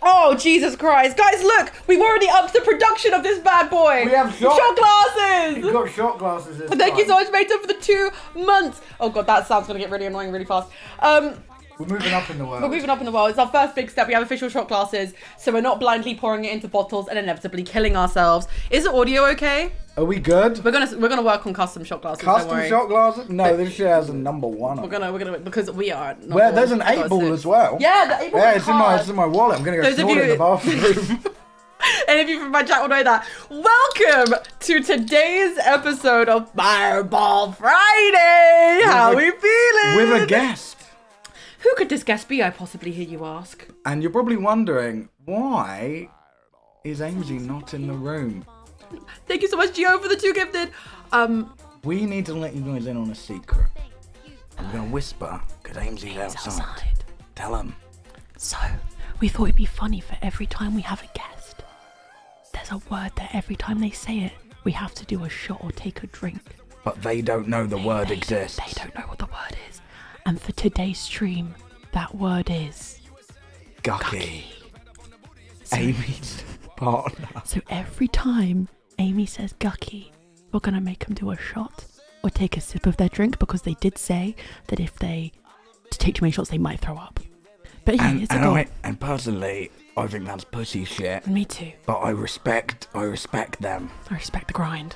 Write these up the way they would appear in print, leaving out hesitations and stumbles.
Oh, Jesus Christ. Guys, look, we've already upped the production of this bad boy. We have shot glasses. We've got shot glasses this Thank you time. so much, mate, for the 2 months. Oh, God, that sound's going to get really annoying really fast. We're moving up in the world. We're moving up in the world. It's our first big step. We have official shot glasses, so we're not blindly pouring it into bottles and inevitably killing ourselves. Is the audio okay? Are we good? We're gonna work on custom shot glasses. Custom don't worry. shot glasses? No, this shit has a number 1. We're gonna because we are. Where there's an 8 ball as well. Yeah, the 8 ball. Yeah, it's in my wallet. I'm gonna go snort it in the bathroom. And if you from my chat will know that. Welcome to today's episode of Fireball Friday. How we feeling? With a guest. Who could this guest be? I possibly hear you ask. And you're probably wondering, why is Aimsey not in the room? Thank you so much, Gio, for the 2 gifted. We need to let you guys in on a secret. I'm gonna whisper, because Aimsey's outside. Tell him. So, we thought it'd be funny for every time we have a guest. There's a word that every time they say it, we have to do a shot or take a drink. But they don't know the word exists. They don't know what the word is. And for today's stream, that word is... Gucky. Amy's partner. So every time Amy says gucky, we're going to make them do a shot or take a sip of their drink, because they did say that if they take too many shots, they might throw up. But yeah, it's a goal. And personally, I think that's pussy shit. Me too. But I respect them. I respect the grind.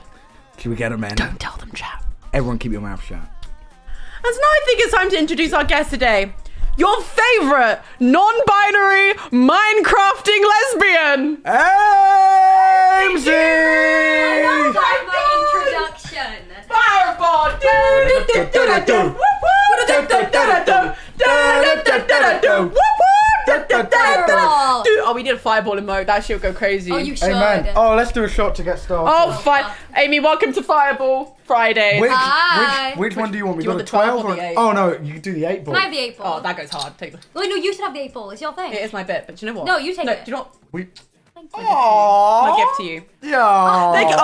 Should we get them in? Don't tell them, chat. Everyone keep your mouth shut. And so now I think it's time to introduce our guest today. Your favorite non-binary Minecrafting lesbian. Aimsey! I love my introduction. Fireball! Oh, we did a fireball in mode. That shit would go crazy. Oh, you should. Amen. Oh, let's do a shot to get started. Oh, fine. Amy, welcome to Fireball Friday. Which one do you want? Do you want the 12 or the 8? Oh no, you can do the 8 ball. Can I have the 8 ball? Oh, that goes hard. Take the... Wait, no, you should have the 8 ball. It's your thing. It is my bit, but do you know what? No, you take it. Do you know what? We. My gift to you. Yeah. Thank you.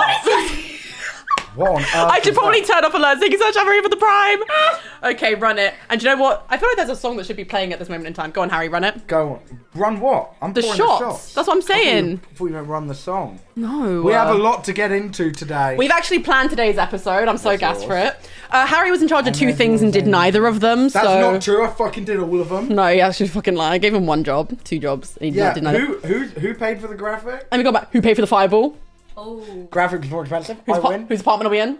What on earth? I should is probably that? turn off alerts. Thank you so much, Harry, for the prime. Okay, run it. And do you know what? I feel like there's a song that should be playing at this moment in time. Go on, Harry, run it. Go on. Run what? I'm The pouring shots. That's what I'm saying. I thought you meant run the song. No. We have a lot to get into today. We've actually planned today's episode. I'm so Yes, gassed yours. for it. Harry was in charge of 2 there's things and did yours. neither of them. That's so... not true. I fucking did all of them. No, he actually fucking lied. I gave him 1 job, 2 jobs. And he Yeah. did neither. Who paid for the graphic? Let me go back. Who paid for the fireball? Oh. Graphic was more expensive. I win. Whose apartment are we in?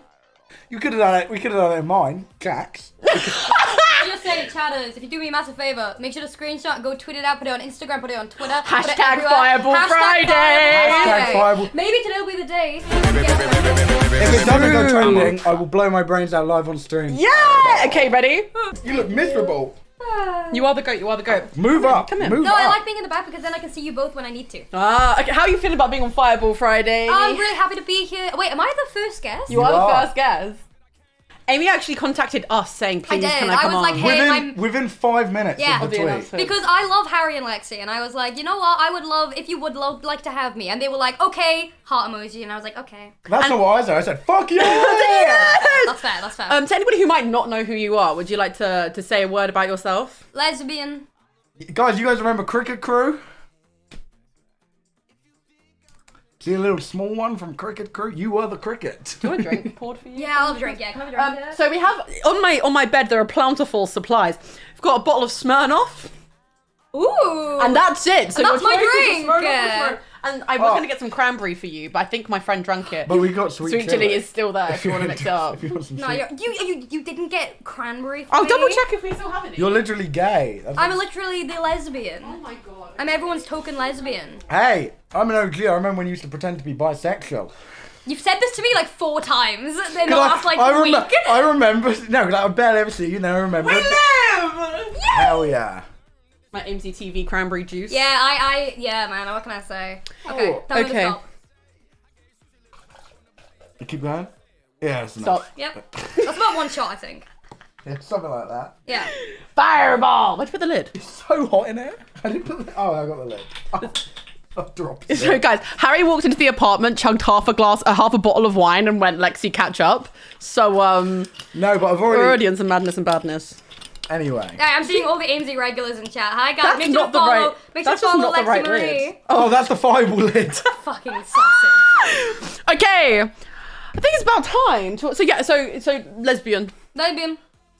You could have done it. We could have done it in mine. Jack's. I just say, chatters, if you do me a massive favor, make sure to screenshot, go tweet it out, put it on Instagram, put it on Twitter. put it Hashtag everywhere. Fireball Friday. Hashtag Fireball. Maybe today will be the day. If it doesn't go trending, I will blow my brains out live on stream. Yeah! Okay, ready? You look miserable. You are the goat, you are the goat. Move up. Come here. Move No, up. I like being in the back because then I can see you both when I need to. Ah, okay. How are you feeling about being on Fireball Friday? I'm really happy to be here. Wait, am I the first guest? You are the are. first guest. Amy actually contacted us saying, please, did. can I come I was on? like, hey, Within 5 minutes Yeah. of the the tweet. announcement. Because I love Harry and Lexi, and I was like, you know what? I would love if you would like to have me. And they were like, okay, heart emoji, and I was like, okay. That's not what I said. I said, fuck yeah! That's fair. That's fair. To anybody who might not know who you are, would you like to say a word about yourself? Lesbian. Guys, you guys remember Cricket Crew? See a little small one from Cricket Crew? You were the cricket. Do you want a drink poured for you? Yeah, I love a drink. Yeah, can I have a drink? So we have on my bed there are plentiful supplies. We've got a bottle of Smirnoff, Ooh. and that's it. So And that's your my choice is drink. Smirnoff or and I was going to get some cranberry for you, but I think my friend drank it. But we got sweet chili. is still there if you want to mix it up. If you want some No, sweet- you didn't get cranberry for I'll me? double check if we still have any. You're literally gay. I'm literally the lesbian. Oh my god. I'm everyone's token lesbian. Hey, I'm an OG. I remember when you used to pretend to be bisexual. You've said this to me like 4 times in the last like week. I remember. No, 'cause I barely ever see you. Now I remember. We live! Hell yeah. My Aimsey TV cranberry juice. Yeah, yeah, man. What can I say? Okay, tell me to okay. stop. You keep going. Yeah, that's enough. Stop. Yep. That's about 1 shot, I think. Yeah, something like that. Yeah. Fireball! Where'd you put the lid? It's so hot in here. I didn't put the. Oh, I got the lid. I've dropped it. So guys, Harry walked into the apartment, chugged half a bottle of wine, and went, Lexi, catch up. So No, but I've we're already. already in some madness and badness. Anyway. Right, I'm seeing all the Aimsey regulars in chat. Hi guys, That's make sure not to the follow. right- Make sure that's to just follow not the right Lexi Marie. lid. Oh, that's the fireball lid. Fucking sausage. Okay, I think it's about time. So lesbian. Lesbian.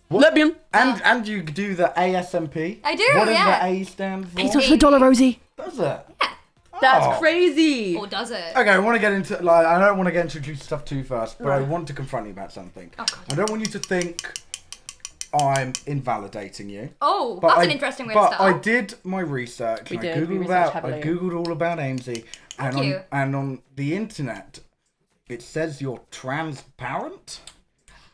Lesbian. And you do the ASMP. I do, What does yeah. the A stand for? Pesos for the dollar, Rosie. Does it? That's Oh. crazy. Or does it? Okay, I want to get into I don't want to get into stuff too fast, but I want to confront you about something. Oh, God. I don't want you to think I'm invalidating you. Oh, But that's an interesting way to But start. I did my research. We I did, we googled researched about. I heavily. googled all about Aimsey, and Thank you. on the internet, it says you're transparent,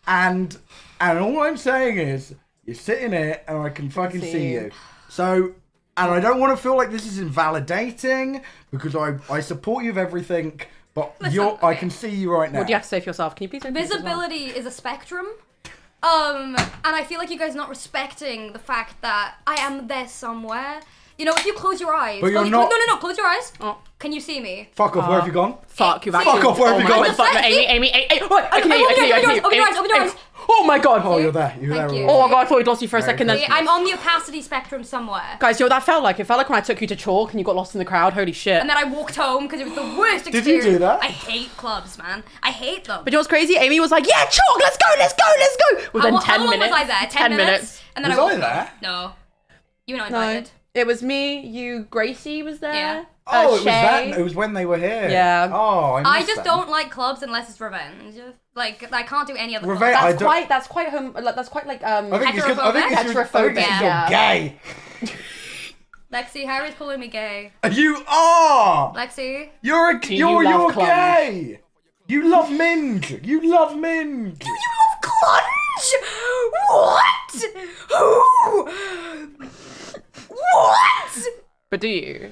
and all I'm saying is you're sitting here and I can fucking see you. So. And I don't want to feel like this is invalidating because I support you with everything, but Listen, I can see you right now. What do you have to say for yourself? Can you please? Visibility is a spectrum. And I feel like you guys are not respecting the fact that I am there somewhere. You know, if you close your eyes. But you're no, not- no, close your eyes. Oh. Can you see me? Fuck off, where have you gone? Fuck, you've Fuck actually. off, where have you my gone? God, fuck, Amy, I can hear you, I can hear you, I can hear you. Open your eyes, open your eyes. Oh my god. Oh, you're there. You're Thank there. you. all Oh right. my god, I thought we'd lost you for a second then. See, I'm on the opacity spectrum somewhere. Guys, you know what that felt like? It felt like when I took you to chalk and you got lost in the crowd. Holy shit. And then I walked home because it was the worst Did experience. you do that? I hate clubs, man. I hate them. But you know what's crazy? Amy was like, yeah, chalk, let's go. Within 10 how long minutes. was I there? 10 minutes? And then Was I walked there? home. No. You were not No. invited. It was me, you, Gracie was there. Yeah. Oh, it was Shay. that. It was when they were here. Yeah. Oh, I missed just them. don't like clubs unless it's revenge. Like, I can't do any other Revenge- clubs. I That's don't- quite, that's quite like, I think it's 'cause- I think it's 'cause heterophobic, you're yeah. gay. Lexi, Harry's calling me gay. You are. Lexi? You're you you're love clubs? gay. You love minge. You love minge. You love clunge? What? Who? What? But do you?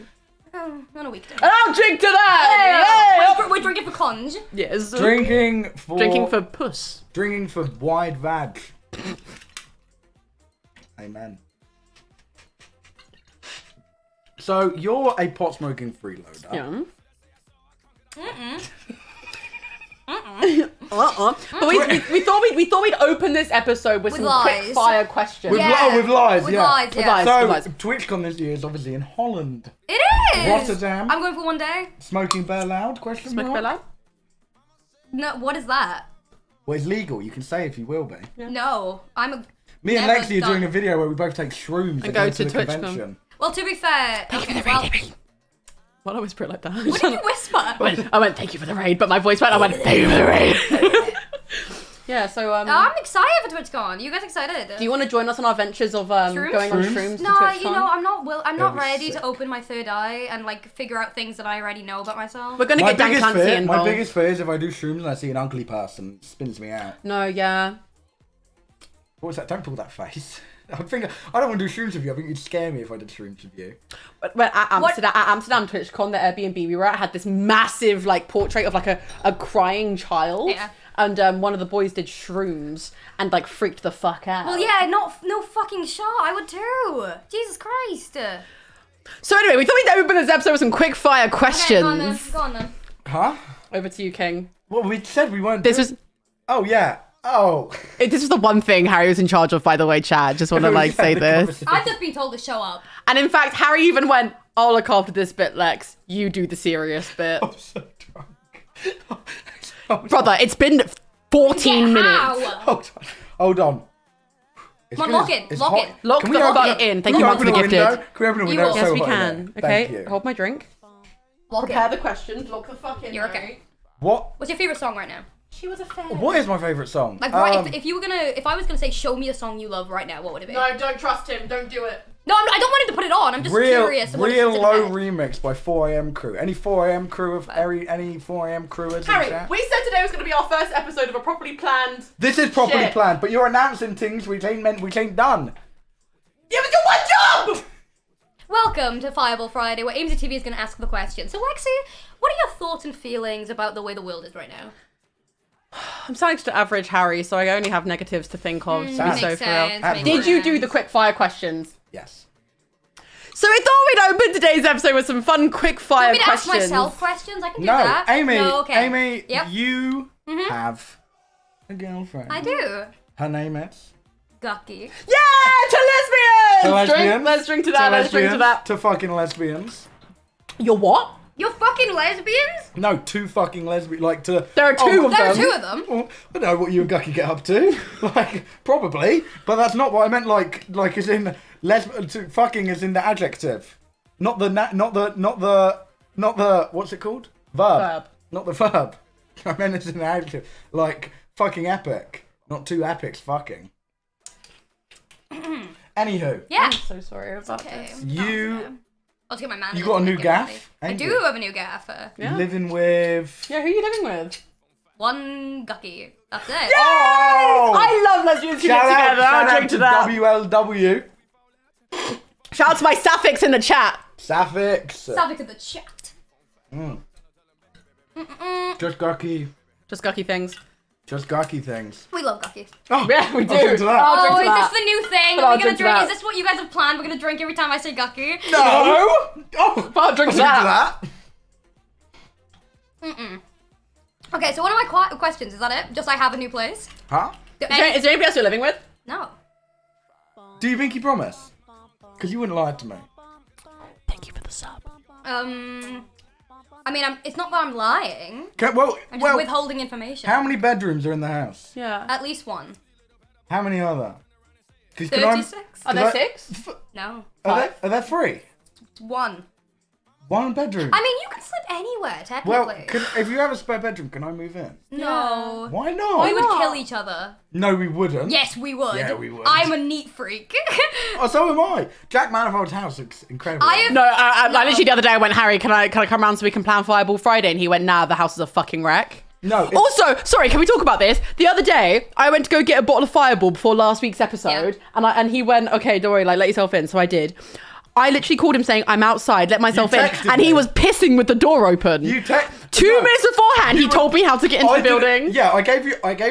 Oh, on a weekday. And I'll drink to that! Wait, we're drinking for clunge. Yes. Drinking for puss. drinking for wide vag. Amen. So you're a pot smoking freeloader. Yeah. But we thought we'd open this episode with some lies. quick fire questions. With, Yeah. with lies, With yeah. lies, With yeah. lies. So Lies. TwitchCon this year is obviously in Holland. It is. Rotterdam. I'm going for one day. Smoking bear loud? Question Smoke mark? a bit loud? No, what is that? Well, it's legal. You can say if you will be. No, I'm a. Me and Never Lexi are doing done. a video where we both take shrooms and go go to to the TwitchCon. convention. Well, to be fair. Okay, well, Why do I whisper it like that? what did you whisper? I went, thank you for the raid, but my voice went, I went, thank you for the raid. Yeah, so I'm excited for TwitchCon. You guys excited? do you want to join us on our ventures of Shrooms? going on Shrooms? shrooms to No, TwitchCon? you know, I'm not be ready sick. to open my third eye and like figure out things that I already know about myself. We're gonna My get Dan biggest, Clancy fear, involved. my biggest fear is if I do shrooms and I see an ugly person, it spins me out. No, yeah. What was that? Don't pull that face. I don't want to do shrooms with you. I think you'd scare me if I did shrooms with you. But at Amsterdam TwitchCon, the Airbnb we were at had this massive like portrait of like a crying child. Yeah. And one of the boys did shrooms and like freaked the fuck out. Well, yeah, no fucking shot. I would too. Jesus Christ. So anyway, we thought we'd open this episode with some quick fire questions. Okay, go on then. Huh? Over to you, King. Well, we said we weren't. This was Oh yeah. Oh. this was the one thing Harry was in charge of, by the way, Chad. Just want to like say this. I've just been told to show up. And in fact, Harry even went, I'll look after this bit, Lex. You do the serious bit. I'm so drunk. Brother, it's been 14 minutes. Ow. Hold on. It's Come on, gonna- lock it, it's lock hot. it. Lock Can the we open fuck it? in. Thank Can you, we Mark, for the open a window? gifted. Can we open a You window? will. It's Yes, so we hot in can. here. Okay, Thank you. hold my drink. Lock Prepare it. the questions. Lock the fuck in. You're okay. Harry. What? What's your favorite song right now? She was a fan. What is my favourite song? Like, right, if I was gonna say, show me a song you love right now, what would it be? No, don't trust him. Don't do it. No, I don't want him to put it on. I'm just curious. What Real it's in low the head. remix by 4am crew. Any 4am crew of any 4am crewers in Harry, chat? we said today was going to be our first episode of a properly planned. This is properly Shit. planned, but you're announcing things which ain't done. Yeah, but do one job! Welcome to Fireball Friday, where Aimsey TV is going to ask the question. So, Lexi, what are your thoughts and feelings about the way the world is right now? I'm starting to average, Harry, so I only have negatives to think of. To be Makes so for real. sense, makes Did you sense. do the quick fire questions? Yes. So we thought we'd open today's episode with some fun quick fire Want me to ask questions. myself questions? I can do No, that. Amy. No, okay. Amy, Yep. you have a girlfriend. I do. Her name is. Gucky. Yeah, to lesbians! To lesbians. Drink, let's drink to that, let's drink to that. To fucking lesbians. You're what? You're fucking lesbians? No, two fucking lesbians. Like to. There are two of There are them. two of them. Well, I know what you and Gucky get up to. Like, probably. But that's not what I meant, like as in, fucking as in the adjective. Not the, what's it called? Verb. Not the verb. I meant as in the adjective. Like, fucking epic. Not two epics fucking. Anywho. Yeah. I'm so sorry about Okay. this. I'll just get my manager. You got a new to get gaff? ready. I ain't do you? have a new gaffer. Yeah. Living with. Yeah, who are you living with? One Gucky. That's it. Oh! I love lesbians who Shout get out, together. shout I'll out drink to to that. WLW. Shout out to my sapphics in the chat. Sapphics. Suffix in the chat. Just Gucky. Just gucky things. Just Gucky things. We love Gucky. Oh, Yeah, we do. I'll drink to that. I'll drink Oh, to is that. this the new thing But that I'll we're gonna drink to drink? that. Is this what you guys have planned? We're gonna drink every time I say Gucky? No! Oh! I'll drink to that. Okay, so one of my questions, is that it? Just I have a new place? Huh? Is there anybody else you're living with? No. Do you pinky promise? Because you wouldn't lie to me. Thank you for the sub. I mean, it's not that I'm lying. Okay, well, I'm just withholding information. how many bedrooms are in the house? Yeah. At least one. How many are there? 'Cause 36? Are there 6? No. Are there 3? One. One bedroom. I mean, you can sleep anywhere, well, technically. if you have a spare bedroom, can I move in? No. Why not? We would not? kill each other. No, we wouldn't. Yes, we would. Yeah, we would. I'm a neat freak. Oh, so am I. Jack Manifold's house looks incredible. I have- No, I literally the other day I went, Harry, can I come around so we can plan Fireball Friday? And he went, nah, the house is a fucking wreck. No. It's, Also, sorry, can we talk about this? The other day, I went to go get a bottle of Fireball before last week's episode, and he went, okay, don't worry, like, let yourself in. So I did. I literally called him saying, I'm outside, let myself in, texted and he me. was pissing with the door open. you 2 minutes beforehand, he told me how to get into the building. Yeah, I gave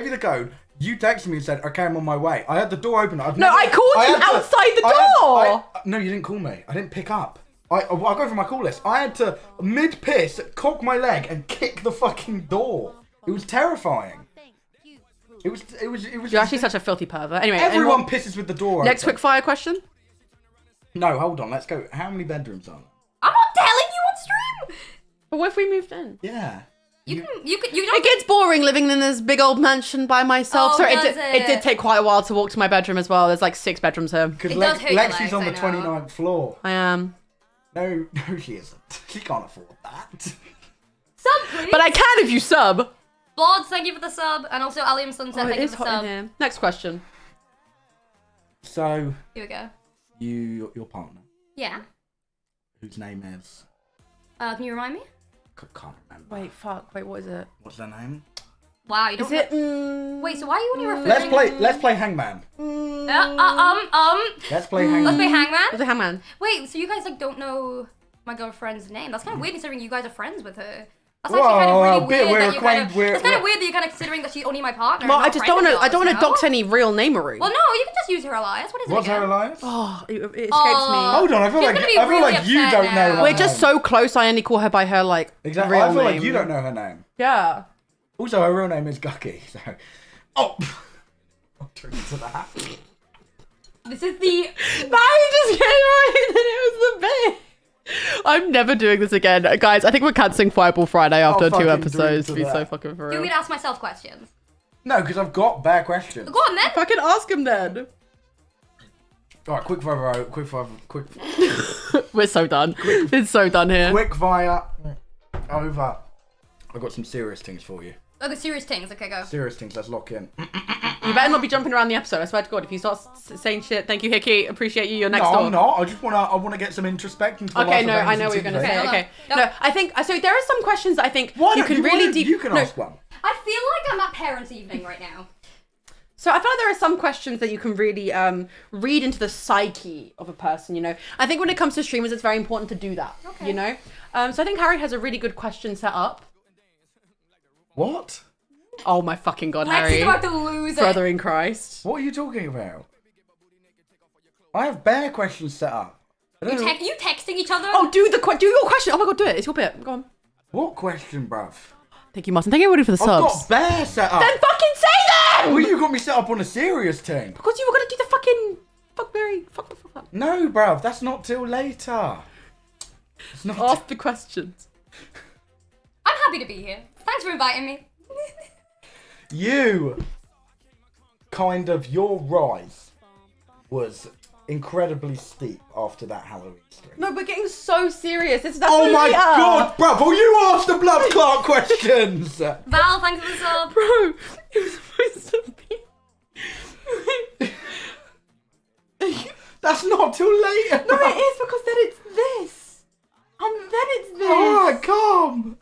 you the code. You texted me and said, okay, I'm on my way. I had the door open. I called you outside the door. No, you didn't call me. I didn't pick up. I go for my call list. I had to, mid-piss, cock my leg and kick the fucking door. It was terrifying. It was. You're actually such a filthy pervert. Anyway, Everyone pisses with the door next open. quick fire question. No, hold on. Let's go. How many bedrooms are there? I'm not telling you on stream. But what if we moved in? Yeah. You It don't. gets boring living in this big old mansion by myself. Oh, Sorry, does it did take quite a while to walk to my bedroom as well. There's like 6 bedrooms here. Because It does hurt your Lexi's legs, on the I know. 29th floor. I am. No, she isn't. She can't afford that. Sub, please. But I can if you sub. Blods, thank you for the sub, and also Allium Sunset, Oh, thank it you is for the hot sub. in here. Next question. So, Here we go. your partner, Yeah. whose name is... Can you remind me? Can't remember. Wait, fuck. Wait, what is it? What's their name? Wow, you don't. Is it? Wait, so why are you only referring? Let's play Hangman. Let's play Hangman. Let's play Hangman. Is it Hangman? Wait, so you guys like don't know my girlfriend's name? That's kind of weird considering you guys are friends with her. That's Well, actually kind of really a bit, weird we're that you kind of. acquainted- It's kind of weird that you're kind of considering that she's only my partner. Well, and I not just friend don't want of to. I don't yours, want to no? dox any real namery. Well, no, you can just use her alias. What is it What's again? her alliance? Oh, it escapes Oh. Hold on, I feel She's like gonna be really you upset don't know now. her me. We're name. just so close. I only call her by her like Exactly. real I feel name. like you don't know her name. Yeah. Also, her real name is Gucky. So, oh, I'll drink to that. This is the. I just came right that it was the bit. I'm never doing this again, guys. I think we're cancelling Fireball Friday after I'll 2 fucking episodes. To drink be to so that. fucking for Do you want real. me to ask myself questions? No, because I've got bad questions. Go on then. Fucking ask him then. All right, quick fire. We're so done. It's so done here. Quick fire over. I've got some serious things for you. Oh, the serious things. Okay, go. Serious things. Let's lock in. You better not be jumping around the episode. I swear to God, if you start saying shit, thank you, Hickey. Appreciate you. You're next No, door. I'm not. I wanna get some introspection. To the Okay, life of no, I Aimsey know what you're gonna TV. say. hold Okay, on. no, I think so. There are some questions that I think Why you don't can really deep. You can no, ask one. I feel like I'm at parents' evening right now. So I feel like there are some questions that you can really read into the psyche of a person. You know, I think when it comes to streamers, it's very important to do that. Okay. You know, so I think Harry has a really good question set up. What? Oh my fucking God, Lexi's Harry, about to lose brother it. in Christ. What are you talking about? I have bare questions set up. I don't know. You texting each other? Oh, do your question. Oh my God, do it. It's your bit. Go on. What question, bruv? Thank you, Martin. Thank you, everybody, for the I've subs. got bare set up. Then fucking say Well, you got me set up on a serious team. Because you were gonna do the fucking fuck Mary. Fuck. No, bruv, that's not till later. It's not. Ask the questions. I'm happy to be here. Thanks for inviting me. Your rise was incredibly steep after that Halloween stream. No, we're getting so serious. That's Oh my later. god, bruv, will you ask the blood clot questions? Val, thanks for the sub. Bro, it was supposed to be. That's not till later. No, it is because then it's this. And then it's this. Alright, come.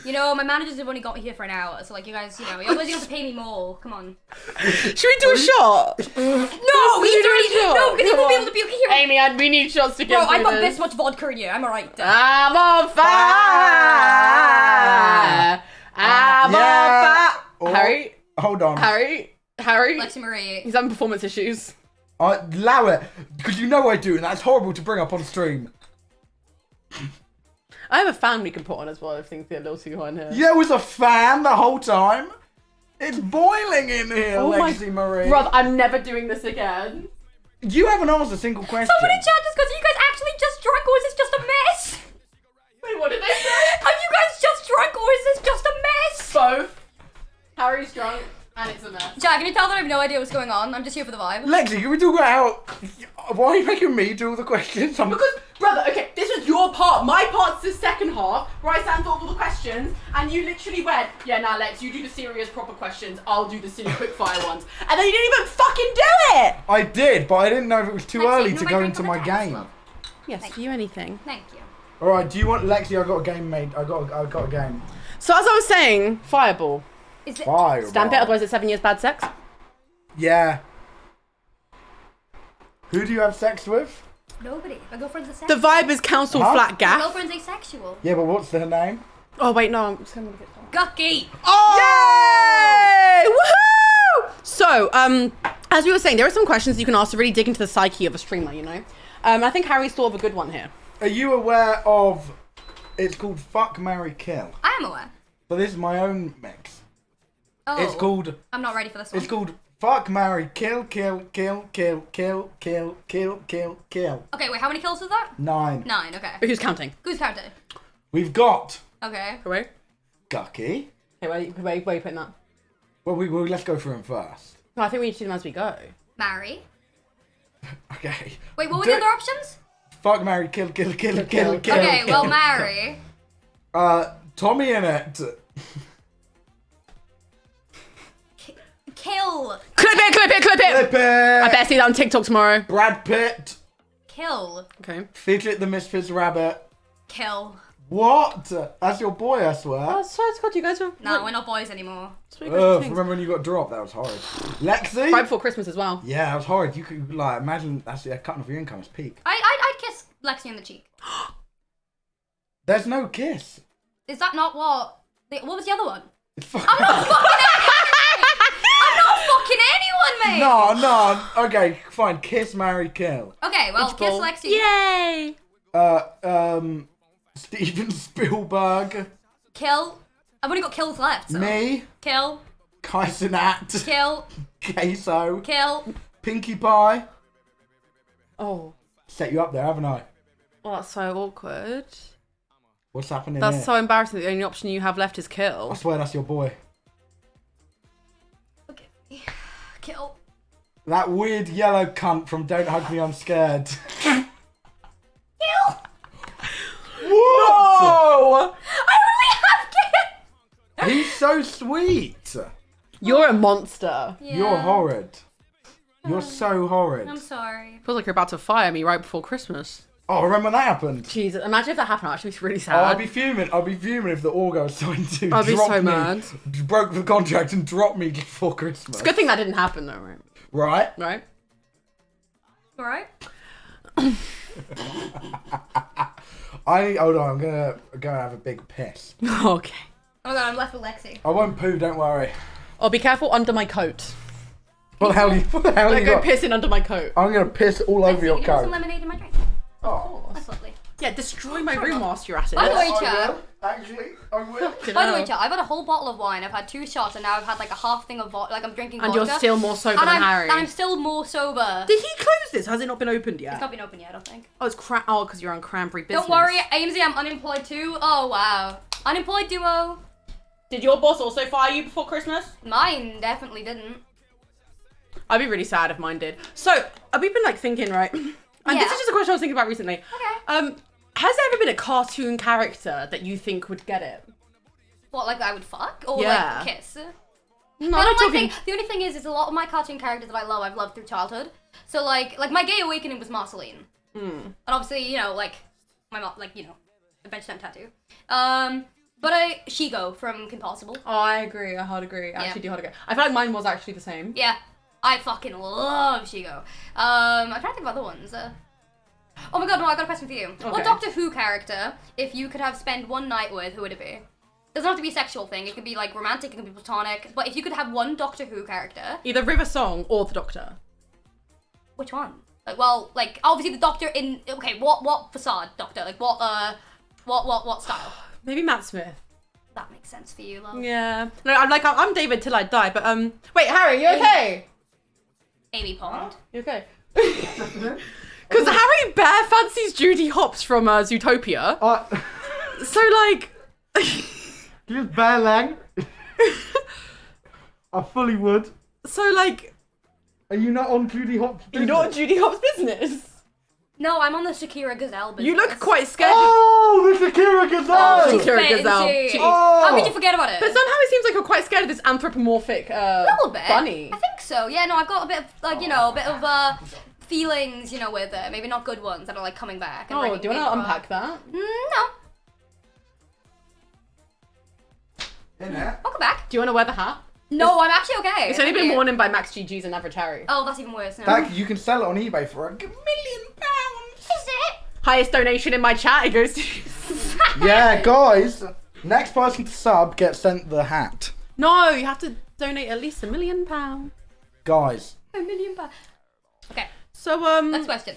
You know, my managers have only got me here for an hour, so like you guys, you're always gonna have to pay me more. Come on. Should we do a shot? No, he's already no, because he won't be able to be here. Amy, we need shots to get Bro, through I've got this. this much vodka in you. I'm alright. I'm on fire. I'm on fire. Oh, Harry. Hold on. Harry. Lexi Marie. He's having performance issues. I allow it, because you know I do, and that's horrible to bring up on stream. I have a fan we can put on as well if things get a little too hot in here. There was a fan the whole time. It's boiling in here, Oh my- Lexi Marie. Bruv, I'm never doing this again. You haven't asked a single question. Somebody chat just goes, are you guys actually just drunk or is this just a mess? Wait, what did they say? Are you guys just drunk or is this just a mess? Both. Harry's drunk and it's a mess. Jack, can you tell that I have no idea what's going on? I'm just here for the vibe. Lexi, can we talk about how... Why are you making me do all the questions? Because, brother, okay, this was your part. My part's the second half, where I stand all the questions, and you literally went, yeah, now Lex, you do the serious, proper questions, I'll do the silly, quickfire ones. And then you didn't even fucking do it! I did, but I didn't know if it was too Lexi, early you to know go my into drink my on the table as game. well. Yes, Thank for you anything. Thank you. Alright, do you want... Lexi, I got a game made. I got a game. So as I was saying, Fireball. Is it? Fire. Stamp it, otherwise it's 7 years bad sex. Yeah. Who do you have sex with? Nobody. My girlfriend's asexual. The vibe is council Huh? flat My gaff. girlfriend's asexual. Yeah, but what's her name? Oh wait, no, I'm just gonna get that. Gucky. Oh! Yay! Woohoo! So, as we were saying, there are some questions you can ask to really dig into the psyche of a streamer, you know? I think Harry's thought of a good one here. Are you aware of... It's called Fuck, Marry, Kill. I am aware. But this is my own mix. Oh. It's called... I'm not ready for this one. It's called Fuck, Marry, Kill, Kill, Kill, Kill, Kill, Kill, Kill, Kill, Kill. Okay, wait, how many kills was that? 9. 9, okay. But who's counting? Who's counting? We've got Okay. Wait. Gucky. Hey, where are you putting that? Well, let's go through them first. No, I think we need to do them as we go. Marry. Okay. Wait, what were the other options? Fuck, Marry, Kill, Kill, Kill, Kill, Kill. Okay, well, marry. Tommy in it. Kill. Clip it! Flip it. I better see that on TikTok tomorrow. Brad Pitt. Kill. Okay. Fidget the Misfits Rabbit. Kill. What? That's your boy, I swear. Oh, sorry, God, you guys are... No, we're not boys anymore. Remember when you got dropped? That was horrid. Lexi? Right before Christmas as well. Yeah, that was horrid. You could, like, imagine that's cutting off your income. It's peak. I'd kiss Lexi on the cheek. There's no kiss. Is that not what? What was the other one? It's fucking... I'm not fucking anyone, mate. No. Okay, fine. Kiss, marry, kill. Okay, well, Beach kiss ball. Lexi. Yay! Steven Spielberg. Kill. I've only got kills left. So. Me. Kill. Kai Cenat. Kill. Queso. Kill. Pinkie Pie. Oh. Set you up there, haven't I? Well, that's so awkward. What's happening That's here? so embarrassing that the only option you have left is I kill. swear that's your boy. Okay. Kill. That weird yellow cunt from Don't Hug Me, I'm Scared. Kill. What? Oh! I only have kill. He's so sweet. You're a monster. Yeah. You're horrid. You're so horrid. I'm sorry. Feels like you're about to fire me right before Christmas. Oh, remember when that happened? Jesus, imagine if that happened. Actually, it's really Oh, sad. I'd be fuming. I'd be fuming if the Orgo was signed to I'd be drop so me, mad. broke the contract and dropped me before Christmas. It's a good thing that didn't happen, though, right? Right? Right? Alright. Hold on, I'm gonna go and have a big piss. Okay. Oh my god, I'm left with Lexi. I won't poo, don't worry. Oh, be careful under my coat. What the hell you Don't got? go pissing under my coat. I'm gonna piss all over Lexi, your can you want some coat. lemonade in my drink? Oh. That's lovely. Yeah, destroy my room whilst you're at it. By the way, I chat. will. Actually, I will. By the way, chat, I've had a whole bottle of wine. I've had 2 shots, and now I've had like a half thing of vodka. Like I'm drinking And vodka. you're still more sober and than Harry. I'm still more sober. Did he close this? Has it not been opened yet? It's not been open yet, I don't think. Oh, it's because you're on cranberry business. Don't worry, Aimsey, I'm unemployed too. Oh wow, unemployed duo. Did your boss also fire you before Christmas? Mine definitely didn't. I'd be really sad if mine did. So, we've been like thinking, right? And this is just a question I was thinking about recently. Okay. Has there ever been a cartoon character that you think would get it? What, like I would fuck or Yeah. like kiss? No, The I'm only talking. thing- the only thing is a lot of my cartoon characters that I've loved through childhood. So like my gay awakening was Marceline. And obviously, you know, like my mom, like, you know, Adventure Time tattoo. But Shigo from Kim Possible. Oh, I agree. I hard agree. I actually do hard agree. I feel like mine was actually the same. Yeah, I fucking love Shigo. I'm trying to think of other ones. Oh my god, no, I got a question for you. Okay. What Doctor Who character, if you could have spent one night with, who would it be? Doesn't have to be a sexual thing. It could be like romantic. It could be platonic. But if you could have one Doctor Who character, Either River Song or the Doctor. which one? Like, well, like obviously the Doctor in. Okay, what facade Doctor? Like what style? Maybe Matt Smith. That makes sense for you, love. Yeah. No, I'm David till I die. But wait, Harry, you okay? Amy Pond. You okay? Because Harry bare fancies Judy Hopps from Zootopia. So like. Just bare lang. I fully would. So like. Are you not on Judy Hopps' business? You're not Judy Hopps' business. No, I'm on the Shakira Gazelle business. You look quite scared. Oh, the Shakira Gazelle! Oh, Shakira Gazelle. Fancy. Oh. How could you forget about it? But somehow it seems like you're quite scared of this anthropomorphic A little bit. bunny. I think so. Yeah, no, I've got a bit of, like, you know, a bit of feelings, you know, with it. Maybe not good ones that are, like, coming back. And Oh, bringing do you me want to back. unpack that? No. In there. Welcome back. Do you want to wear the hat? No, I'm actually okay. It's only Thank been you. worn in by Max GG's and Average Harry. Oh, that's even worse. No. You can sell it on eBay for £1 million. Is it? Highest donation in my chat, it goes to Yeah, guys. Next person to sub gets sent the hat. No, you have to donate at least £1 million. Guys, £1 million. Okay, So, next question.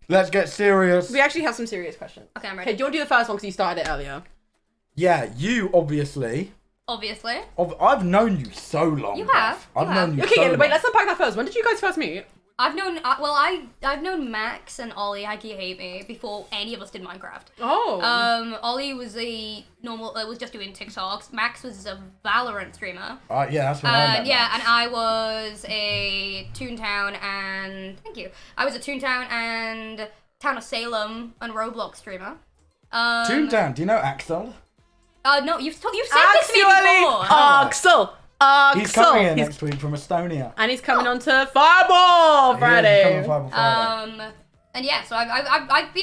let's get serious. we actually have some serious questions. Okay, I'm Okay, ready. do you want to do the first one because you started it earlier? Yeah, you obviously. Obviously. I've known you so long. You have, I've you known have. you Okay, so yeah, long. wait, let's unpack that first. When did you guys first meet? I've known, I've known Max and Ollie, Hikey Hate Me, before any of us did Minecraft. Oh. Ollie was was just doing TikToks. Max was a Valorant streamer. Yeah, that's when I met Yeah, Max. and I was a Toontown and I was a Toontown and Town of Salem and Roblox streamer. Toontown, do you know Axel? No, you've said this to me before. Axel! Axel! He's coming here next week from Estonia. And he's coming on to Fireball Friday. Yeah, he's coming on Friday. And yeah, so I've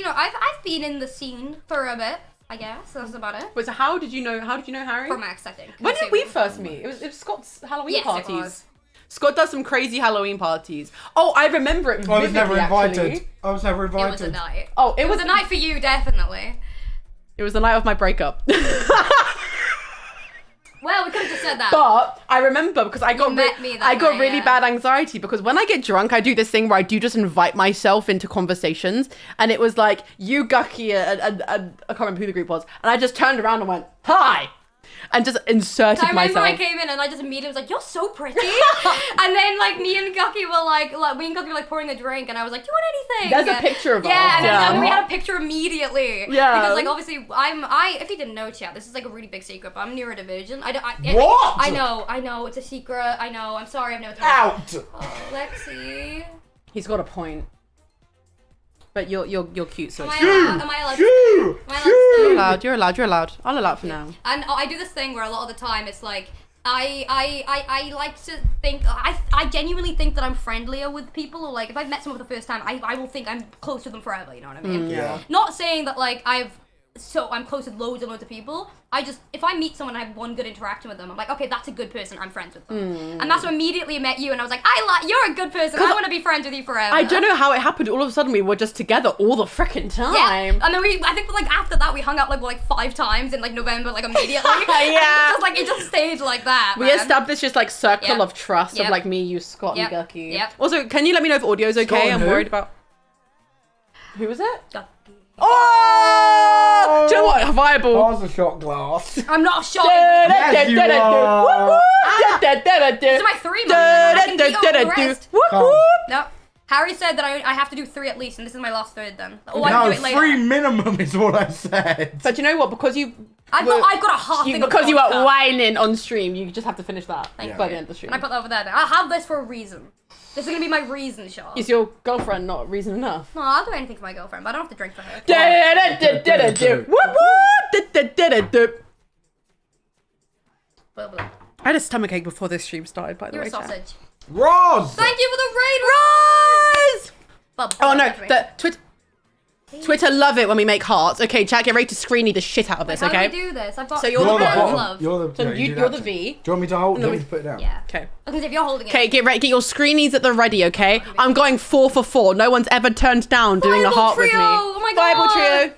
been in the scene for a bit, I guess. That's about it. Wait, so how did you know Harry? For Max, I think. When did we first meet? It was Scott's Halloween Yes, it parties. was. Scott does some crazy Halloween parties. Oh, I remember it vividly, I was never invited. actually. I was never It was a invited. night. Oh, It was a night for you, definitely. It was the night of my breakup. Well, we could have just said that. But I remember because I got met me that I got night, really yeah. bad anxiety because when I get drunk, I do this thing where I do just invite myself into conversations, and it was like you, Gucky, and I can't remember who the group was, and I just turned around and went hi, and just inserted I remember myself. I came in and I just immediately was like, "You're so pretty," and then like me and Gucky were like pouring a drink, and I was like, "Do you want anything?" There's a picture of us. Yeah, and Yeah. then we had a picture immediately. Yeah. Because like obviously if you didn't know, chat, this is like a really big secret, but I'm neurodivergent. What? I know, it's a secret. I know. I'm sorry, I've never told Out! you. Oh, Lexi. He's got a point. But you're cute, so Am it's I allowed? Am I allowed? Shoo! Am I allowed to You're say? allowed. You're allowed. You're allowed. I'll allow it for now. And I do this thing where a lot of the time it's like I like to think I genuinely think that I'm friendlier with people, or like if I've met someone for the first time, I will think I'm close to them forever. You know what I mean? Yeah. Not saying that like I'm close with loads and loads of people. If I meet someone and I have one good interaction with them, I'm like, okay, that's a good person, I'm friends with them. And that's when immediately I met you and I was like, you're a good person, I want to be friends with you forever. I don't know how it happened. All of a sudden, we were just together all the frickin' time. Yeah, and then I think like after that we hung out like 5 times in like November, like immediately. Yeah. It just stayed like that. We man. established this like circle Yep. of trust Yep. of like me, you, Scott, Yep. and Gucky. Yep. Also, can you let me know if audio's Scott okay? and I'm who? worried about. Who was it? Gucky. Oh! Do you know what? Viable. Pass the shot glass. I'm not shot. Yes, you are. These are my 3 million. I can beat over the rest. Come. No. Harry said that I have to do 3 at least, and this is my last third then. Or I can No, do it later. 3 minimum is what I said. But you know what? Because you I've got a half thing of because you vodka. were whining on stream, you just have to finish that Thank by you. the end of the stream. And I put that over there then. I'll have this for a reason. This is gonna be my reason shot. Is your girlfriend not reason enough? No, I'll do anything for my girlfriend, but I don't have to drink for her. I had a stomachache before this stream started, by the You're way. a sausage. Roz! Thank you for the raid, Rose! Bub, Oh no, that's me. the Twitter love it when we make hearts. Okay, chat, get ready to screeny the shit out of this, How okay? do we do this? I've got. So you're You're the the bottom. love. You're the, So yeah, you're do that the too. V. Do you want me to hold? Do you want me to put it down? Yeah. Okay. Because if you're holding it. Okay, get ready, get your screenies at the ready, okay? I'm going 4 for 4. No one's ever turned down doing a Bible heart with me. trio! Oh my Bible God! trio.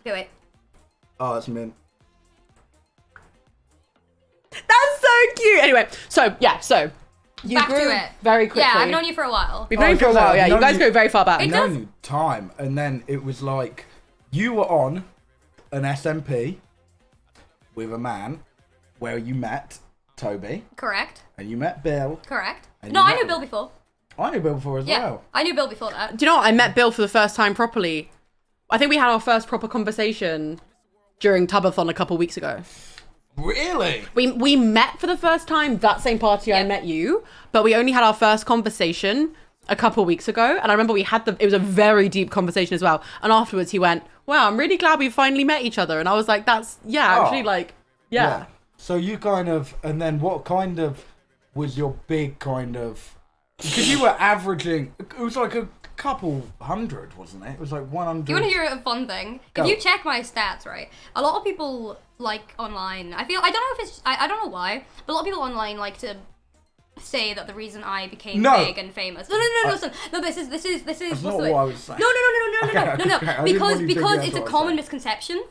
Do it. Oh, that's mint. That's so cute. Anyway, so you Back grew to it. very quickly. Yeah, I've known you for a while. We've Oh, known you for a because while. I've Yeah, you known guys you- go very far back. I've It known does- you time, and then it was like you were on an SMP with a man where you met Toby Correct. and you met Bill. Correct. And No, you I met- knew Bill before. I knew Bill before as Yeah, well. I knew Bill before that. Do you know what? I met Bill for the first time properly. I think we had our first proper conversation during Tubathon a couple weeks ago. Really? We met for the first time that same party I Yeah. met you, but we only had our first conversation a couple weeks ago, and I remember it was a very deep conversation as well. And afterwards he went, "Wow, I'm really glad we finally met each other." And I was like, "That's actually Oh. like yeah." So you kind of, and then what kind of was your big kind of? Because you were averaging. It was like a couple hundred, wasn't it? It was like 100. Do you want to hear a fun thing? Go. If you check my stats, right, a lot of people like online. I don't know if it's. I don't know why, but a lot of people online like to say that the reason I became No. big and famous. No, listen. No, this is. That's what's not the way? what I was saying. No. Okay, okay, I didn't Because want you to think because that's it's a what I was common saying. misconception.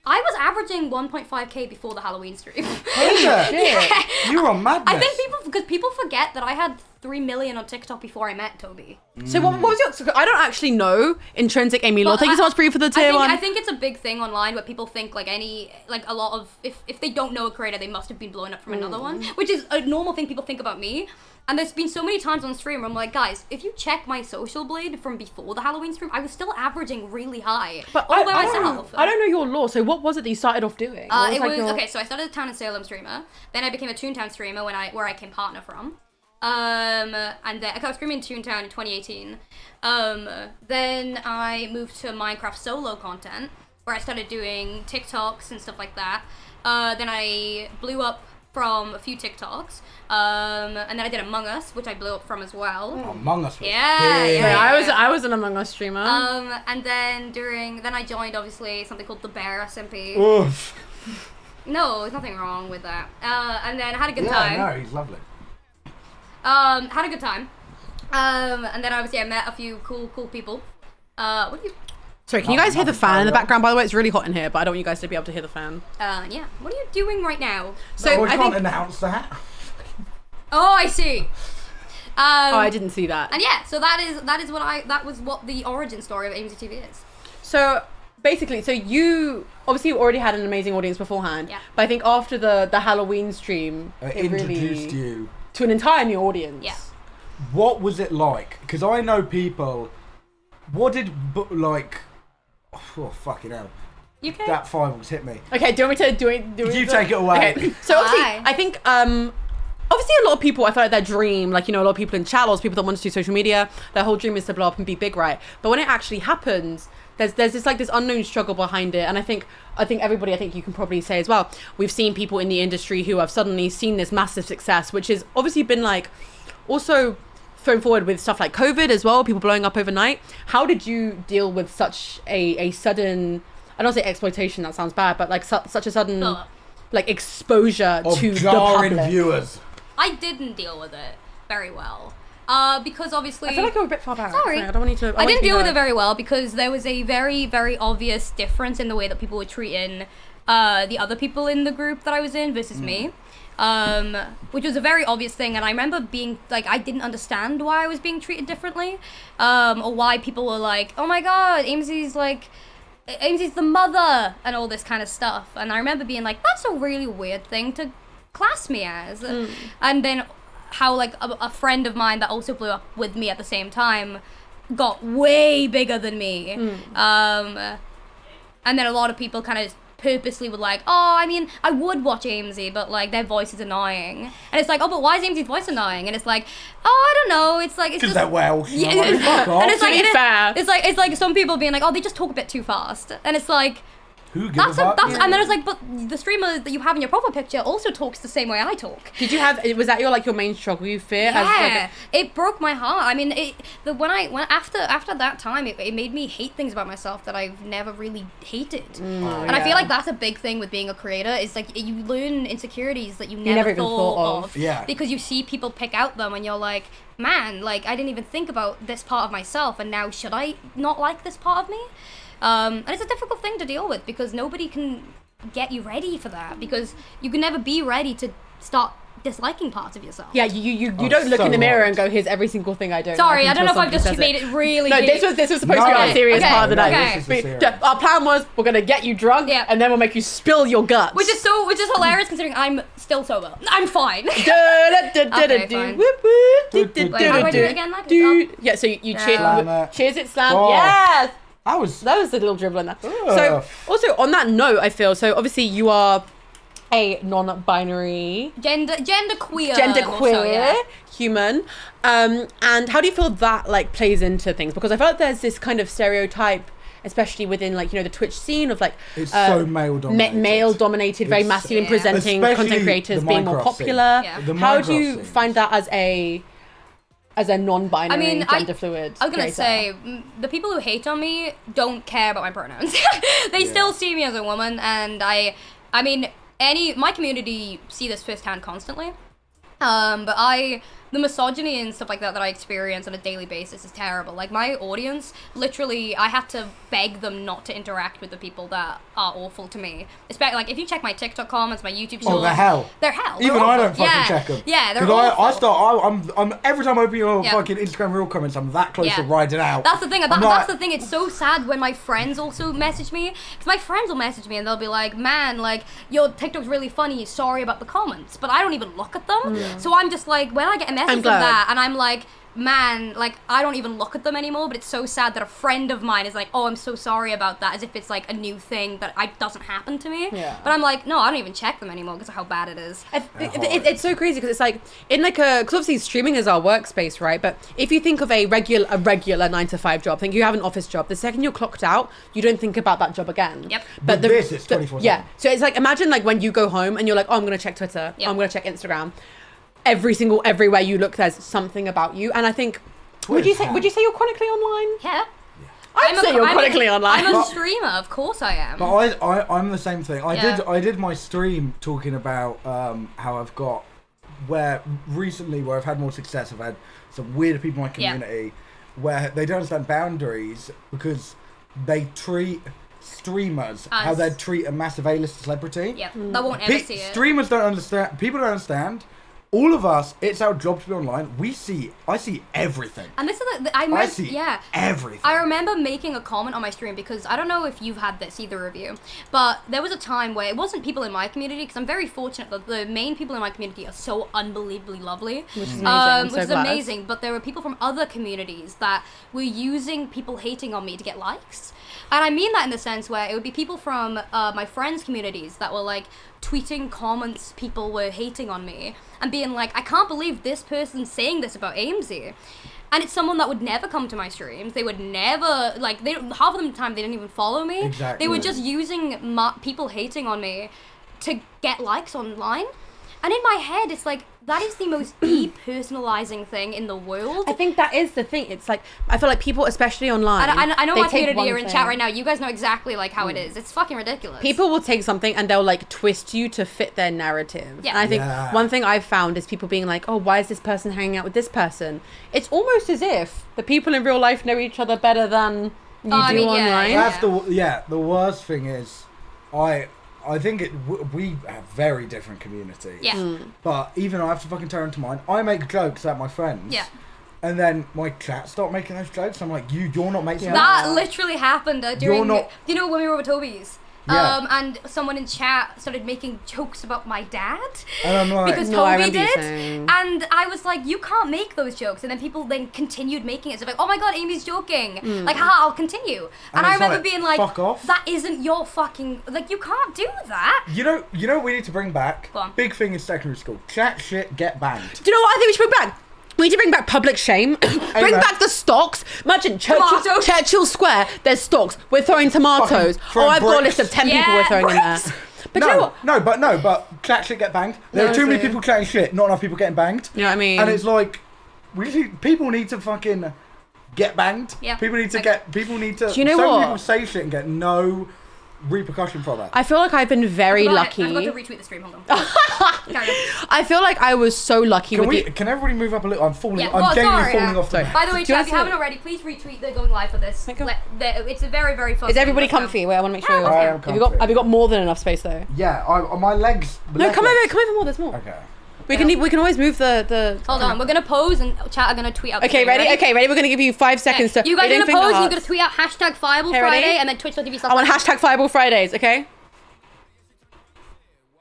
I was averaging 1.5k before the Halloween stream. Holy shit. You were on madness. I think people forget that I had 3 million on TikTok before I met Toby. So what was your? I don't actually know intrinsic Amy Law. Well, Thank you so much, Brie, for the tier one. I think it's a big thing online where people think like a lot of if they don't know a creator, they must have been blown up from another one, which is a normal thing people think about me. And there's been so many times on stream where I'm like, guys, if you check my social blade from before the Halloween stream, I was still averaging really high. But all by I myself. don't know your law. So what was it that you started off doing? What It like was your- okay. So I started a Town and Salem streamer. Then I became a Toontown streamer where I came partner from. And then I was streaming Toontown in 2018. Then I moved to Minecraft solo content where I started doing TikToks and stuff like that. Then I blew up from a few TikToks. And then I did Among Us, which I blew up from as well. Among Us. Was Yeah, big. yeah. I was an Among Us streamer. And then I joined obviously something called the Bear SMP. Oof. No, there's nothing wrong with that. And then I had a good Yeah, time. no, he's lovely. Had a good time. And then obviously I met a few cool people. What do you? Sorry, can you guys hear the fan in the background? By the way, it's really hot in here, but I don't want you guys to be able to hear the fan. Yeah. What are you doing right now? So Oh, we I can't think. announce that. Oh, I see. Oh, I didn't see that. And yeah, so that was what the origin story of Aimsey TV is. So basically, you obviously already had an amazing audience beforehand. Yeah. But I think after the Halloween stream, I it introduced really you. to an entire new audience. Yeah. What was it like? Because I know people. What did like? Oh fucking hell! You can. That fireworks hit me. Okay, do you want me to do it? You take it away. Okay, so obviously, Why? I think obviously a lot of people, I feel like their dream, like, you know, a lot of people in chat, lots of people that want to do social media, their whole dream is to blow up and be big, right? But when it actually happens, there's this like this unknown struggle behind it. And I think everybody, I think you can probably say as well, we've seen people in the industry who have suddenly seen this massive success, which has obviously been like also thrown forward with stuff like COVID as well, people blowing up overnight. How did you deal with such a sudden, I don't say exploitation, that sounds bad, but like such a sudden Blow up. like exposure Of to the jarring public? viewers. I didn't deal with it very well. Because obviously I feel like you're a bit far back. Sorry. I don't want you to. I didn't deal with it very well because there was a very, very obvious difference in the way that people were treating the other people in the group that I was in versus me. Which was a very obvious thing, and I remember being like, I didn't understand why I was being treated differently, or why people were like, oh my god, Aimsey's like Aimsey's the mother and all this kind of stuff. And I remember being like, that's a really weird thing to class me as. And then how like a friend of mine that also blew up with me at the same time got way bigger than me. And then a lot of people kind of purposely were like, oh, I mean, I would watch Aimsey, but like their voice is annoying. And it's like, oh, but why is Aimsey's voice annoying? And it's like, oh, I don't know. It's like, it's Because just they're Welsh. yeah, Like, fuck off. and it's like, To be fair. it's like some people being like, oh, they just talk a bit too fast. And it's like, Who gives a fuck? and then it's like, but the streamer that you have in your profile picture also talks the same way I talk. Did you have? Was that your main struggle? You fear? Yeah, it broke my heart. I mean, after that time, it made me hate things about myself that I've never really hated. And I feel like that's a big thing with being a creator. Is like you learn insecurities that you never even thought of. Yeah. Because you see people pick out them, and you're like, man, like I didn't even think about this part of myself, and now should I not like this part of me? And it's a difficult thing to deal with because nobody can get you ready for that because you can never be ready to start disliking parts of yourself. Yeah, you don't look so in the mirror hard. and go, here's every single thing I don't Sorry, like I don't know until if I've just somebody made says it really No, deep. this was supposed to be No, our serious okay, part of the night. okay. This is the serious. Our plan was we're gonna get you drunk, Yeah. and then we'll make you spill your guts. Which is hilarious considering I'm still sober. I'm fine. Okay, fine. Wait, how do I do it again? Like, Yeah, so you Slam it. cheers it, slam. Oh. Yes, That was... that was a little dribble in there. So Ugh. also on that note, I feel so. Obviously, you are a non-binary, gender queer. genderqueer Also, yeah. human, and how do you feel that like plays into things? Because I feel like there's this kind of stereotype, especially within like the Twitch scene of like It's so male-dominated. Male-dominated, very It's- masculine Yeah. presenting Especially content creators the being more Minecraft popular. scene. Yeah. The How do Minecraft you scene. find that as a non-binary, I mean, gender fluid? I was gonna creator? say the people who hate on me don't care about my pronouns. They still see me as a woman, and I mean, my community see this firsthand constantly. But the misogyny and stuff like that I experience on a daily basis is terrible. Like my audience, literally, I have to beg them not to interact with the people that are awful to me. Especially like if you check my TikTok comments, my YouTube shorts, they're hell. They're hell. Even They're I awful. don't fucking Yeah. check them. Yeah, they're 'Cause awful. I'm every time I open your Yeah. fucking Instagram real comments, I'm that close to Yeah. riding out. That's the thing. I'm That's like- the thing. It's so sad when my friends also message me. Because my friends will message me and they'll be like, man, like, your TikTok's really funny. Sorry about the comments. But I don't even look at them. So I'm just like, when I get a message from glad. that and I'm like, man, like, I don't even look at them anymore. But it's so sad that a friend of mine is like, oh, I'm so sorry about that. As if it's like a new thing that doesn't happen to me. Yeah. But I'm like, no, I don't even check them anymore because of how bad it is. It's so crazy because it's like in like because obviously streaming is our workspace, right? But if you think of a regular 9-to-5 job, think you have an office job. The second you're clocked out, you don't think about that job again. Yep. But this is 24/7. Yeah. So it's like imagine like when you go home and you're like, oh, I'm gonna check Twitter. Yep. I'm gonna check Instagram. Everywhere you look, there's something about you. And I think would you Twitter's say you're chronically online? Yeah. I'd say you're chronically online. I'm a streamer, of course I am. But I'm the same thing. Yeah. I did my stream talking about how I've got where I've had more success. I've had some weird people in my community where they don't understand boundaries because they treat streamers how they'd treat a massive A-list celebrity. Yep. That won't ever see it. Streamers don't understand. People don't understand. All of us, it's our job to be online. I see everything. And this is I see everything. I remember making a comment on my stream because I don't know if you've had this, either of you, but there was a time where it wasn't people in my community because I'm very fortunate that the main people in my community are so unbelievably lovely. Which is amazing. I'm Which so is glad. amazing, but there were people from other communities that were using people hating on me to get likes. And I mean that in the sense where it would be people from my friends' communities that were like tweeting comments people were hating on me and being like, I can't believe this person's saying this about Aimsey. And it's someone that would never come to my streams. They would never, like, half of the time they didn't even follow me. Exactly. They were just using people hating on me to get likes online. And in my head, it's like, that is the most depersonalizing thing in the world. I think that is the thing. It's like I feel like people, especially online, And I know they my take community one are in thing. chat right now. You guys know exactly like how it is. It's fucking ridiculous. People will take something and they'll like twist you to fit their narrative. Yeah. And I think Yeah. one thing I've found is people being like, oh, why is this person hanging out with this person? It's almost as if the people in real life know each other better than you do I mean, yeah, online. yeah. The worst thing is I think we have very different communities. Yeah. Mm. But even I have to fucking turn to mine. I make jokes at my friends. Yeah. and then my chat start making those jokes. I'm like, you're not making That literally happened during. not- You know when we were with Toby's. Yeah. And someone in chat started making jokes about my dad And I'm like, because No, I Toby remember you did, saying. and I was like, "You can't make those jokes." And then people then continued making it. So like, "Oh my god, Amy's joking!" Like, "Ha, I'll continue." And I it's remember like, being like, fuck off. "That isn't your fucking like. You can't do that." you know what we need to bring back? Go on. Big thing in secondary school. Chat shit, get banged. Do you know what I think we should bring back? We need to bring back public shame. Bring Amen. back the stocks. Imagine Tomatoes. Churchill Square, there's stocks. We're throwing tomatoes. Fucking throwing I've got a bricks. list of 10 people we're Yeah, throwing in there. bricks. But you know what? but chat shit, get banged. There No, are too many see. people chatting shit, not enough people getting banged. You know what I mean? And it's like, people need to fucking get banged. Yeah. People need to Do you know so many what? people say shit and get no repercussion from it. I feel like I've been very lucky. I'm about to retweet the stream. Hold on. Carry on. I feel like I was so lucky with Can everybody move up a little? I'm falling. Yeah, I'm well, genuinely sorry, falling yeah. off the. Sorry. By the way, Do you chat, if you want haven't to- already, please retweet the going live for this. Thank you. It's a very, very fun. Is everybody Let's go. comfy? Wait, I want to make sure. I am Have you got comfy. more than enough space though? Yeah, my legs. No, come over more. There's more. Okay. We can always move the. Hold on, we're gonna pose and chat are gonna tweet out. the Okay, thing, ready? Okay, ready. We're gonna give you 5 seconds to. You guys Wait, are don't gonna finger pose and you're hearts. gonna tweet out hashtag Fireball Okay, ready? Friday and then Twitch.tv. I want hashtag Fireball Fridays. Okay.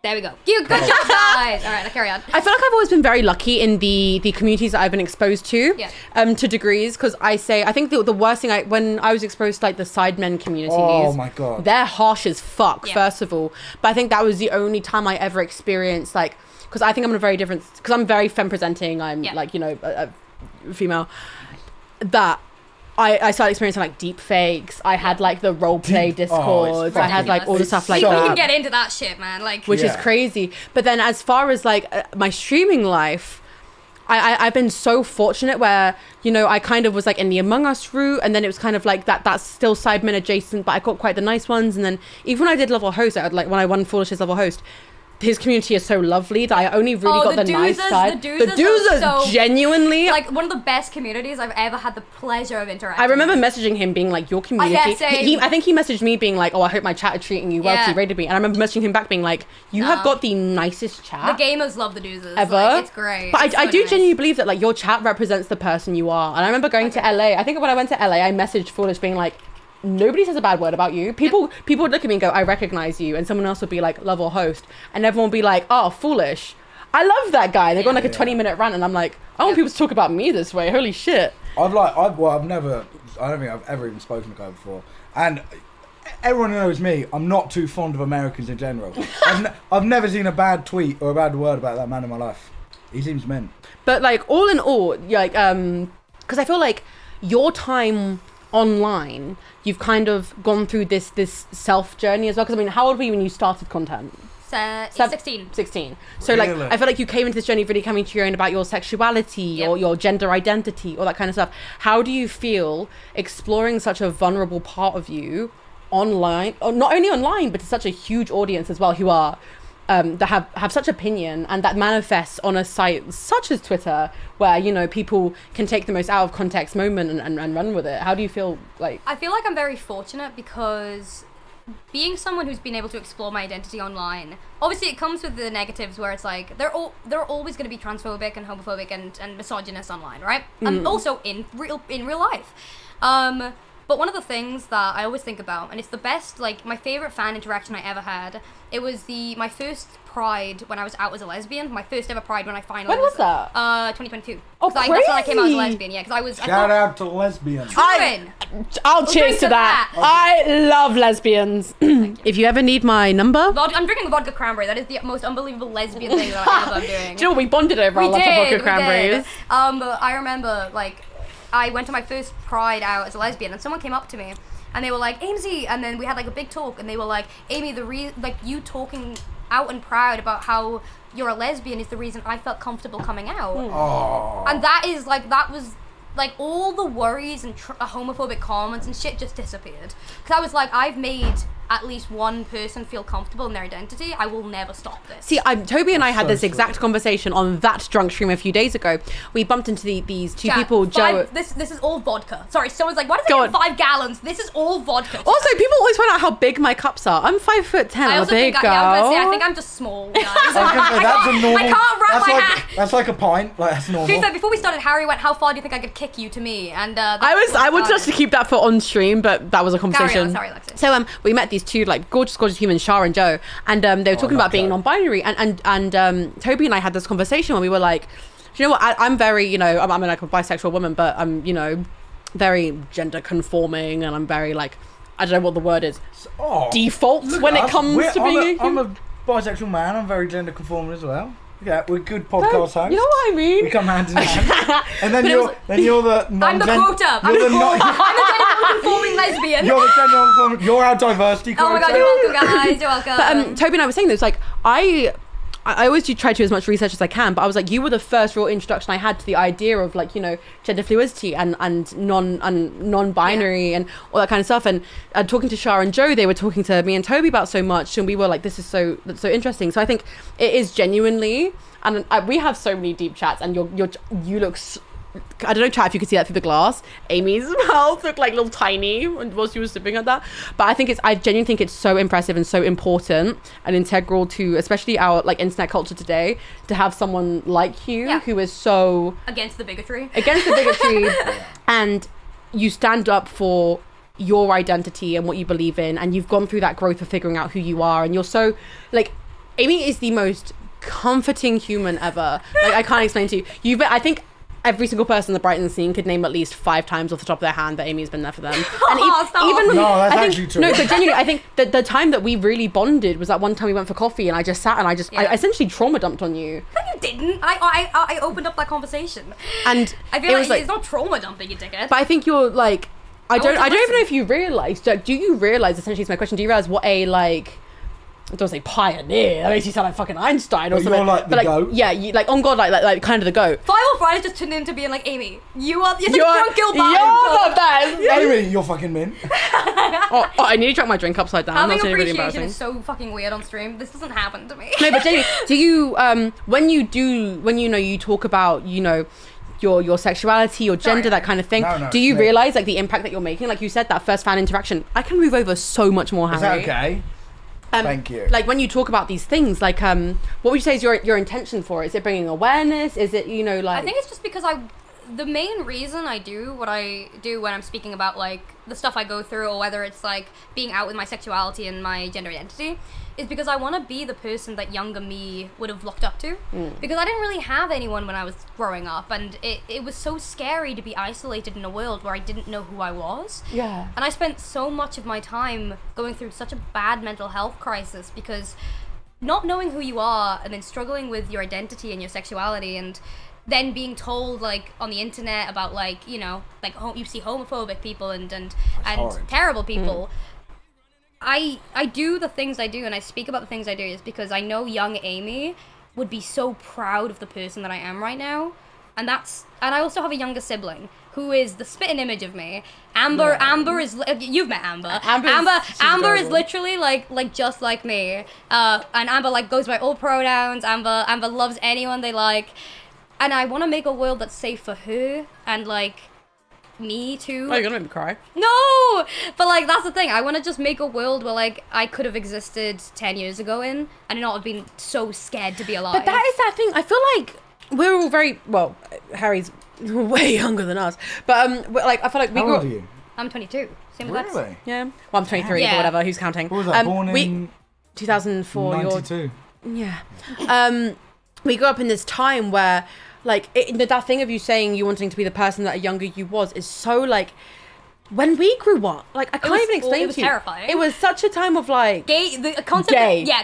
There we go. Good job, guys. All right, now carry on. I feel like I've always been very lucky in the communities that I've been exposed to, Yeah. to degrees. Because I think the worst thing when I was exposed to like the sidemen communities, Oh my God. they're harsh as fuck. Yeah. First of all, but I think that was the only time I ever experienced like, because I think I'm in a very different, because I'm very femme presenting. I'm Yeah. like a female. That I started experiencing like deep fakes. I had like the role play Deep- discords. it's I had like all the fucking stuff like so- We that. can get into that shit, man. Like, Which is Yeah. crazy. But then as far as like my streaming life, I've been so fortunate where, you know, I kind of was like in the Among Us route, and then it was kind of like that's still Sidemen adjacent, but I got quite the nice ones. And then even when I did level host, like when I won Foolish's level host, his community is so lovely that I only really got the nice side. The The doozers are doozers so- genuinely. like one of the best communities I've ever had the pleasure of interacting. I remember with. messaging him being like, your community. yeah, same. I think he messaged me being like, oh, I hope my chat is treating you well because Yeah. he rated me. And I remember messaging him back being like, you have got the nicest chat. The gamers love the doozers. Ever. Like, it's great. But It's I so do nice. genuinely believe that like your chat represents the person you are. And I remember going to LA. I think when I went to LA, I messaged Foolish being like, nobody says a bad word about you. People would look at me and go, I recognize you. And someone else would be like, love or host. And everyone would be like, oh, Foolish. I love that guy. And they go on like a 20-minute rant and I'm like, I want people to talk about me this way. Holy shit. I don't think I've ever even spoken to a guy before. And everyone who knows me, I'm not too fond of Americans in general. I've never seen a bad tweet or a bad word about that man in my life. He seems mint. But like all in all, like because I feel like your time online, you've kind of gone through this self journey as well. Because I mean, how old were you when you started content? 16. 16. So Really? like, I feel like you came into this journey really coming to your own about your sexuality, your gender identity, all that kind of stuff. How do you feel exploring such a vulnerable part of you online, or not only online, but to such a huge audience as well, who are that have such opinion and that manifests on a site such as Twitter, where, you know, people can take the most out of context moment and run with it? How do you feel like? I feel like I'm very fortunate because being someone who's been able to explore my identity online, obviously it comes with the negatives where it's like there are always going to be transphobic and homophobic and misogynist online, right? And also in real life. But one of the things that I always think about, and it's the best, like my favorite fan interaction I ever had, it was my first Pride when I was out as a lesbian. My first ever Pride when I finally When was that? 2022. Oh, That's when I came out as a crazy. lesbian. Yeah, because I was. Shout out to lesbians. I'll cheers drink to to that. that. I love lesbians. If you ever need my number, I'm drinking vodka cranberry. That is the most unbelievable lesbian thing that I ever am doing. do you know what? We bonded over our love for vodka cranberries. But I remember, like, I went to my first Pride out as a lesbian, and someone came up to me, and they were like, Aimsey, and then we had like a big talk, and they were like, Amy, you talking out and proud about how you're a lesbian is the reason I felt comfortable coming out. Oh. And that was like all the worries and homophobic comments and shit just disappeared. Because I was like, I've made at least one person feel comfortable in their identity, I will never stop this. See, Toby and I had So this sweet. exact conversation on that drunk stream a few days ago. We bumped into these two Chat, people, Joe. This is all vodka. Sorry, someone's like, why does Go it get 5 gallons? This is all vodka. Also, people always find out how big my cups are. I'm 5'10". I I'm a also big think girl. I think I'm just small, guys. I was gonna say, that's a normal. I can't wrap that's my like hand. that's like a pint. Like that's normal. She said before we started, Harry went, "How far do you think I could kick you?" to me, and I wanted us to keep that for on stream, but that was a conversation. Sorry, Lexi. So we met these two like gorgeous humans, Shah and Joe, and they were talking about being Joe. non-binary, and Toby and I had this conversation where we were like, you know what, I'm very, you know, I'm like a bisexual woman, but I'm, you know, very gender conforming, and I'm very like, I don't know what the word is, default Look when at it us. comes to being I'm a bisexual man. I'm very gender conforming as well. Yeah, we're good podcast hosts. You know what I mean? We come hand in hand. And then But it you're was- the I'm the quota. I'm the non-conforming lesbian. You're the gender non-conforming. You're our diversity Oh my quota. god, you're welcome, guys. You're welcome. But Toby and I were saying this, like, I always do try to do as much research as I can, but I was like, you were the first real introduction I had to the idea of like, you know, gender fluidity and non-binary and all that kind of stuff. And talking to Shah and Joe, they were talking to me and Toby about so much, and we were like, that's so interesting. So I think it is genuinely, and we have so many deep chats, and you look. I don't know, chat, if you could see that through the glass. Amy's mouth looked like little tiny while she was sipping at that. But I genuinely think it's so impressive and so important and integral to, especially our like internet culture today, to have someone like you who is so against the bigotry. And you stand up for your identity and what you believe in, and you've gone through that growth of figuring out who you are, and you're so like, Amy is the most comforting human ever. Like, I can't explain to you. I think every single person in the Brighton scene could name at least 5 times off the top of their hand that Amy's been there for them. And even No, that's I think, actually true. No, but genuinely, I think that the time that we really bonded was that one time we went for coffee, and I just sat and I essentially trauma dumped on you. No, you didn't. I opened up that conversation. And I feel like it's not trauma dumping, you dickhead. But I think you're like, I don't want to even know listen. if you realise. Do you realise? Essentially, is my question. Do you realise what a like? I don't say pioneer. That makes you sound like fucking Einstein or But something. you're like the goat. Yeah, you, like on God, like kind of the goat. Fireball Fridays just turned into being like, Amy, you're the drunk Gilbert. You're the best. Amy, you're fucking mint. Oh, I need to drink my drink upside down. Having That's really, really appreciation embarrassing. is so fucking weird on stream. This doesn't happen to me. No, but Jenny, do you when you talk about, you know, your sexuality, your gender, that kind of thing, No, do you no. realise like the impact that you're making? Like you said, that first fan interaction, I can move over so much more, Is Harry. that okay? Thank you. Like when you talk about these things, like what would you say is your intention for it? Is it bringing awareness? Is it, you know, like I think it's just because the main reason I do what I do when I'm speaking about like the stuff I go through, or whether it's like being out with my sexuality and my gender identity, is because I want to be the person that younger me would have looked up to. Because I didn't really have anyone when I was growing up, and it was so scary to be isolated in a world where I didn't know who I was. Yeah. And I spent so much of my time going through such a bad mental health crisis because not knowing who you are and then struggling with your identity and your sexuality, and then being told like on the internet about like, you know, like you see homophobic people and horrid. terrible people. I do the things I do, and I speak about the things I do is because I know young Amy would be so proud of the person that I am right now. And I also have a younger sibling who is the spitting image of me. Amber is, you've met Amber. Amber is literally like just like me. And Amber like goes by all pronouns. Amber loves anyone they like. And I want to make a world that's safe for her and like me too. Oh, you're gonna make me cry. No! But like that's the thing. I want to just make a world where like I could have existed 10 years ago and not have been so scared to be alive. But that is that thing. I feel like we're all very well. Harry's way younger than us, but like I feel like we How grew old up. are you? I'm 22. Same with that. Really? Yeah. Well, I'm 23, Yeah. but whatever. Who's counting? What was that? Born in 2004. You're 92. Yeah. We grew up in this time where, like, that thing of you saying you wanting to be the person that a younger you was is so, like, when we grew up, like, I can't was- even explain it was to you. terrifying. It was such a time of, like, Gay, the concept. Gay. Yeah,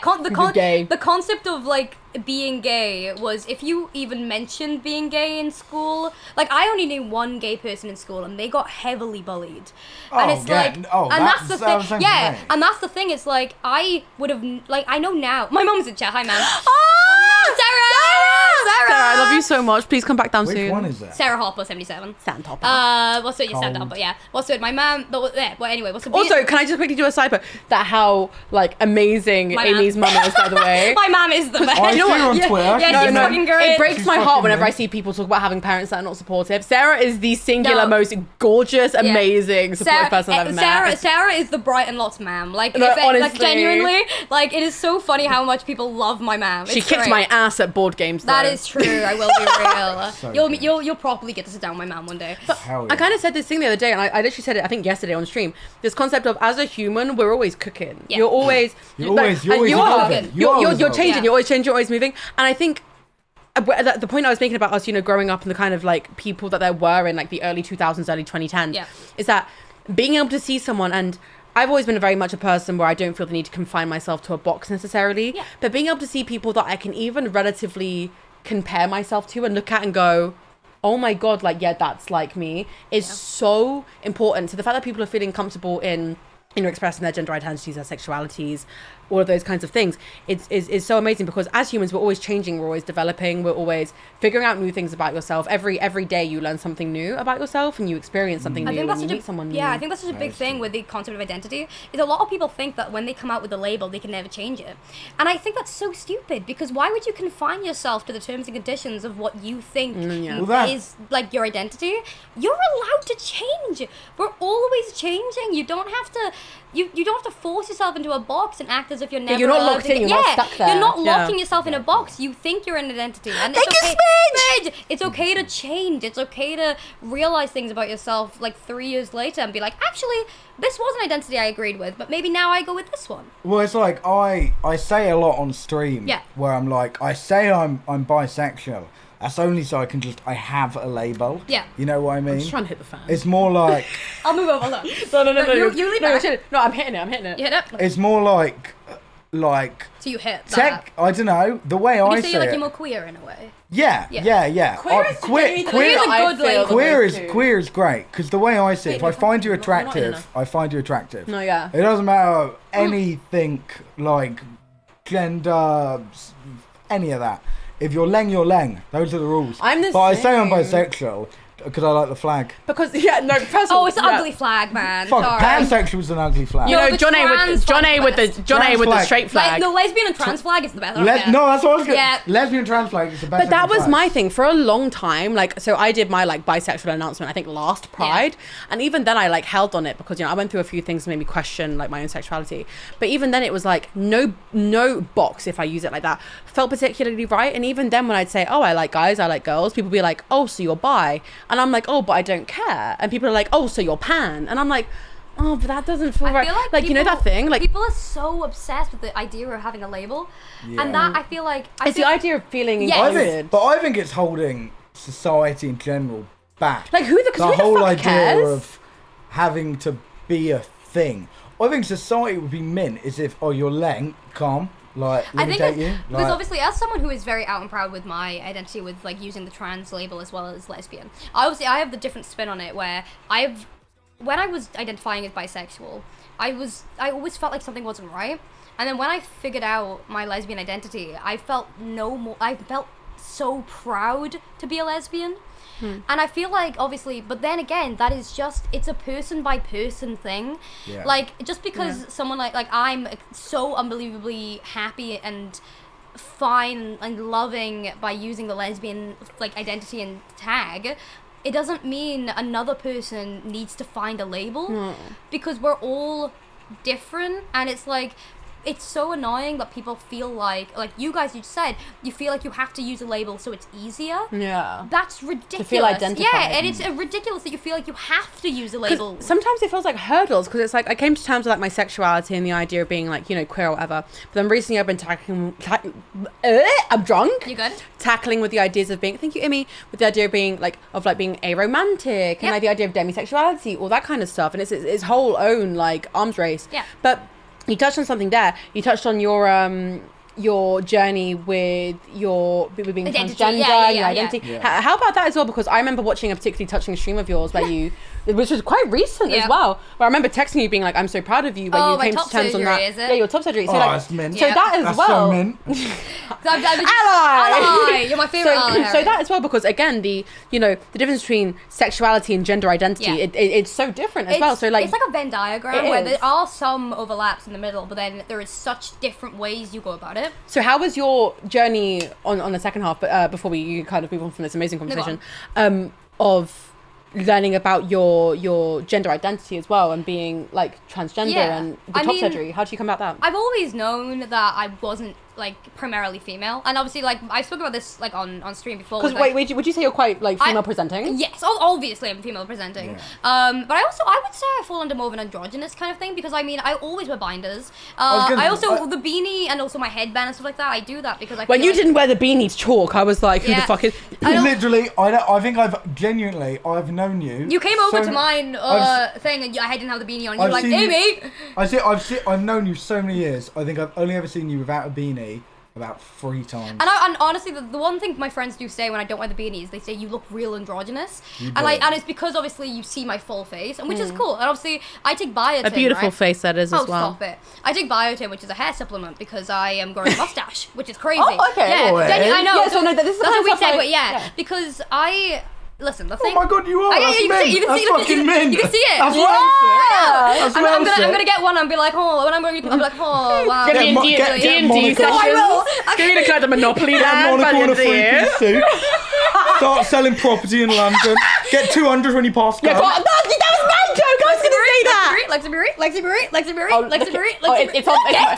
Gay. the concept of like being gay was if you even mentioned being gay in school. Like I only knew one gay person in school, and they got heavily bullied. And Oh, it's yeah. like, Oh, and that's that's the the same thing. for Yeah, me. and that's the thing. It's like I would have like I know now. My mom's in chat. Hi, man. oh, Sarah! Sarah, I love you so much. Please come back down Which soon. one is that? Sarah Hopper, 77. Sandhopper. What's it? You stand Cold. up, but yeah. What's it? My mom. Yeah. Well, anyway, what's it? Also, can I just quickly do a side note that how like amazing My Amy's mum is, by the way. my mom is the best. I You know see what? her on Yeah, Twitter. yeah, she's fucking great. It breaks She's my heart fucking whenever I great. see people talk about having parents that are not supportive. Sarah is the singular, No. most gorgeous, amazing, supportive person I've ever met. Sarah is the bright and lots ma'am. Like, No, like honestly. genuinely, like it is so funny how much people love my ma'am. She It's kicked great. my ass at board games. That though. is true. I will be real. So good. You'll properly get to sit down with my mum one day. Hell I yeah. kind of said this thing the other day, and I literally said it, I think yesterday on stream. This concept of as a human, we're always cooking. Yeah. You're always, You're always evolving. You're changing. Yeah. You're always changing. You're always moving. And I think the point I was making about us, growing up and the kind of like people that there were in like the early 2000s, early 2010s, Yeah. is that being able to see someone and. I've always been very much a person where I don't feel the need to confine myself to a box necessarily. Yeah. But being able to see people that I can even relatively compare myself to and look at and go, oh my God, like, yeah, that's like me, is so important. So the fact that people are feeling comfortable in expressing their gender identities, their sexualities, all of those kinds of things, is so amazing, because as humans, we're always changing, we're always developing, we're always figuring out new things about yourself. Every day you learn something new about yourself and you experience something I new think that's and you such meet someone new. yeah, I think that's such a big thing with the concept of identity. Is a lot of people think that when they come out with a label, they can never change it, and I think that's so stupid, because why would you confine yourself to the terms and conditions of what you think Well, that- is like your identity? You're allowed to change. We're always changing. You don't have to. You don't have to force yourself into a box and act as if you're never. you're not allowed locked to in, get- you're not stuck there. You're not Yeah. locking yourself in a box. You think you're an identity, and Thank it's you, okay. Smidge! It's okay to change. It's okay to realize things about yourself like 3 years later and be like, actually, this was an identity I agreed with, but maybe now I go with this one. Well, it's like I say a lot on stream. Yeah. Where I'm like, I say I'm bisexual. That's only so I have a label. Yeah. You know what I mean? I'm just trying to hit the fan. It's more like I'll move over. Look. No, You leave no, back. you're no, I'm hitting it. You hit it. it's more like So you hit that. I don't know the way Would I you say say like it. you're more queer in a way? Yeah. Queer is queer, queer is a good label. queer is great, because the way I see it, if Wait, I find you you're not in attractive, enough. I find you attractive. No, yeah. It doesn't matter anything like gender, any of that. If you're leng, you're leng. Those are the rules. I'm the But I say I'm same. bisexual because I like the flag. Because first of all, Oh, it's an ugly flag, man. Fuck, Sorry. pansexual's an ugly flag. You No, know, the John A with trans John A flag with the is the John A best. with the Trans straight Like, flag. the lesbian and trans flag is the best. No, that's what I was gonna. Yeah. Lesbian trans flag is the best. But that fucking was flag. my thing for a long time. Like, so I did my like bisexual announcement, I think last Pride, and even then I like held on it because I went through a few things that made me question like my own sexuality. But even then it was like no box, if I use it like that, felt particularly right. And even then when I'd say, oh, I like guys, I like girls, people be like, oh, so you're bi, and I'm like, oh, but I don't care. And people are like, oh, so you're pan, and I'm like, oh, but that doesn't feel I right. feel like Like, you know that thing, like people are so obsessed with the idea of having a label, and that I feel like it's the idea of feeling Yeah. I included. think, but I think it's holding society in general back. Like who the whole fuck idea cares? of having to be a thing. I think society would be mint is if you're leng, calm, like I think limitate you. because Like, obviously, as someone who is very out and proud with my identity, with like using the trans label as well as lesbian, I have the different spin on it where when I was identifying as bisexual, I always felt like something wasn't right, and then when I figured out my lesbian identity, I felt so proud to be a lesbian. And I feel like obviously, but then again, that is just, it's a person by person thing. Yeah. Like just because someone like I'm so unbelievably happy and fine and loving by using the lesbian like identity and tag, it doesn't mean another person needs to find a label, because we're all different. And it's like, it's so annoying that people feel like you guys, you said you feel like you have to use a label so it's easier. Yeah. That's ridiculous. feel identified. Yeah, and it's ridiculous that you feel like you have to use a label. Sometimes it feels like hurdles, because it's like I came to terms with like my sexuality and the idea of being like, queer or whatever. But then recently I've been I'm drunk. You good? Tackling with the ideas of being, thank you, Emmy, with the idea of being like being aromantic and Yep. like the idea of demisexuality, all that kind of stuff. And it's whole own like arms race. Yeah. But you touched on something there. You touched on your your journey with with being Identity, transgender, your yeah. identity. Yeah. How about that as well? Because I remember watching a particularly touching stream of yours where which was quite recent as well. Where I remember texting you being like, "I'm so proud of you," when you my came to top terms on that. surgery, is it? Yeah, your top surgery. So Oh, like, that's mint. so Yeah. that as That's well. so mint. Ally! You're my favorite ally. So that as well, because again, the difference between sexuality and gender identity, Yeah. it's so different as well. So like, it's like a Venn diagram It where is. there are some overlaps in the middle, but then there is such different ways you go about it. so how was your journey on the second half? But before we kind of move on from this amazing go conversation, of learning about your gender identity as well, and being like transgender Yeah. and the I top mean, surgery. How did you come about that? I've always known that I wasn't like primarily female, and obviously like I spoke about this like on stream before. Because with, like, would you say you're quite like female presenting? Yes, obviously I'm female presenting. Yeah. But I would say I fall under more of an androgynous kind of thing, because I mean I always wear binders. was gonna- I also the beanie and also my headband and stuff like that. I do that because I. When feel you like, didn't wear the beanie chalk, I was like, who the Yeah. fuck is? I don't- Literally, I think I've known you. You came over so- to mine I've- thing and I didn't have the beanie on. And you I've were like, seen you- Amy. I've known you so many years. I think I've only ever seen you without a beanie about 3 times. And honestly, the one thing my friends do say when I don't wear the beanie is they say you look real androgynous, and it's because obviously you see my full face, and which is cool. And obviously I take biotin. A beautiful right? face that is Oh, as well. stop it! I take biotin, which is a hair supplement, because I am growing a mustache, which is crazy. Oh, okay. Yeah, Oh, Jenny, I know. Yeah, so no, this is the that's kind a of weird stuff segue. I- Yeah, because listen, the Oh thing. my god, you are! Oh, yeah, That's you can mint. see- you can That's see- you can- fucking you mint. can see it. That's Yeah. well sick. That's I'm well sick. gonna get one and be like, oh, when I'm going to be like, oh, wow. Gonna be in Get D&D Monica. sessions. I will. Going to collect the Monopoly Get land by Monica the on end a of the year. 3-piece suit. Start selling property in London. Get 200 when you pass go. Yeah, that was my joke. I was going to say that.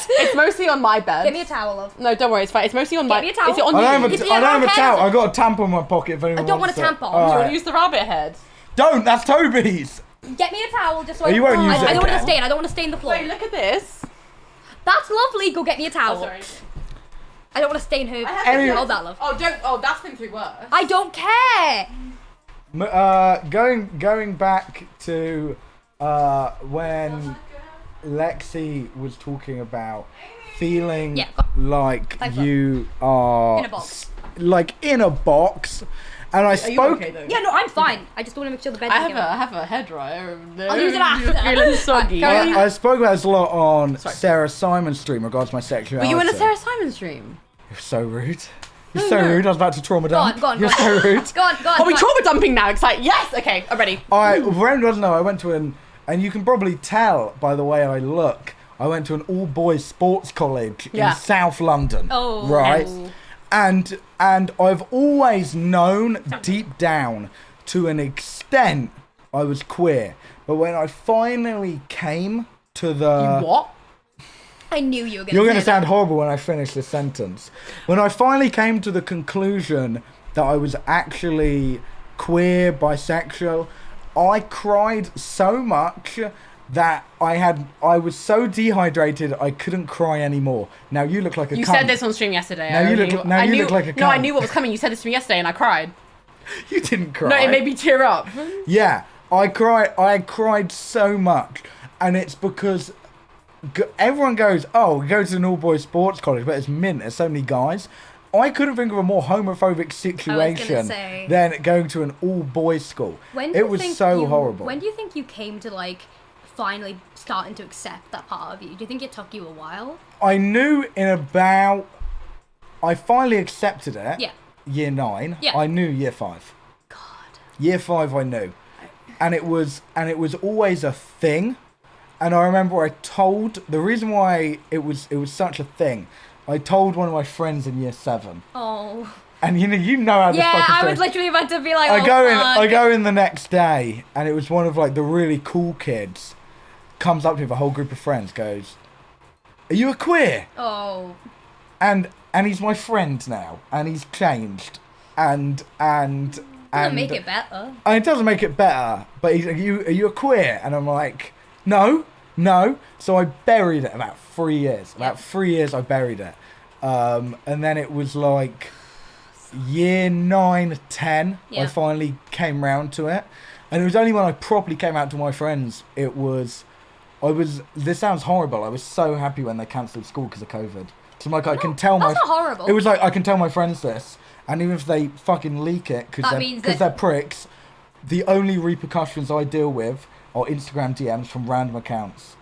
It's mostly on my bed. Get me a towel, love. No, don't worry, it's fine. It's mostly on my. me a towel. Is it on I you? don't have If a, you I don't have a have towel. hands- I got a tampon in my pocket if anyone I don't wants want a it. tampon. All Do you want right. to use the rabbit head? Don't. That's Toby's. Get me a towel just so Oh, you won't use it I don't want to again. stain. I don't want to stain the floor. Wait, look at this. That's lovely. Go get me a towel. Oh, sorry. I don't want to stain her. Any- Hold that, love. Oh, don't. Oh, that's been through worse. I don't care. Going back to when Lexie was talking about feeling Yeah, go like Thanks, you are In a box. like in a box, and I spoke. though? Yeah, no, I'm fine. I just want to make sure the bed's I together. have a hairdryer. I'll use it after. You're feeling soggy. Alright, I spoke about this a lot on Sorry. Sarah Simon's stream regards to my Were sexuality. you in a Sarah Simon stream? You're so rude. You're so rude. I was about to trauma dump. Go on, You're go so on. rude. Go on. Are we trauma dumping now? It's like, yes, okay, I'm ready. For anyone who doesn't know, I went to and you can probably tell by the way I look, I went to an all-boys sports college Yeah. in South London. Oh. Right? Oh. And I've always known deep down, to an extent, I was queer. But when I finally came to the... What? I knew you were You're going to say sound that. horrible when I finish this sentence. When I finally came to the conclusion that I was actually queer, bisexual, I cried so much that I was so dehydrated I couldn't cry anymore. Now you look like a You cunt. said this on stream yesterday. Now I you already look- knew- now I you knew, look like a No, I cunt. knew what was coming. You said this to me yesterday and I cried. You didn't cry. No, it made me tear up. Yeah, I cried so much, and it's because everyone goes, "Oh, we go to an all-boys sports college, but it's mint. There's so many guys." I couldn't think of a more homophobic situation say. than going to an all-boys school. When do It you was think so you- horrible. When do you think you came to like finally starting to accept that part of you? Do you think it took you a while? I knew in about. I finally accepted it. Yeah. Year 9. Yeah. I knew year 5. God. Year 5 I knew. And it was always a thing. And I remember I told the reason why it was such a thing. I told one of my friends in year 7. Oh. And you know how this Yeah, fucking I thing- was literally about to be like, I oh, go fuck. in the next day, and it was one of like the really cool kids comes up to me with a whole group of friends, goes, "Are you a queer?" Oh. And he's my friend now, and he's changed, and Doesn't make it better. and it doesn't make it better, but he's like, are you a queer? And I'm like, no. So I buried it about 3 years. About 3 years I buried it. And then it was like year 9, 10, I Yeah. finally came round to it. And it was only when I properly came out to my friends, this sounds horrible, I was so happy when they cancelled school because of COVID. So like I can tell that's not horrible. It was like I can tell my friends this, and even if they fucking leak it because they're pricks, the only repercussions I deal with are Instagram DMs from random accounts,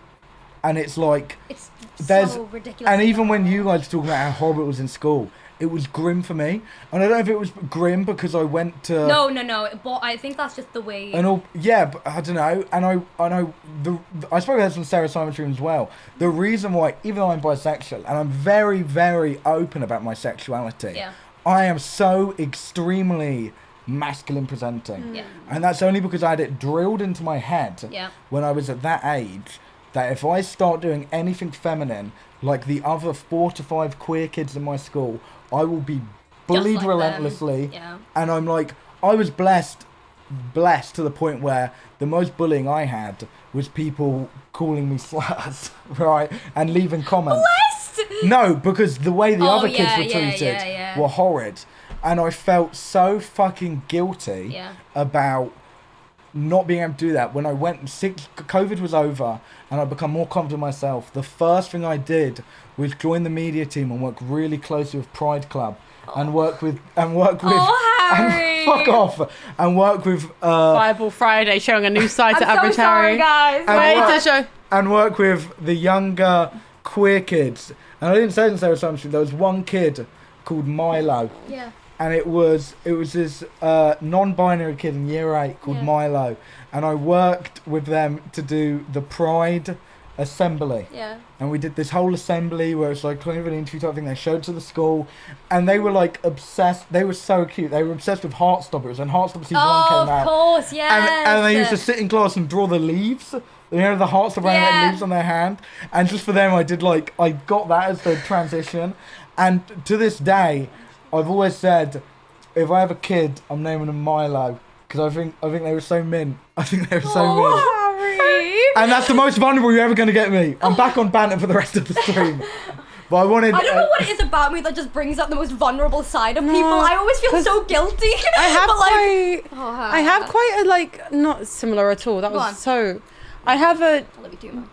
and it's like it's there's so ridiculous. and even when you guys talk about how horrible it was in school, it was grim for me, and I don't know if it was grim because I went to no, but I think that's just the way. and all, yeah, but I don't know, and I spoke about this on Sarah Simon's room as well. The reason why, even though I'm bisexual and I'm very, very open about my sexuality, I am so extremely masculine presenting, and that's only because I had it drilled into my head when I was at that age that if I start doing anything feminine like the other 4 to 5 queer kids in my school, I will be bullied relentlessly. And I'm like, I was blessed to the point where the most bullying I had was people calling me slurs, right, and leaving comments. Blessed? No, because the way the other kids were treated were horrid, and I felt so fucking guilty about not being able to do that. When I went, COVID was over, and I become more confident in myself. The first thing I did was join the media team and work really closely with Pride Club, and work with Harry. fuck off, and work with Fireball Friday showing a new site at Average sorry, Harry. guys. Wait to show. And work with the younger queer kids. And I didn't say this there something. There was one kid called Milo. Yeah. And it was this non-binary kid in year 8 called Milo, and I worked with them to do the Pride assembly. Yeah. And we did this whole assembly where it's like kind of an interview type thing. They showed to the school, and they were like obsessed. They were so cute. They were obsessed with Heartstoppers, and Heartstopper season 1 came out. Of course, yes. And they used to sit in class and draw the leaves. You know, the Heartstopper like leaves on their hand. And just for them, I got that as the transition. And to this day, I've always said, if I have a kid, I'm naming him Milo, because I think they were so min. I think they were so min. Harry. And that's the most vulnerable you're ever going to get me. I'm back on banter for the rest of the stream. But I wanted. I don't know what it is about me that just brings up the most vulnerable side of people. I always feel so guilty. I have quite a like not similar at all. That was so. I have a. I love you too, man.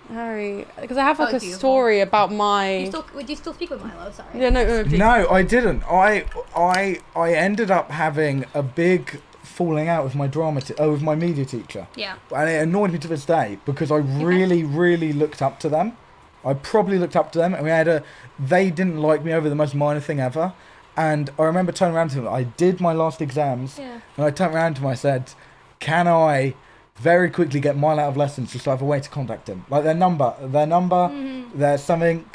Harry, because I have like a story about my. Do you still speak with Milo? Sorry. Yeah, no, please. No, I didn't. I ended up having a big falling out with my with my media teacher. Yeah. And it annoyed me to this day because I really, really looked up to them. I probably looked up to them, and they didn't like me over the most minor thing ever. And I remember turning around to them. I did my last exams, and I turned around to them. I said, "Can I very quickly get Mile out of lessons just so I have a way to contact him? Like their number, there's something."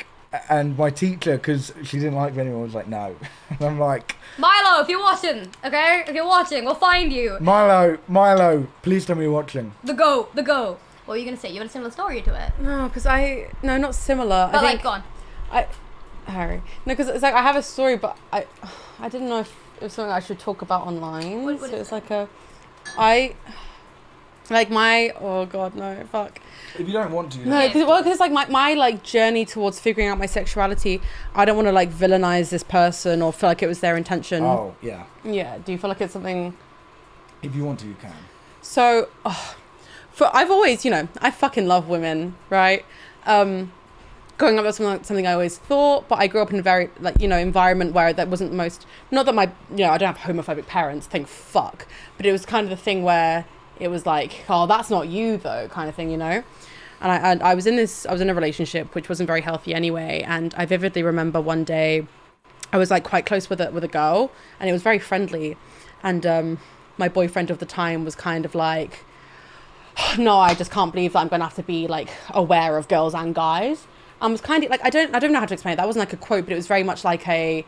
And my teacher, because she didn't like me anymore, was like, "No." And I'm like, Milo, if you're watching, okay? If you're watching, we'll find you. Milo, please tell me you're watching. The go. What were you going to say? You had a similar story to it. No, because no, not similar. But I think, go on. Harry. No, because it's like I have a story, but I didn't know if it was something I should talk about online. What so is it's it? oh god, no, fuck. If you don't want to, No, because it's like my like journey towards figuring out my sexuality. I don't want to like villainize this person or feel like it was their intention. Oh yeah. Yeah. Do you feel like it's something? If you want to, you can. So, I've always, I fucking love women, right? Growing up, that's something I always thought, but I grew up in a very, environment where that wasn't the most, not that I don't have homophobic parents, thank fuck, but it was kind of the thing where it was like, oh, that's not you though, kind of thing, And I was in a relationship which wasn't very healthy anyway, and I vividly remember one day I was like quite close with a girl, and it was very friendly, and my boyfriend of the time was kind of like, no, I just can't believe that I'm gonna have to be like aware of girls and guys. And was kind of like, I don't know how to explain it. That wasn't like a quote, but it was very much like I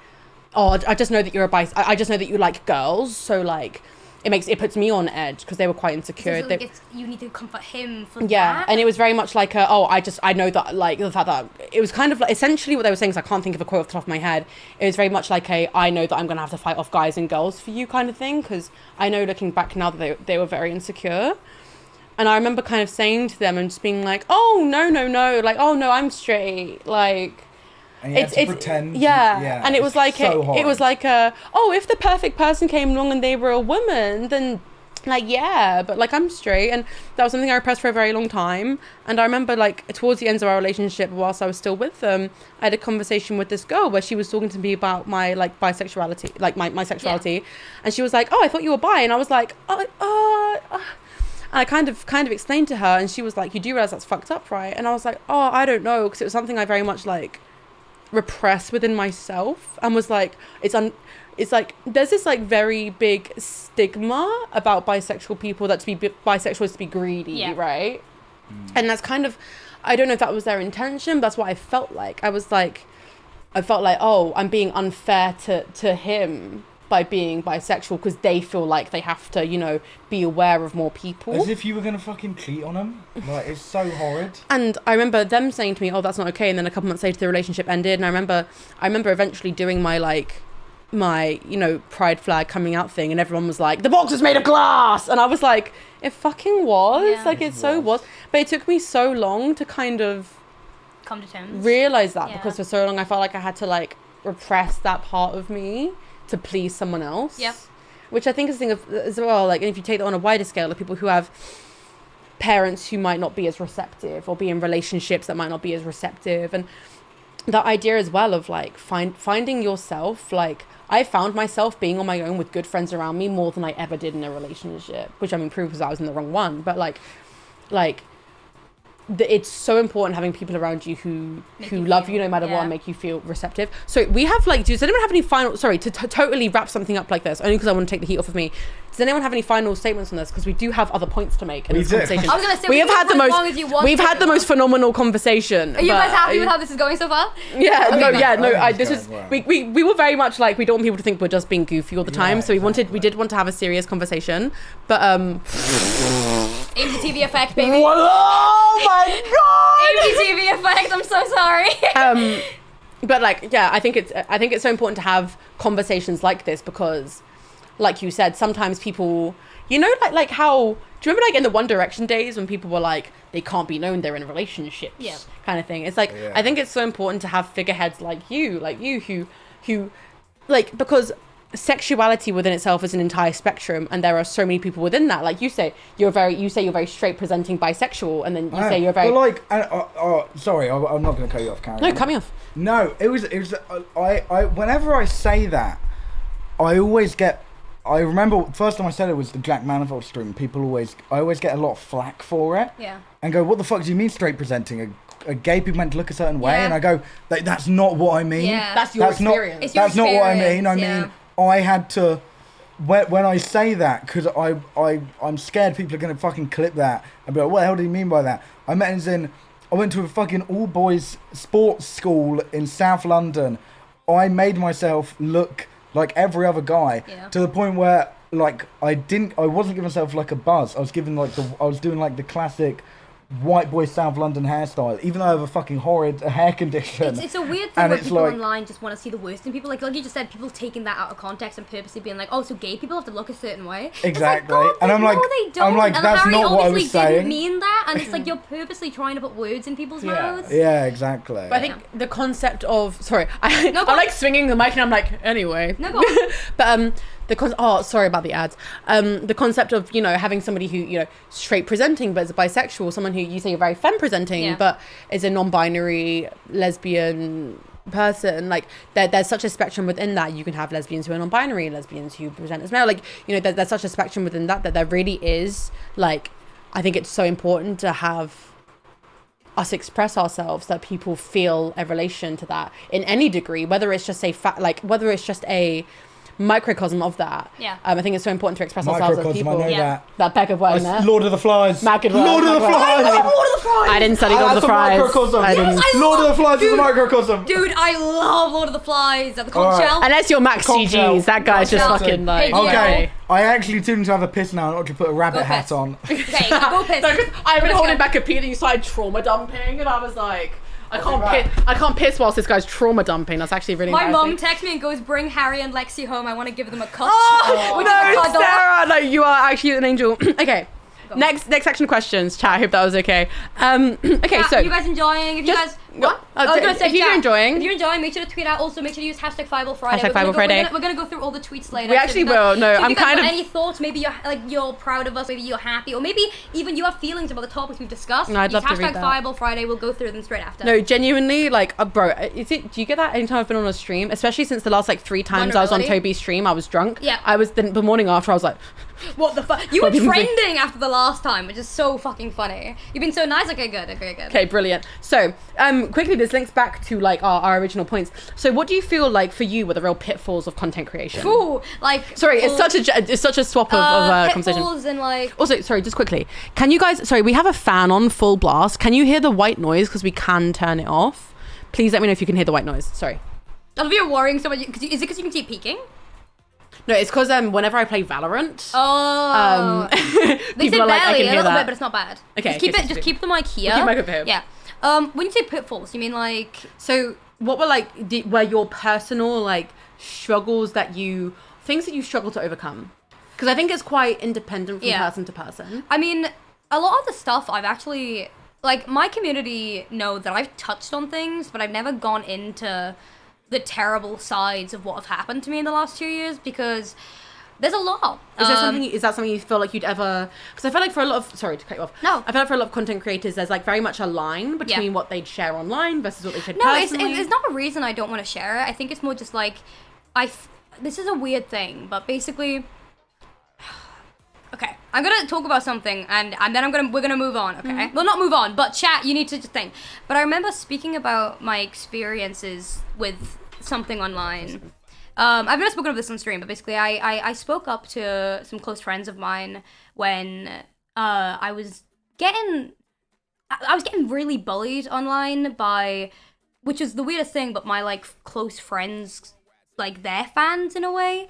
just know that you're I just know that you like girls, so like it puts me on edge because they were quite insecure. So you need to comfort him for that. Yeah, and it was very much like I know that, like, the fact that it was kind of like essentially what they were saying is I can't think of a quote off the top of my head. It was very much like I know that I'm gonna have to fight off guys and girls for you kind of thing, because I know looking back now that they were very insecure. And I remember kind of saying to them and just being like, oh no, like, oh no, I'm straight, like. And you had to pretend. Yeah, and it was like so it was like if the perfect person came along and they were a woman, then like, yeah, but like I'm straight, and that was something I repressed for a very long time. And I remember like towards the ends of our relationship, whilst I was still with them, I had a conversation with this girl where she was talking to me about my like bisexuality, like my sexuality, and she was like, oh, I thought you were bi, and I was like, and I kind of explained to her, and she was like, you do realize that's fucked up, right? And I was like, oh, I don't know, because it was something I very much like repressed within myself, and was like, it's like there's this like very big stigma about bisexual people that to be bisexual is to be greedy, right? And that's kind of, I don't know if that was their intention, but that's what I felt like. I felt like, oh, I'm being unfair to him by being bisexual because they feel like they have to, you know, be aware of more people. As if you were gonna fucking cheat on him. Like, it's so horrid. And I remember them saying to me, oh, that's not okay. And then a couple months later, the relationship ended. And I remember eventually doing my, you know, pride flag coming out thing, and everyone was like, the box is made of glass, and I was like, it fucking was, like it so was. But it took me so long to kind of come to terms, realize that, because for so long I felt like I had to like repress that part of me to please someone else, which I think is a thing of as well, like, and if you take that on a wider scale, of people who have parents who might not be as receptive, or be in relationships that might not be as receptive, and that idea as well of like finding yourself. Like, I found myself being on my own with good friends around me more than I ever did in a relationship, which I mean proves I was in the wrong one, but like it's so important having people around you who love you no matter what and make you feel receptive. So we have like, does anyone have any final, sorry, to totally wrap something up like this, only because I want to take the heat off of me, does anyone have any final statements on this? Because we do have other points to make in this conversation. I was gonna say, we have had the most phenomenal conversation. Are you guys happy with how this is going so far? We were very much like, we don't want people to think we're just being goofy all the time, so we did want to have a serious conversation, but Aimsey TV effect, baby. Oh my god! Aimsey TV effect. I'm so sorry. But like, yeah, I think it's so important to have conversations like this, because, like you said, sometimes people, you know, like how, do you remember like in the One Direction days when people were like, they can't be known, they're in relationships, kind of thing. It's like, I think it's so important to have figureheads like you who like, because sexuality within itself is an entire spectrum, and there are so many people within that. Like you say you're very straight presenting bisexual, and then you say you're very sorry, I'm not going to cut you off, Karen. No, cut me off. No, it was I whenever I say that, I remember first time I said it was the Jack Manifold stream. I always get a lot of flack for it, and go, what the fuck do you mean straight presenting? A gay people meant to look a certain way, and I go, that's not what I mean. That's your experience. That's not what I mean. I mean, I had to, when I say that, because I'm scared people are going to fucking clip that and be like, what the hell do you mean by that? I went to a fucking all-boys sports school in South London. I made myself look like every other guy, to the point where, like, I wasn't giving myself like a buzz. I was doing like the classic white boy South London hairstyle, even though I have a fucking horrid hair condition. It's a weird thing when people online just want to see the worst in people. Like you just said, people taking that out of context and purposely being like, oh, so gay people have to look a certain way. Exactly. Like, and I'm like, no, they don't. I'm like, and that's Harry not what I was saying. didn't mean that, and it's like you're purposely trying to put words in people's mouths. Yeah, exactly. But I think the concept of, sorry, I'm like swinging the mic and I'm like, anyway. No, go on. But sorry about the ads. The concept of, you know, having somebody who, you know, straight presenting but is bisexual, someone who you say you're very femme presenting but is a non-binary lesbian person, like there's such a spectrum within that. You can have lesbians who are non-binary, lesbians who present as male, like, you know, there's such a spectrum within that there really is, like, I think it's so important to have us express ourselves, that people feel a relation to that in any degree, whether it's just whether it's just a microcosm of that. I think it's so important to express ourselves as people. I know that bag of word in there. Lord of the Flies. Lord of the Flies. Lord of the Flies. I didn't study Lord of the Flies. Lord of the Flies is a microcosm. Dude, I love Lord of the Flies. At the conch shell. Unless you're Max GGs, that guy's just fucking like. Okay, I actually tuned to have a piss now and not to put a rabbit hat on. Okay, go piss. I've been holding back a pee and you started trauma dumping, and I was like, I can't piss whilst this guy's trauma dumping. That's actually really My embarrassing. mom texts me and goes, bring Harry and Lexie home. I want to give them a cuddle. No, Sarah, no, you are actually an angel. Okay. Next section of questions, chat. I hope that was okay. Okay, so you guys enjoying? If you guys What? I was gonna say, if you're chat, enjoying, if you're enjoying, make sure to tweet out. Also, make sure to use hashtag Fireball Friday. We're gonna go through all the tweets later. We actually will. No, so I'm kind of. Any thoughts? Maybe you're proud of us. Maybe you're happy, or maybe even you have feelings about the topics we've discussed. No, I'd love to read that. Hashtag Fireball Friday. We'll go through them straight after. No, genuinely, like, bro, do you get that anytime I've been on a stream? Especially since the last, like, 3 times I was on Toby's stream, I was drunk. Yeah. I was, the morning after, I was like... What the fuck? You were trending after the last time, which is so fucking funny. You've been so nice. Okay, good. Okay, brilliant. So, quickly, this links back to, like, our original points. So, what do you feel like, for you, were the real pitfalls of content creation? Ooh, like... Sorry, it's such a swap of conversation. Pitfalls and, like... Also, sorry, just quickly. Can you guys... Sorry, we have a fan on full blast. Can you hear the white noise? Because we can turn it off. Please let me know if you can hear the white noise. Sorry. I love you're worrying so much. Is it because you can see it peeking? No, it's because whenever I play Valorant, They say people are like, I barely can a hear little that. bit, but it's not bad. Okay, Just keep the mic here. We'll keep the mic over here. Yeah. When you say pitfalls, you mean like... So, what were like were your personal like struggles things that you struggle to overcome? Because I think it's quite independent from person to person. I mean, a lot of the stuff I've actually... Like, my community know that I've touched on things, but I've never gone into the terrible sides of what have happened to me in the last 2 years, because there's a lot. Is that something you feel like you'd ever... Because I feel like for a lot of... Sorry to cut you off. No. I feel like for a lot of content creators, there's like very much a line between what they'd share online versus what they should personally. No, it's not a reason I don't want to share it. I think it's more just like... This is a weird thing, but basically... Okay, I'm gonna talk about something, and then we're gonna move on, okay? Mm-hmm. Well, not move on, but chat, you need to just think. But I remember speaking about my experiences with something online. I've never spoken of this on stream, but basically I spoke up to some close friends of mine when I was getting really bullied online by, which is the weirdest thing, but my like close friends, like their fans in a way.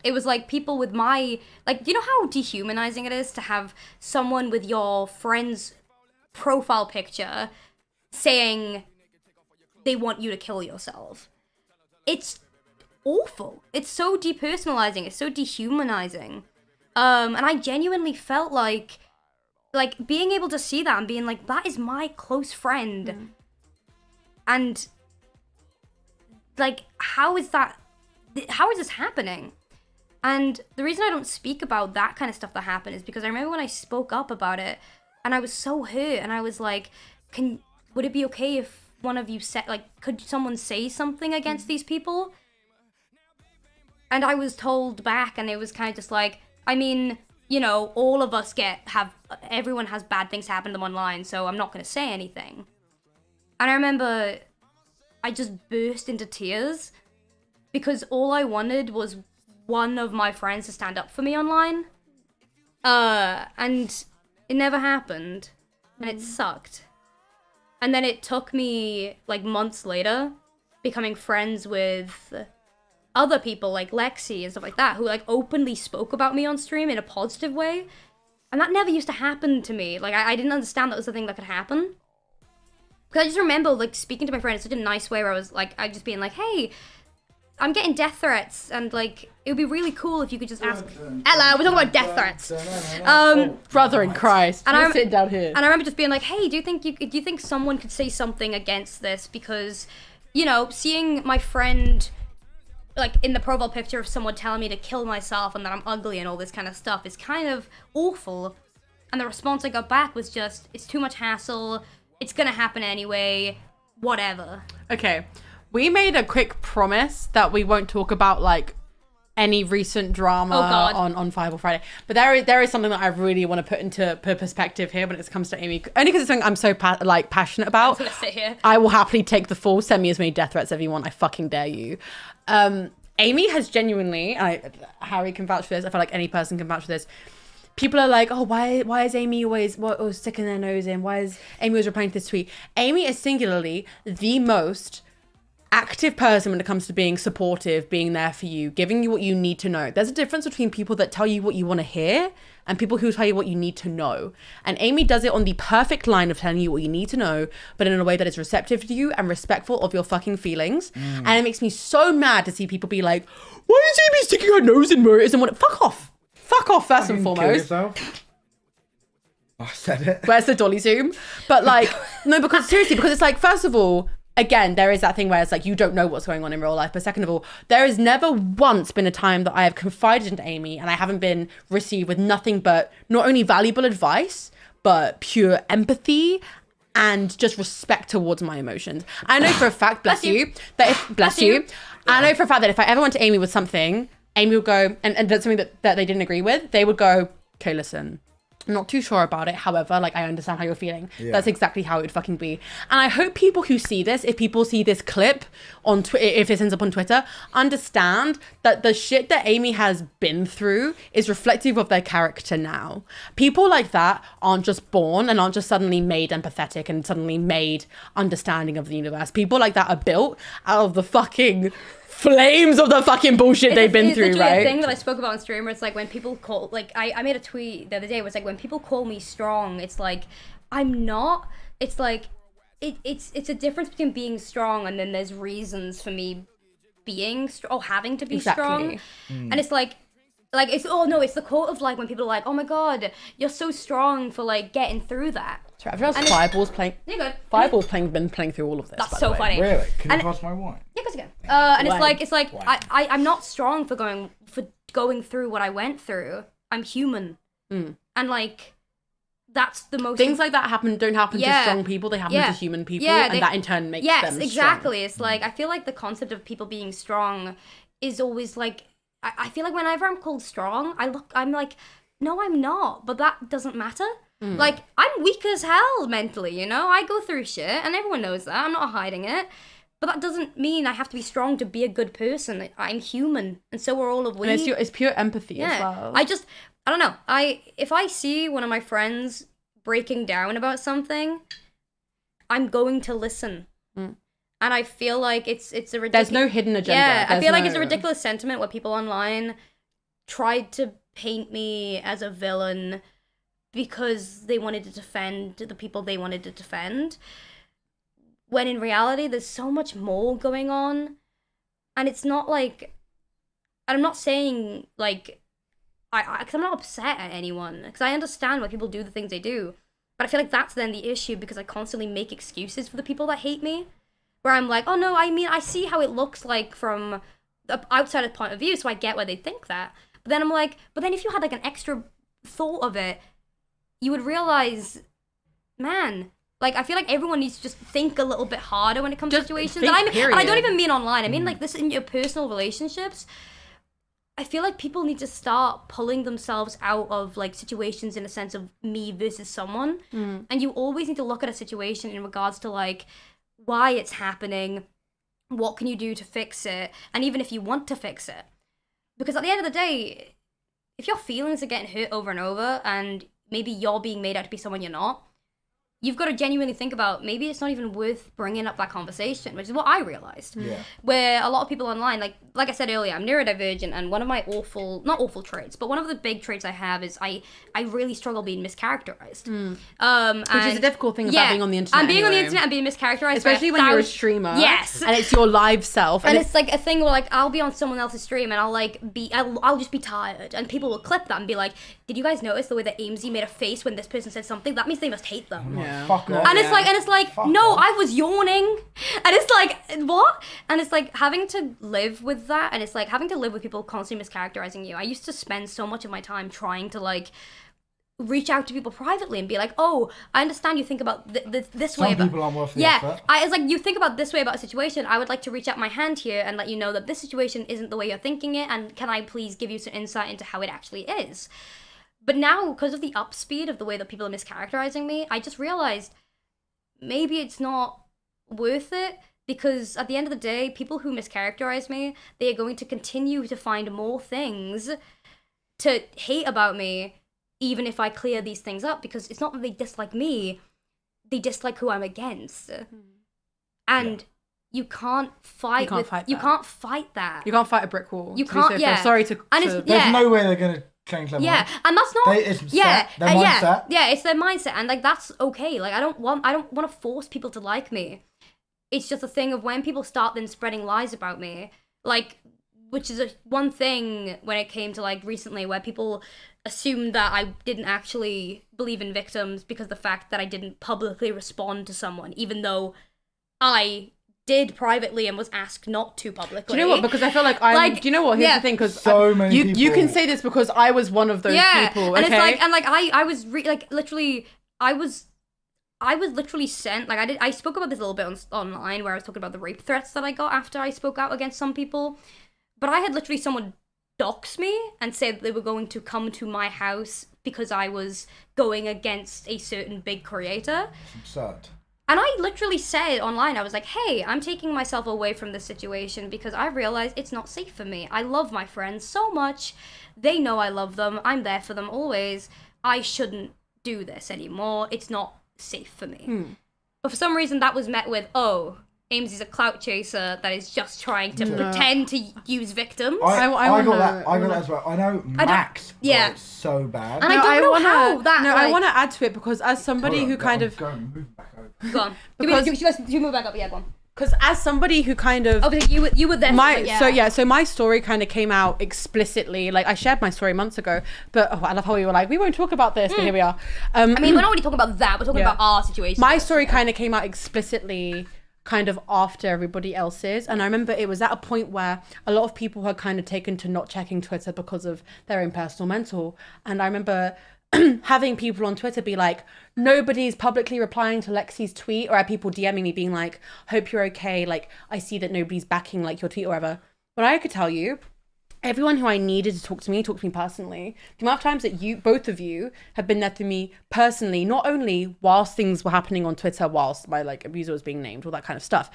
It was like people with my, like, you know how dehumanizing it is to have someone with your friend's profile picture saying they want you to kill yourself. It's awful. It's so depersonalizing. It's so dehumanizing. And I genuinely felt like being able to see that and being like, that is my close friend. And like, how is this happening? And the reason I don't speak about that kind of stuff that happened is because I remember when I spoke up about it and I was so hurt and I was like, would it be okay if one of you said, like, could someone say something against these people? And I was told back, and it was kind of just like, I mean, you know, all of us everyone has bad things happen to them online, so I'm not going to say anything. And I remember I just burst into tears because all I wanted was one of my friends to stand up for me online. And it never happened. And it sucked. And then it took me, like, months later, becoming friends with other people, like LEXIE and stuff like that, who, like, openly spoke about me on stream in a positive way. And that never used to happen to me. Like, I didn't understand that was the thing that could happen. Because I just remember, like, speaking to my friend in such a nice way where I was, like, I just being like, hey, I'm getting death threats, and, like, it would be really cool if you could just ask... Ella, we're talking about death threats. Brother in Christ, and I'm sitting down here. And I remember just being like, hey, do you think someone could say something against this? Because, you know, seeing my friend, like, in the profile picture of someone telling me to kill myself and that I'm ugly and all this kind of stuff is kind of awful. And the response I got back was just, it's too much hassle, it's gonna happen anyway, whatever. Okay. We made a quick promise that we won't talk about, like, any recent drama on Fireball Friday. But there is something that I really want to put into perspective here when it comes to Amy. Only because it's something I'm so passionate about. I'm just gonna sit here. I will happily take the full, send me as many death threats as you want. I fucking dare you. Amy has genuinely, Harry can vouch for this, I feel like any person can vouch for this. People are like, oh, why is Amy always sticking their nose in? Why is Amy always replying to this tweet? Amy is singularly the most active person when it comes to being supportive, being there for you, giving you what you need to know. There's a difference between people that tell you what you want to hear and people who tell you what you need to know. And Amy does it on the perfect line of telling you what you need to know, but in a way that is receptive to you and respectful of your fucking feelings. And it makes me so mad to see people be like, why is Amy sticking her nose in where it isn't what? Fuck off. Fuck off, first and foremost. I said it. Where's the dolly zoom? But like, no, because seriously, because it's like, first of all, again, there is that thing where it's like, you don't know what's going on in real life. But second of all, there has never once been a time that I have confided into Amy and I haven't been received with nothing but not only valuable advice, but pure empathy and just respect towards my emotions. I know for a fact, bless you, that if, bless you, I know for a fact that if I ever went to Amy with something, Amy would go, and that's something that they didn't agree with, they would go, okay, listen, I'm not too sure about it. However, like, I understand how you're feeling. Yeah. That's exactly how it would fucking be. And I hope people who see this, if people see this clip on Twitter, if it ends up on Twitter, understand that the shit that Amy has been through is reflective of their character now. People like that aren't just born and aren't just suddenly made empathetic and suddenly made understanding of the universe. People like that are built out of the fucking flames of the fucking bullshit they've been through, right? A thing that I spoke about on stream where it's like when people call, like, I made a tweet the other day, it was like when people call me strong, it's like, I'm not. It's like, it's a difference between being strong and then there's reasons for me being or having to be strong. And it's like it's, oh no, it's the quote of like when people are like, oh my god, you're so strong for like getting through that. Sorry, I've realized Fireball's playing. You're good. Fireball's been playing through all of this. That's so funny. Really? Can you pass my wine? Yeah, of course you can. And Wine. it's like I'm not strong for going through what I went through. I'm human, and like that's the most things like that don't happen to strong people. They happen to human people, and that in turn makes them strong. Yes, exactly. It's like I feel like the concept of people being strong is always like I feel like whenever I'm called strong, I'm like, no, I'm not. But that doesn't matter. Like, I'm weak as hell mentally, you know? I go through shit, and everyone knows that. I'm not hiding it. But that doesn't mean I have to be strong to be a good person. I'm human, and so are all of we. And it's pure empathy as well. I don't know. If I see one of my friends breaking down about something, I'm going to listen. And I feel like it's a ridiculous... There's no hidden agenda. Yeah, I feel like it's a ridiculous sentiment where people online tried to paint me as a villain because they wanted to defend the people they wanted to defend. When in reality, there's so much more going on. And it's not like... And I'm not saying, like... Because I'm not upset at anyone. Because I understand why people do the things they do. But I feel like that's then the issue because I constantly make excuses for the people that hate me. Where I'm like, oh no, I mean, I see how it looks like from the outsider's point of view, so I get why they think that. But then I'm like, but then if you had like an extra thought of it, you would realize, man, like I feel like everyone needs to just think a little bit harder when it comes to situations. And I don't even mean online. I mean like this in your personal relationships. I feel like people need to start pulling themselves out of like situations in a sense of me versus someone. And you always need to look at a situation in regards to like why it's happening, what can you do to fix it, and even if you want to fix it. Because at the end of the day, if your feelings are getting hurt over and over and maybe you're being made out to be someone you're not, you've got to genuinely think about maybe it's not even worth bringing up that conversation, which is what I realized. Yeah. Where a lot of people online, like I said earlier, I'm neurodivergent, and one of my not awful traits, but one of the big traits I have is I really struggle being mischaracterized. Which is a difficult thing about being on the internet. And being on the anyway. internet and being mischaracterized. Especially when you're a streamer. Yes. And it's your live self. And it's like a thing where like I'll be on someone else's stream and I'll just be tired, and people will clip that and be like, did you guys notice the way that Aimsey made a face when this person said something? That means they must hate them. Yeah. Fuck off. And it's like, Fuck no, off. I was yawning. And it's like, what? And it's like having to live with that, and it's like having to live with people constantly mischaracterizing you. I used to spend so much of my time trying to like reach out to people privately and be like, oh, I understand you think about this way. Some people aren't worth the yeah, effort. it's like you think about this way about a situation. I would like to reach out my hand here and let you know that this situation isn't the way you're thinking it, and can I please give you some insight into how it actually is. But now, because of the upspeed of the way that people are mischaracterizing me, I just realized maybe it's not worth it, because at the end of the day, people who mischaracterize me, they are going to continue to find more things to hate about me, even if I clear these things up, because it's not that they dislike me, they dislike who I'm against. And you can't fight that. You can't fight a brick wall. You can't, yeah. Sorry to... And it's, There's no way they're going to change their mind. And that's not... It's their mindset. Yeah, it's their mindset, and like that's okay. Like I don't want to force people to like me. It's just a thing of when people start then spreading lies about me, like, which is one thing when it came to like recently where people assumed that I didn't actually believe in victims because of the fact that I didn't publicly respond to someone, even though I did privately and was asked not to publicly. Do you know what? Because I feel like do you know what? Here's the thing, because So many you can people. say this because I was one of those people. And Okay? it's I was literally I was literally sent, like, I spoke about this a little bit online where I was talking about the rape threats that I got after I spoke out against some people, but I had literally someone dox me and said they were going to come to my house because I was going against a certain big creator. It's absurd. And I literally said online, I was like, hey, I'm taking myself away from this situation because I realize it's not safe for me. I love my friends so much. They know I love them. I'm there for them always. I shouldn't do this anymore. It's not safe for me. But for some reason that was met with, oh, Aimsey's a clout chaser that is just trying to pretend to use victims. I wanna- got that. I got that as well. I know Max got it so bad. And I don't know how that. No, I want to add to it because as somebody Hold who on, kind I'm of, going, move back over. Go on. Because- you move back up. Yeah, go on. because as somebody who kind of, Oh, but you were there. so my story kind of came out explicitly. Like I shared my story months ago, but I love how we were like, we won't talk about this, but here we are. I mean, we're not really talking about that. We're talking Yeah. about our situation. My story kind of came out explicitly kind of after everybody else's, and I remember it was at a point where a lot of people had kind of taken to not checking Twitter because of their own personal mental, and I remember having people on Twitter be like, nobody's publicly replying to Lexie's tweet, or people DMing me being like, hope you're okay, like I see that nobody's backing like your tweet or whatever. But I could tell you, everyone who I needed to talk to me personally. The amount of times that both of you have been there for me personally, not only whilst things were happening on Twitter, whilst my like abuser was being named, all that kind of stuff.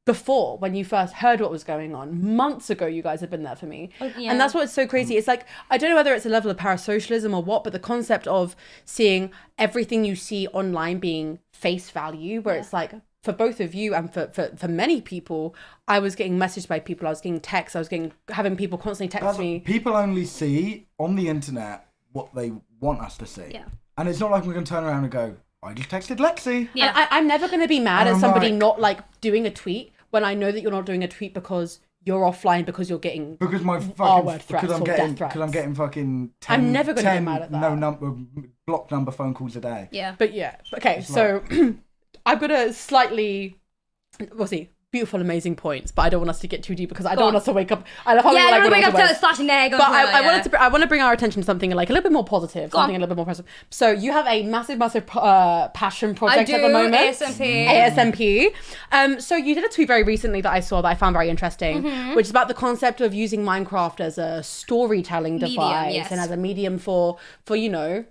Before, when you first heard what was going on, months ago, you guys have been there for me. Yeah. And that's what's so crazy. It's like, I don't know whether it's a level of parasocialism or what, but the concept of seeing everything you see online being face value, where it's like, for both of you and for many people, I was getting messaged by people, I was getting texts, having people constantly text me. People only see on the internet what they want us to see. Yeah. And it's not like we're going to turn around and go, I just texted Lexie. Yeah. And I'm never going to be mad And at I'm somebody like- not like doing a tweet when I know that you're not doing a tweet because you're offline because you're getting Because my R-word fucking threats because I'm or getting death threats. because I'm getting fucking 10, I'm never gonna get 10 mad at that. no number block number phone calls a day. Yeah. But yeah, okay, so I've got a slightly, we'll see, beautiful, amazing points, but I don't want us to get too deep because I don't Go want on. us to wake up. I love how Yeah, we I like don't went wake on up to to this. slashing egg. But I want to bring our attention to something like a little bit more positive, Go on. something a little bit more positive. So you have a massive passion project at the moment. ASMP. ASMP. So you did a tweet very recently that I saw that I found very interesting, which is about the concept of using Minecraft as a storytelling Medium, device yes. and as a medium for you know,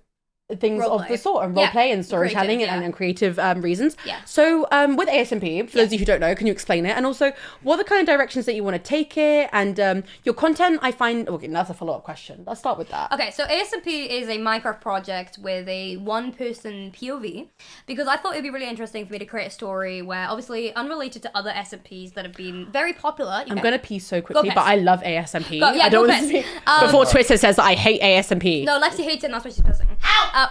things of Roleplay. the sort, and Yeah. roleplay and storytelling Creative, and creative reasons. Yeah. So with ASMP, for those of you who don't know, can you explain it? And also, what are the kind of directions that you want to take it? And your content, I find, okay, that's a follow-up question. Let's start with that. Okay, so ASMP is a Minecraft project with a one-person POV because I thought it'd be really interesting for me to create a story where, obviously, unrelated to other SMPs that have been very popular. I'm going to pee so quickly, Go but piss. I love ASMP. Go- yeah, I don't go want to piss. speak before Twitter says that I hate ASMP. No, Lexie hates it and that's why she's pissing. Ow!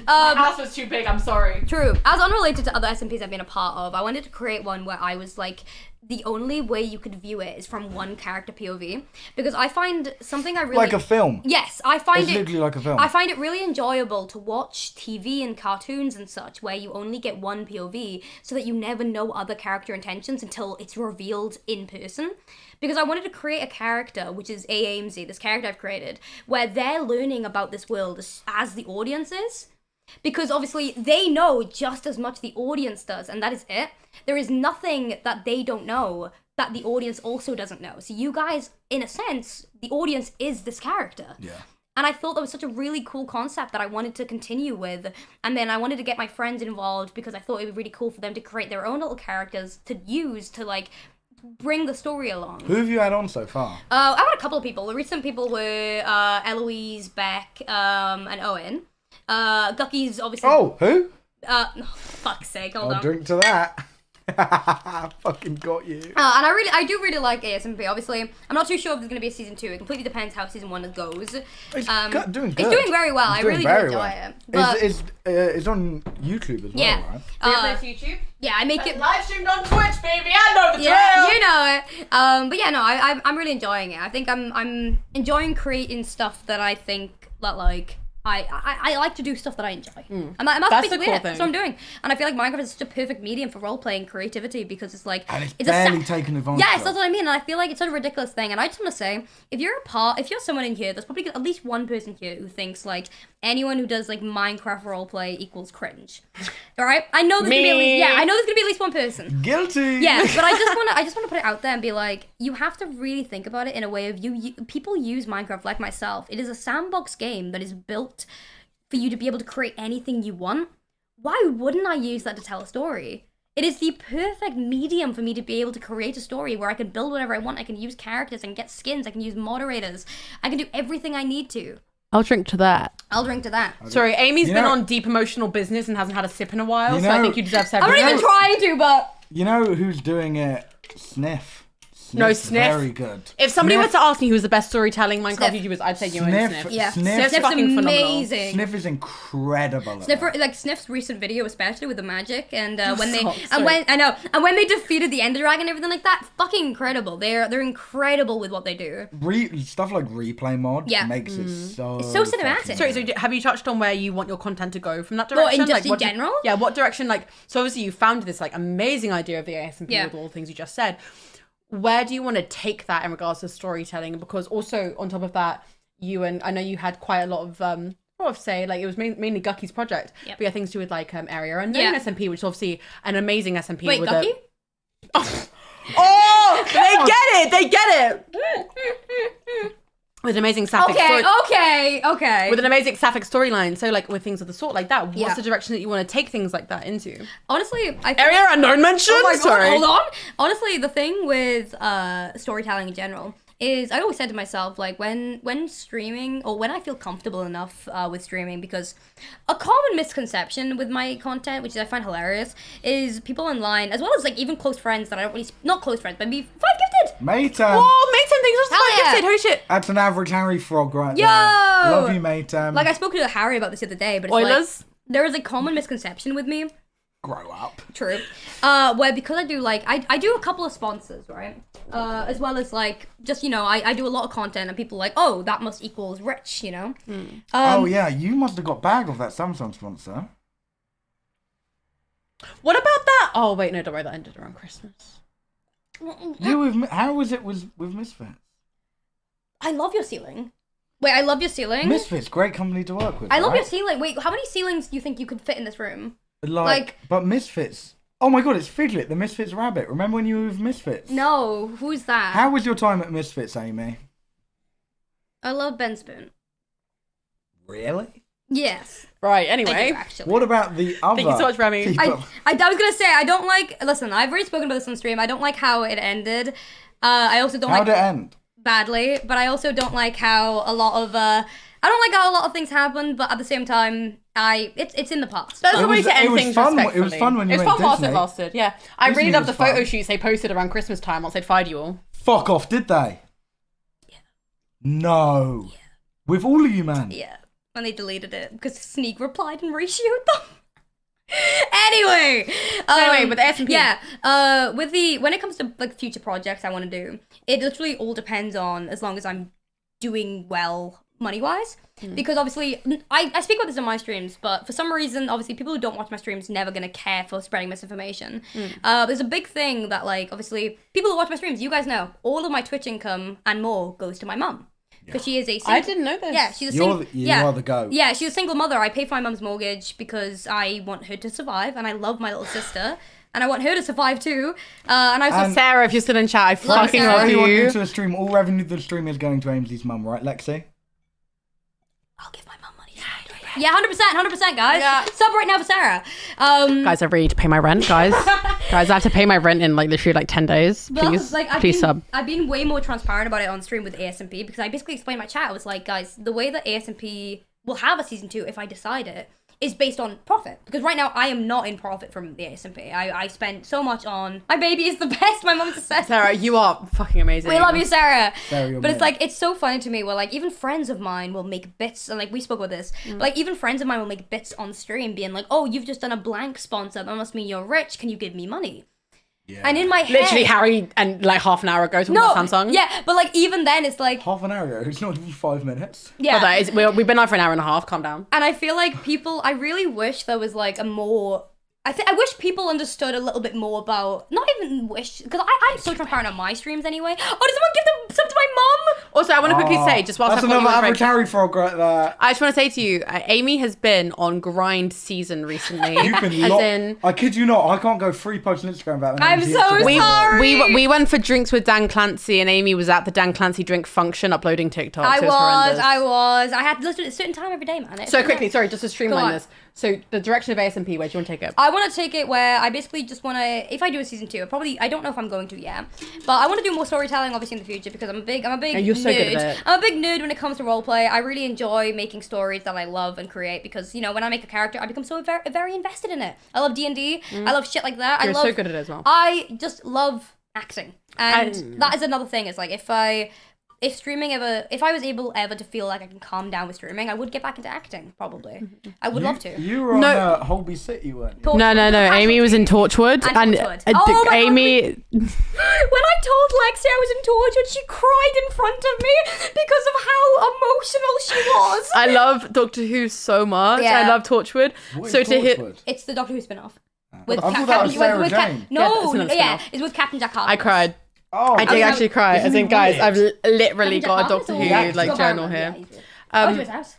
My house was too big, I'm sorry. True. As unrelated to other SMPs I've been a part of, I wanted to create one where I was like, the only way you could view it is from one character POV. Because I find something I really... Like a film. Yes, I find It's literally like a film. I find it really enjoyable to watch TV and cartoons and such where you only get one POV so that you never know other character intentions until it's revealed in person. Because I wanted to create a character, which is Aimsey, this character I've created, where they're learning about this world as the audience is. Because obviously they know just as much the audience does, and that is it. There is nothing that they don't know that the audience also doesn't know. So you guys, in a sense, the audience is this character. Yeah. And I thought that was such a really cool concept that I wanted to continue with. And then I wanted to get my friends involved because I thought it would be really cool for them to create their own little characters to use to like bring the story along. Who have you had on so far? I've had a couple of people. The recent people were Eloise, Beck, and Owen. Gucky's obviously... Oh, who? Oh, fuck's sake, hold I'll on. drink to that. Fucking got you. And I do really like ASMP. Obviously, I'm not too sure if there's going to be a season 2. It completely depends how season 1 goes. It's doing good. It's doing very well. It's I doing really do very enjoy well. it. But It's on YouTube as well, yeah, right? YouTube? yeah, I make it. Live streamed on Twitch, baby. I know the drill. Yeah, you know it. But yeah, no, I'm really enjoying it. I think I'm enjoying creating stuff that I think that like I like to do stuff that I enjoy, and that's basically cool it. thing. That's what I'm doing. And I feel like Minecraft is such a perfect medium for role playing creativity because it's like And it's a barely taken advantage Yes, of. that's what I mean. And I feel like it's such a ridiculous thing. And I just want to say, if you're someone in here, there's probably at least one person here who thinks like anyone who does like Minecraft roleplay equals cringe. All right, I know there's gonna be at least one person. Guilty. Yeah, but I just want to put it out there and be like, you have to really think about it in a way of people use Minecraft like myself. It is a sandbox game that is built for you to be able to create anything you want. Why wouldn't I use that to tell a story? It is the perfect medium for me to be able to create a story where I can build whatever I want. I can use characters, I can get skins, I can use moderators, I can do everything I need to. I'll drink to that. I'll drink to that. Sorry, Amy's You been know- on deep emotional business and hasn't had a sip in a while, You so I know- think you deserve I'm several. not even trying to, but You know who's doing it? Sniff. No, Sniff's Sniff. Very good. If somebody Sniff, were to ask me who's the best storytelling Minecraft Sniff. YouTubers, I'd say you and Sniff. Sniff. yeah, Sniff's Sniff's fucking phenomenal. amazing. Sniff is incredible. at Sniffer, that. like Sniff's recent video, especially with the magic and when they so- when they defeated the Ender Dragon and everything like that, fucking incredible. They're incredible with what they do. Stuff like replay mod Yeah. makes it so. It's so cinematic. fucking Sorry, so good. have you touched on where you want your content to go from that Well, direction? in just in what general? Yeah, what direction? Like, so obviously you found this like amazing idea of the ASMP Yeah. with all the things you just said. Where do you want to take that in regards to storytelling? Because also on top of that, I know you had quite a lot of like it was mainly Gucky's project, Yep. but yeah, things to do with like area and Yeah. SMP, which is obviously an amazing SMP. Wait, with Gucky? Oh, they get it. With an amazing sapphic story. Okay. With an amazing sapphic storyline, so like with things of the sort like that, what's Yeah. the direction that you want to take things like that into? Honestly, I feel Area unknown mention. Oh my God, Sorry. hold on. Honestly, the thing with storytelling in general is I always said to myself, like, when streaming, or when I feel comfortable enough with streaming, because a common misconception with my content, which I find hilarious, is people online, as well as like even close friends that I don't really, not close friends, but maybe 5 gifted. Mate, Oh, mate, some things just Hell like yeah. gifted. Holy shit. that's an average Harry frog right Yo! there. Love you, mate. Like I spoke to Harry about this the other day, but it's Oilers. like, there is a common misconception with me. Grow up. True. Where because I do like I do a couple of sponsors, right? As well as like just I do a lot of content and people are like, oh, that must equals rich, you know. Oh yeah, you must have got bag of that Samsung sponsor. What about that? Oh wait, no, don't worry, that ended around Christmas. How was it with Misfits? I love your ceiling. Wait, I love your ceiling. Misfits, great company to work with. I love right? your ceiling. Wait, how many ceilings do you think you could fit in this room? Like, but Misfits. Oh my god, it's Figlet, the Misfits rabbit. Remember when you were with Misfits? No, who's that? How was your time at Misfits, Amy? I love Ben Spoon. Really? Yes. Right. I Anyway. do, actually. What about the other? Thank you so much, Remy. people? I was gonna say I don't like. Listen, I've already spoken about this on stream. I don't like how it ended. I also don't How'd like it end? badly, but I also don't like how a lot of I don't like how a lot of things happened, but at the same time, it's in the past. There's a It way was- to end it was things fun- it was respectfully. fun when you It was went fun whilst it Disney. lasted. Yeah, I Disney really love the was fun. photo shoots they posted around Christmas time once they'd fired you all. Fuck off, did they? Yeah. No. Yeah. With all of you, man. Yeah, when they deleted it because Sneak replied and reshoot them. Anyway, with the ASMP. yeah, when it comes to like future projects I want to do, it literally all depends on as long as I'm doing well money wise. Because obviously, I speak about this on my streams, but for some reason, obviously, people who don't watch my streams never gonna care for spreading misinformation. There's a big thing that, like, obviously, people who watch my streams, you guys know, all of my Twitch income and more goes to my mum. Because she is a I didn't know this. Yeah, she's a You single. are the goat. Yeah, she's a single mother. I pay for my mum's mortgage because I want her to survive, and I love my little sister, and I want her to survive too. And I was Sarah, if you're still in chat, I fucking Sarah. love Anyone new you. to the stream, all revenue to the stream is going to Aimsey's mum, right, Lexi? I'll give my mum money. Yeah, 100%, guys. Yeah. Sub right now for Sarah. Guys, I really need to pay my rent, guys. Guys, I have to pay my rent in like literally like 10 days. But Please, I've please been, sub. I've been way more transparent about it on stream with ASMP because I basically explained in my chat. I was like, guys, the way that ASMP will have a season 2 if I decide it is based on profit. Because right now I am not in profit from the ASMP. I spent so much on my baby is the best. My mum just said. Sarah, you are fucking amazing. We love you, Sarah. Sarah, you're But it's amazing. like, it's so funny to me where like even friends of mine will make bits, and like we spoke about this, but like even friends of mine will make bits on stream being like, oh, you've just done a blank sponsor, that must mean you're rich, can you give me money? Yeah. And in my head, Literally, Harry and like half an hour ago talking no, about Samsung. yeah, but like even then, it's like Half an hour ago. It's not even 5 minutes. yeah. But we've been on for an hour and a half. Calm down. And I feel like people, I really wish there was like a more, I wish people understood a little bit more about, not even wish, because I'm so transparent on my streams anyway. Oh, does someone give them some to my mum? Also, I want to quickly say, just whilst That's I've got you another on break, average Harry frog right there. I just want to say to you, Amy has been on grind season recently. You've been As locked. in, I kid you not. I can't go 3 posts on Instagram about I'm Amy's so Instagram. sorry. we went for drinks with Dan Clancy, and Amy was at the Dan Clancy drink function uploading TikToks. I It was horrendous. I had to listen at a certain time every day, man. It's So been quickly, nice. sorry, just to Go streamline on. this. So the direction of ASMP, where do you want to take it? I want to take it where I basically just want to, if I do a season 2, I don't know if I'm going to yet, but I want to do more storytelling obviously in the future because I'm a big Yeah, you're nerd. so good at it. I'm a big nerd when it comes to roleplay. I really enjoy making stories that I love and create because, you know, when I make a character, I become so very, very invested in it. I love D&D. I love shit like that. You're I love, so good at it as well. I just love acting. And that is another thing. It's like if I was able ever to feel like I can calm down with streaming, I would get back into acting, probably. I would love to. You were on No. Holby City, weren't you? No. Amy was in Torchwood, And Torchwood. Oh my God, Amy. When I told Lexi I was in Torchwood, she cried in front of me because of how emotional she was. I love Doctor Who so much. Yeah. I love Torchwood. What so is to hear, Torchwood? It's the Doctor Who spin-off. With I thought that was Sarah Jane. Yeah, that's another yeah, spin-off. it's with Captain Jack Harkness. I cried. Oh, I did actually cry. Isn't As he in, guys, weird? I've literally Captain got a Jack Doctor Harkness Who or- like Scott journal Barrowman, here. yeah, he's weird. I went to his house.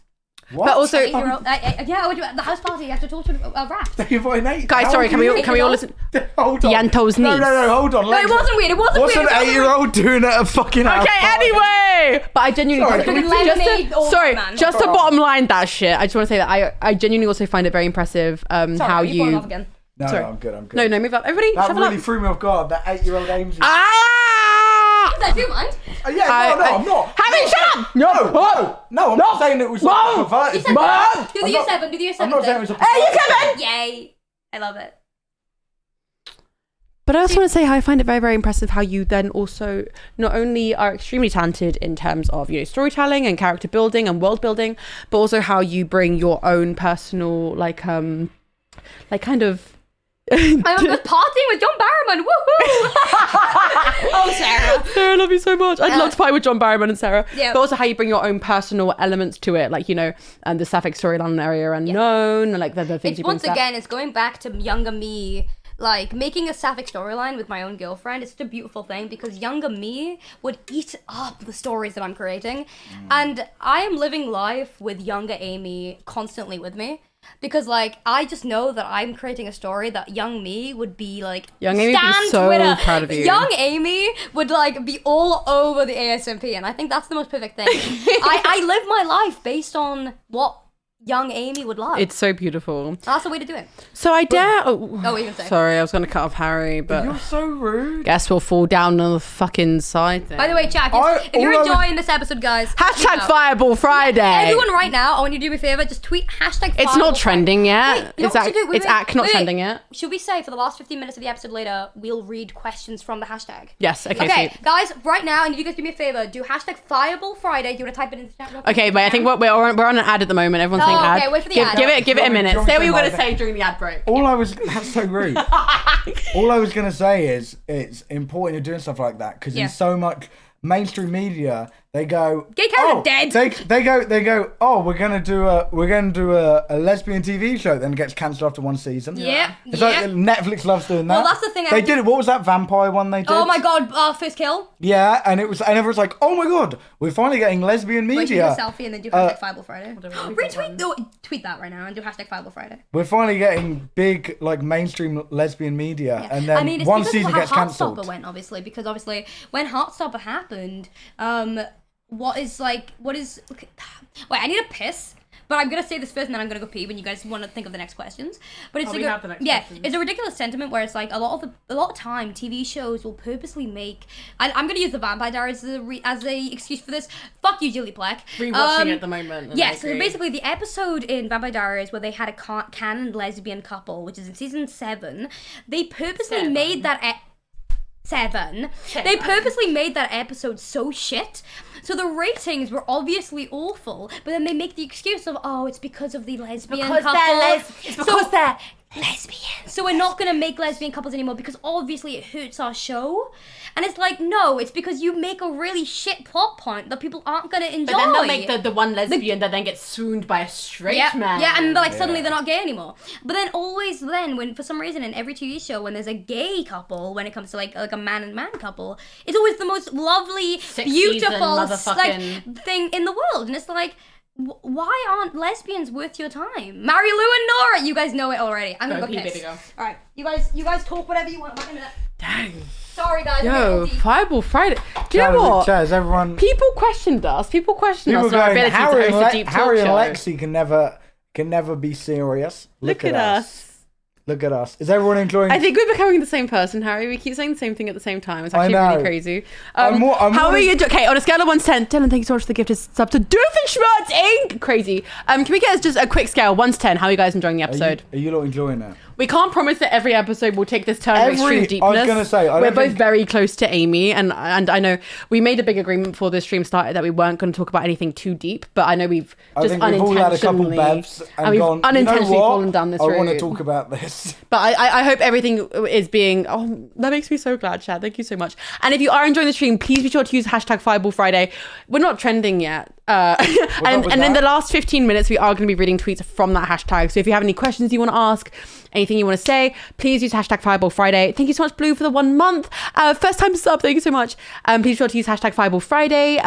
What? But also, 8-year-old, yeah, I went to the house party after Torchwood wrapped. They invited Nate. guys, How sorry, old can are we you? all listen? Hold on. Yanto's No, niece. hold on. No, it wasn't weird. It wasn't What's weird. an It wasn't 8-year-old doing at a fucking house Okay, party? anyway, but I genuinely Sorry, just, can we lemonade or sorry, man? just to bottom line that shit. I just want to say that I genuinely also find it very impressive Sorry, how you fallen off you. again. No, Sorry. I'm good. No, move up, everybody. That shuffle really up. threw me off guard. That 8-year-old Aimsey. Ah! I do mind. Yeah, I'm not. Harry, shut up! No, I'm not saying it was like perverted. You said Mom! do the I'm year not- 7. Do the year 7 I'm not thing. saying it was a Hey, you perverted. Kevin! Yay. I love it. But I also want to say how I find it very, very impressive how you then also not only are extremely talented in terms of, you know, storytelling and character building and world building, but also how you bring your own personal, like kind of. I'm just partying with John Barrowman. Woohoo! Oh, Sarah. Sarah, I love you so much. I'd love to party with John Barrowman and Sarah. Yeah. But also how you bring your own personal elements to it, like, you know, the Sapphic storyline area unknown, and like the things It's you bring once to that. again, it's going back to younger me. Like, making a sapphic storyline with my own girlfriend, it's such a beautiful thing because younger me would eat up the stories that I'm creating. And I am living life with younger Amy constantly with me. Because, like, I just know that I'm creating a story that young me would be, like, Young Amy would be stan so Twitter. proud of you. Young Amy would, like, be all over the ASMP, and I think that's the most perfect thing. I live my life based on what young Amy would love. It's so beautiful. That's the way to do it. So I dare. Oh, you can say. Sorry, I was going to cut off Harry, but You're so rude. guess we'll fall down on the fucking side then. By the way, chat, if you're enjoying this episode, guys, Hashtag Fireball Friday. everyone right now, I want you to do me a favor, just tweet hashtag It's Fireball not trending yet. Wait, you know what we should do? Wait, It's wait, not wait. trending yet. Should we say for the last 15 minutes of the episode later, we'll read questions from the hashtag? Yes. Okay. Okay, Sweet. guys, right now, I need you guys to do me a favor. Do hashtag Fireball Friday. Do you want to type it in the chat? real quick? Okay, but I think we're on an ad at the moment. Everyone's saying ad. okay, wait for the give, ad. Give it a minute. Do you want Say me what you were to going to say say during the ad break. All I was, that's so rude. All I was going to say is it's important you're doing stuff like that because Yeah. in so much mainstream media, they go, Gay character dead. They go, oh, we're gonna do a lesbian TV show, then it gets cancelled after one season. Yeah. It's like Netflix loves doing that. Well, that's the thing, They did it. What was that vampire one they did? Oh my god, first kill. Yeah, and everyone's like, oh my god, we're finally getting lesbian Wait, should we do media. a selfie and then do hashtag Fireball Friday? Tweet that right now and do hashtag Fireball Friday. We're finally getting big like mainstream lesbian media, and then I mean, it's one because season of how gets cancelled. Heartstopper went, obviously, because obviously when Heartstopper happened, what is wait, I need a piss, but I'm gonna say this first and then I'm gonna go pee when you guys want to think of the next questions. But it's we have the next questions. it's a ridiculous sentiment where it's like a lot of time TV shows will purposely make. I'm gonna use the Vampire Diaries as a excuse for this. Fuck you, Julie Black. Rewatching it at the moment. and I Yes, so agree. basically the episode in Vampire Diaries where they had a canon lesbian couple, which is in season 7, they purposely made that. 7. They purposely made that episode so shit. So the ratings were obviously awful, but then they make the excuse of, oh, it's because of the lesbian couple. It's because they're lesbian. So we're not gonna make lesbian couples anymore because obviously it hurts our show. And it's like, no, it's because you make a really shit plot point that people aren't gonna enjoy. But then they'll make the one lesbian that then gets swooned by a straight man. Yeah, and like suddenly they're not gay anymore. But then always then, when for some reason in every TV show, when there's a gay couple, when it comes to like a man and man couple, it's always the most lovely, beautiful like thing in the world. And it's like, why aren't lesbians worth your time? Mary Lou and Nora, you guys know it already. I'm gonna go piss. Baby, go. All right, you guys talk whatever you want. Back in a minute. Dang. Sorry guys. Yo, Fireball Friday. Do you know what? Chaz, everyone. People questioned us. People questioned People us on our going, ability to host a deep talk Harry and show. Lexie can never be serious. Look at us. Look at us. Is everyone enjoying? I think we're becoming the same person, Harry. We keep saying the same thing at the same time. It's actually I know. really crazy. I'm how are you? Okay, on a scale of 1 to 10, Dylan, thank you so much for the gift of sub to Doofenschmerz Inc. Crazy. Can we get just a quick scale, 1 to 10? How are you guys enjoying the episode? Are you not enjoying it? We can't promise that every episode will take this turn of extreme deepness. I was going to say, we're both very close to Amy, and I know we made a big agreement before the stream started that we weren't going to talk about anything too deep, but I know we've just all had a couple bevs and we've gone, unintentionally fallen down this route. I want to talk about this. But I hope everything is being, that makes me so glad, Chad. Thank you so much. And if you are enjoying the stream, please be sure to use hashtag Fireball Friday. We're not trending yet. And in the last 15 minutes, we are going to be reading tweets from that hashtag. So if you have any questions you want to ask, anything you want to say, please use hashtag Fireball Friday. Thank you so much, Blue, for the 1 month. First time sub, thank you so much. Please be sure to use hashtag Fireball Friday.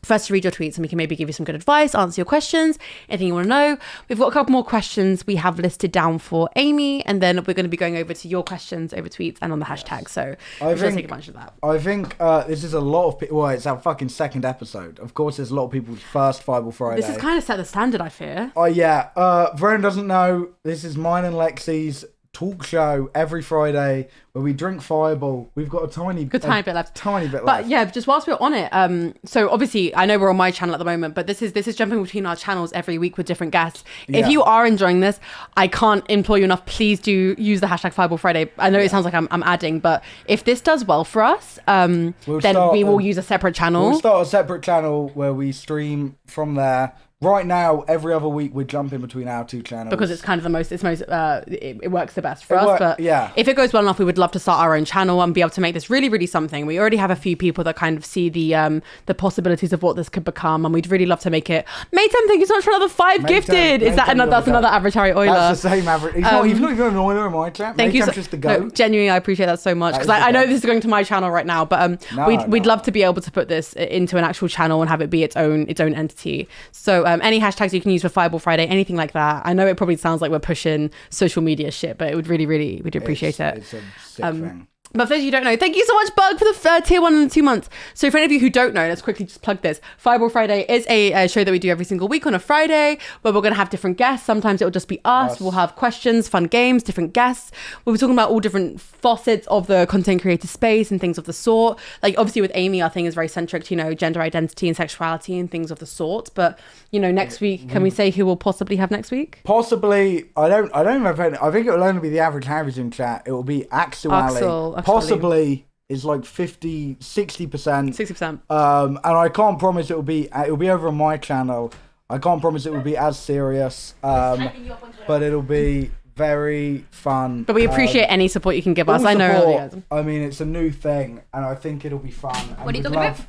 First to read your tweets and we can maybe give you some good advice, answer your questions, anything you want to know. We've got a couple more questions we have listed down for Amy, and then we're going to be going over to your questions over tweets and on the hashtag. So we're going to take a bunch of that. I think this is a lot of people. Well, it's our fucking second episode. Of course, there's a lot of people's first Fireball Friday. This has kind of set the standard, I fear. Oh, yeah. For anyone who doesn't know, this is mine and Lexie's talk show every Friday where we drink Fireball. We've got a tiny bit left. But yeah, just whilst we're on it, so obviously I know we're on my channel at the moment, but this is jumping between our channels every week with different guests. Yeah. If you are enjoying this, I can't implore you enough, please do use the hashtag Fireball Friday. I know it sounds like I'm adding, but if this does well for us, then we will use a separate channel. We'll start a separate channel where we stream from there. Right now, every other week we're jumping between our two channels because it's kind of it works the best for us. But if it goes well enough, we would love to start our own channel and be able to make this really, really something. We already have a few people that kind of see the possibilities of what this could become, and we'd really love to make it. Mate, thank you so much for another 5 gifted. Is that another? That's another average Harry Euler. That's the same average. He's not even an Euler in my chat. Thank you. Just the goat. No, genuinely, I appreciate that so much because I know this is going to my channel right now, but we'd love to be able to put this into an actual channel and have it be its own entity. So any hashtags you can use for Fireball Friday, anything like that. I know it probably sounds like we're pushing social media shit, but it would really, really, we'd appreciate it. It's a sick thing. But for those of you who don't know, thank you so much, Bug, for the tier 1 in the 2 months. So for any of you who don't know, let's quickly just plug this. Fireball Friday is a show that we do every single week on a Friday where we're going to have different guests. Sometimes it'll just be us. We'll have questions, fun games, different guests. We'll be talking about all different facets of the content creator space and things of the sort. Like obviously with Amy, our thing is very centric to, gender identity and sexuality and things of the sort. But, next week, can we say who we'll possibly have next week? Possibly, I don't know if I think it will only be the average Harry's in chat. It will be Axel. Possibly is like 50-60%. 60%. And I can't promise it'll be over on my channel. I can't promise it will be as serious. But it'll be very fun. But we appreciate any support you can give us. I know. I mean, it's a new thing, and I think it'll be fun. What are you talking about?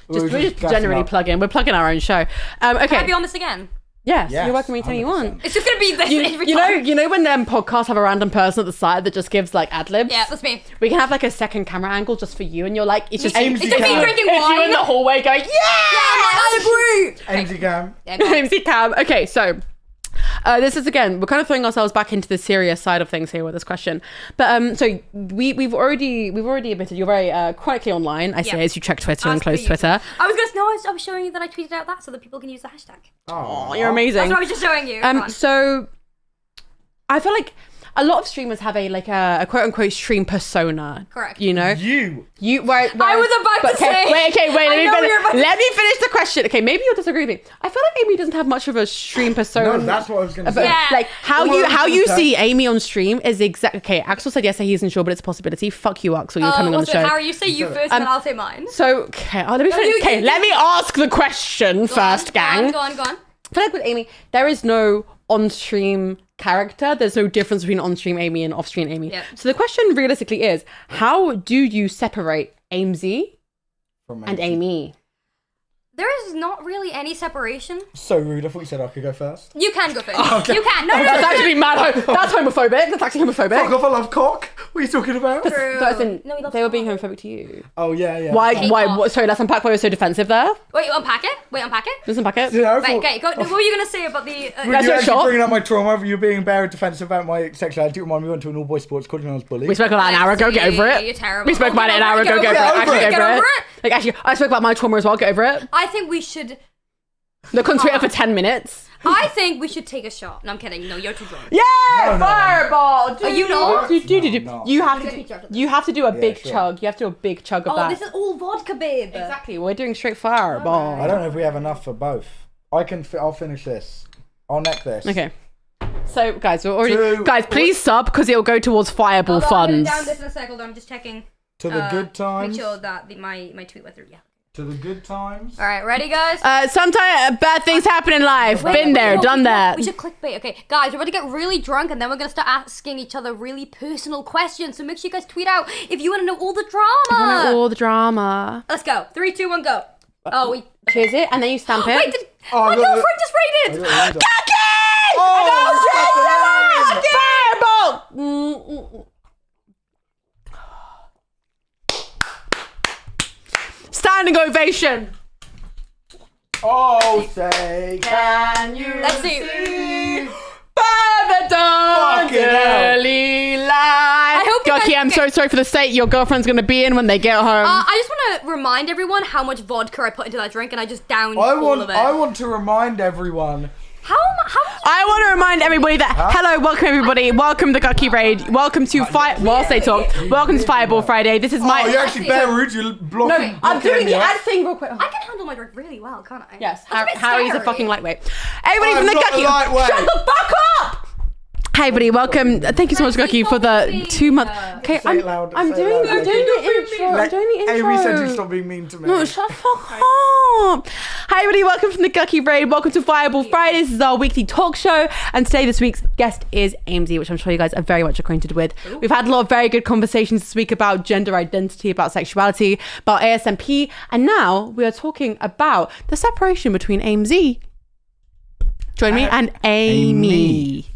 We're just generally plugging. We're plugging our own show. Okay. Can I be on this again? Yes, you're welcome anytime you want. It's just gonna be this every time. You know when podcasts have a random person at the side that just gives like ad libs? Yeah, that's me. We can have like a second camera angle just for you, and you're like, it's just Aimsey it's just me drinking wine. It's you in the hallway going, yeah, I agree. Aimsey cam. Aimsey cam. Okay, so. This is again, we're kind of throwing ourselves back into the serious side of things here with this question. But so we've already admitted you're very chronically online. I say as you check Twitter and close Twitter. I was showing you that I tweeted out that so that people can use the hashtag. Oh, you're amazing. That's what I was just showing you. So I feel like a lot of streamers have a quote unquote stream persona. Correct. You right. I was about to say. Wait. Let me finish the question. Okay, maybe you'll disagree with me. I feel like Amy doesn't have much of a stream persona. No, that's what I was going to say. Yeah. Like how you see Amy on stream is exactly okay. Axel said yes, he isn't sure, but it's a possibility. Fuck you, Axel. You're coming on the show. Harry, you say you first, and then I'll say mine. So let me finish. Okay, let me ask the question first, gang. Go on. I feel like with Amy, there is no on-stream character. There's no difference between on-stream Amy and off-stream Amy. Yeah. So the question realistically is, how do you separate Aimsey and Amy? There is not really any separation. So rude. I thought you said I could go first. You can go first. Okay. You can. No, That's actually mad. That's homophobic. That's actually homophobic. Fuck off, I love cock. What are you talking about? True. No, as in, No, he loves they were being cock. homophobic to you. Oh, yeah. Why? K-pop. Why? Sorry, let's unpack why you're so defensive there. Wait, unpack it. Let's unpack it. Yeah, I Wait, thought- okay. Go, what were you gonna say about the? Were That's you your actually shot. bringing up my trauma? You being very defensive about my sexuality. Remind me, we went to an all-boys sports, calling I was bullied. We spoke about it an hour ago. Get over it. You're terrible. We spoke about it an hour ago. Get over it. Actually, Get get over over it. it. Like, actually, I spoke about my trauma as well. Get over it. I think we should. Look on Twitter for 10 minutes. I think we should take a shot. No, I'm kidding. No, you're too drunk. Yeah, No. fireball. Are you not? Do. No. You have Get me to. drunk. You have to do a big sure. chug. You have to do a big chug of Oh, that. this is all vodka, babe. Exactly. We're doing straight fireball. I don't know if we have enough for both. I'll finish this. I'll neck this. Okay. So, guys, we're already. Two. Guys, please sub because it'll go towards fireball Hold on, I'm funds. down this in a second. I'm just checking. To the good times. Make sure that my tweet went through. Yeah. To the good times. All right, ready, guys? Sometimes bad things happen in life. Been there, no, done that. We should clickbait. Okay, guys, we're about to get really drunk, and then we're gonna start asking each other really personal questions. So make sure you guys tweet out if you want to know all the drama. All the drama. Let's go. 3, 2, 1, go. Oh, we. Cheers it, and then you stamp it. Wait, did, Oh, my I got it. girlfriend just rated. Fireball! Standing ovation. Oh, say, can you Let's see. By the dawn's Fucking hell. early light. I hope you Gucky, guys I'm get- so sorry for the state your girlfriend's gonna be in when they get home. I just want to remind everyone how much vodka I put into that drink, and I just downed I all of it. want to remind everyone. How? I want to remind everybody that hello, welcome everybody, welcome to Gucky Raid, welcome to whilst they talk, welcome to Fireball Friday. This is my. Oh, you're actually bare rude. You're blocking. No, I'm doing the ad thing real quick. I can handle my drink really well, can't I? Yes, That's a bit Harry's a scary. fucking lightweight. Everybody I'm from the not a Gucky. lightweight. Shut the fuck up! Hey everybody, welcome. Thank you so much, Gucky, for the 2 month. Okay, Say it loud, I'm say it doing loud. the intro. I'm doing the intro. Amy said you stop being mean to me. No, shut the fuck up. Hi everybody, welcome from the Gucky Raid. Welcome to Fireball Friday. This is our weekly talk show. And today, this week's guest is Aimsey, which I'm sure you guys are very much acquainted with. We've had a lot of very good conversations this week about gender identity, about sexuality, about ASMP. And now we are talking about the separation between Aimsey, join me, and Amy.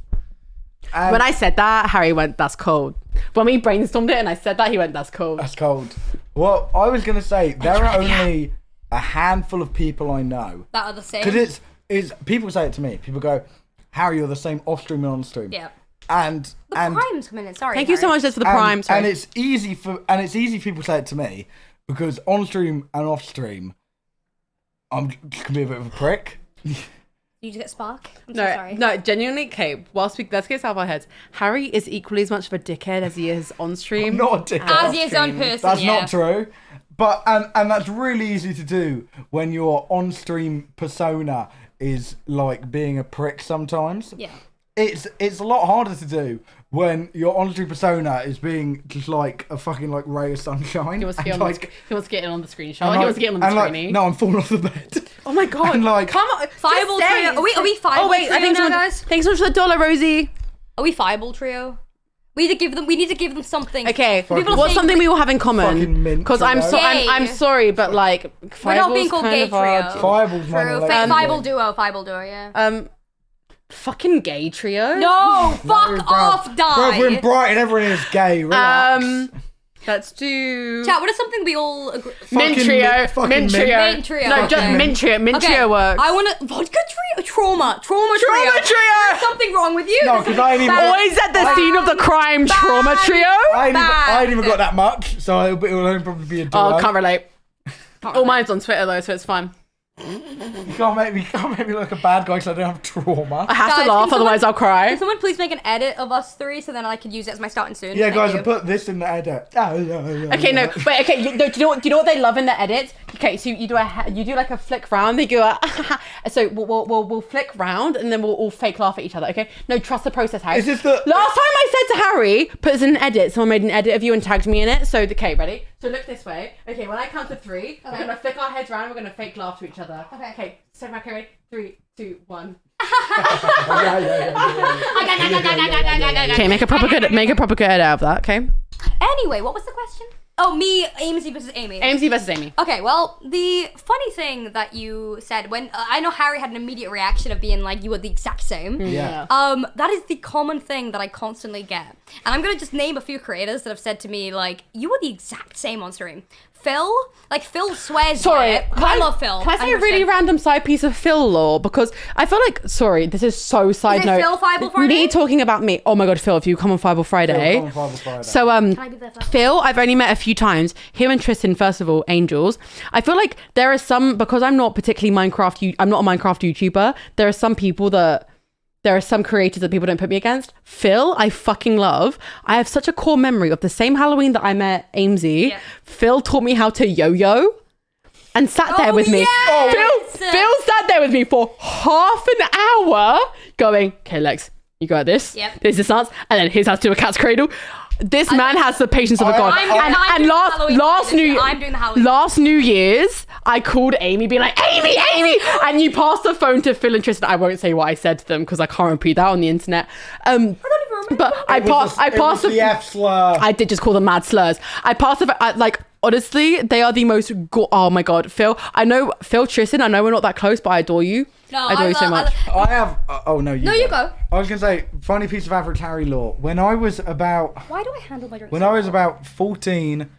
And When I said that, Harry went, that's cold. When we brainstormed it and I said that, he went, that's cold. that's cold. Well, I was gonna say there are only a handful of people I know That are the same. because it's people say it to me. People go, "Harry, you're the same off stream and on stream." Yeah. And The and prime's coming in. Sorry. Thank you so Harry. much, Liz, for the and, prime. Sorry. and it's easy for people say it to me because on stream and off stream, I'm just gonna be a bit of a prick. You just get spark. I'm No, so sorry. no, genuinely, okay, let's get this out of our heads. Harry is equally as much of a dickhead as he is on stream. I'm not a dick. As he is on person. That's yeah. not true. But and that's really easy to do when your on stream persona is like being a prick sometimes. Yeah. It's a lot harder to do when your on stream persona is being just like a fucking like ray of sunshine. He wants to and, get, like, he wants to get in on the screenshot. and, He like- wants to get in on the and, like, screeny. no, I'm falling off the bed. Oh my god. And, like- come on. Fireball just say trio. it. Are we fireball Oh wait, I trio think now, someone, guys? thanks so much for the $1, Rosie. Are we fireball trio? We need to give them something. Okay, People what's think something we all have in common? Fucking mint Because I'm trio. so Gay. I'm sorry, but like We're not being Fireball's called kind gay of hard. trio. Fireball's mine. True. like, Fireball duo. Fireball duo. Yeah. Fucking gay trio. No, fuck bro. off, Bro, we're in die. Brighton, everyone is gay. Relax. Let's do Chat. What is something we all agree? mint Fucking trio. mint- fucking Mint trio. Mint trio, No, just okay. mint trio. Mint Okay, trio works. I want to vodka trio. Trauma Trauma trio. trio. There's something wrong with you. No, There's 'cause something I ain't even- bad. Always at the scene of the crime. Trauma trio. I ain't even got that much, so it'll only probably be a duo. Oh, can't relate. All mine's on Twitter though, so it's fine. You can't make me look a bad guy because I don't have trauma. I have Guys, to can laugh, someone- otherwise I'll cry. Can someone please make an edit of us three so then I can use it as my starting soon? Yeah, Thank guys, you. I put this in the edit. Okay, no, wait. Okay, do you know what they love in the edits? Okay, so you do like a flick round. They go, so we'll flick round and then we'll all fake laugh at each other. Okay, no, trust the process, Harry. Is this the- last time I said to Harry, put this in an edit. Someone made an edit of you and tagged me in it. So okay, ready? So look this way. Okay, when I count to 3, we're gonna flick our heads round. We're gonna fake laugh to each other. Okay. Okay, step back, ready? 3, 2, 1. Okay, make a proper good edit out of that. Okay. Anyway, what was the question? Oh, me, Aimsey versus Amy. AMC versus Amy. Okay, well, the funny thing that you said when I know Harry had an immediate reaction of being like, you were the exact same. Yeah. That is the common thing that I constantly get. And I'm gonna just name a few creators that have said to me, like, you were the exact same on stream. Phil swears by it. I love Phil. Can I say a really random side piece of Phil lore? Because I feel like, sorry, this is so side note. Phil Fireball Friday? Me talking about me. Oh my God, Phil, if you come on Fireball Friday. So, Can I be there first? Phil, I've only met a few times. Him and Tristan, first of all, angels. I feel like there are some, because I'm not particularly I'm not a Minecraft YouTuber. There are some creators that people don't put me against. Phil, I fucking love. I have such a core memory of the same Halloween that I met Aimsey. Yeah. Phil taught me how to yo-yo and sat there with me. Yes! Phil sat there with me for half an hour going, okay, Lex, you got this. Yep. This is dance. And then here's how to do a cat's cradle. This man has the patience of a god. I'm doing the Halloween. Last New Year's, I called Amy, being like, Amy, and you passed the phone to Phil and Tristan. I won't say what I said to them because I can't repeat that on the internet. I don't even remember. But I passed the F slur. I did just call them mad slurs. I passed the honestly, they are the most. Oh my God, Phil. I know Phil, Tristan. I know we're not that close, but I adore you. No, I adore you so much. I have. Oh no, you go. I was gonna say funny piece of average Harry lore. When I was about. Why do I handle my drink? When I was about 14,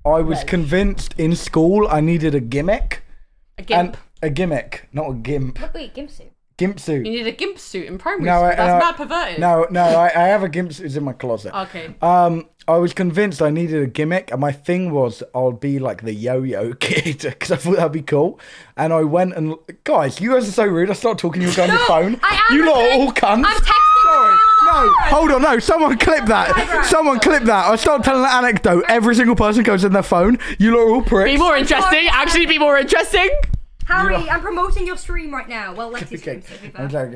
I was convinced in school I needed a gimmick. A gimp. A gimmick, not a gimp. Wait, gimp suit. Gimp suit. You need a gimp suit in primary school. That's mad perverted. No, I have a gimp suit. It's in my closet. Okay. I was convinced I needed a gimmick, and my thing was I'll be like the yo-yo kid because I thought that'd be cool. And I went and guys, you guys are so rude. I started talking. You were on your phone. You lot are all cunts. I'm texting. Sorry. No, hold on. No, someone clip that. Someone clip that. I started telling an anecdote. Every single person goes in their phone. You lot are all pricks. Be more interesting. Actually, be more interesting. Harry, I'm promoting your stream right now. Well, Lexi's Okay. stream, I'm joking.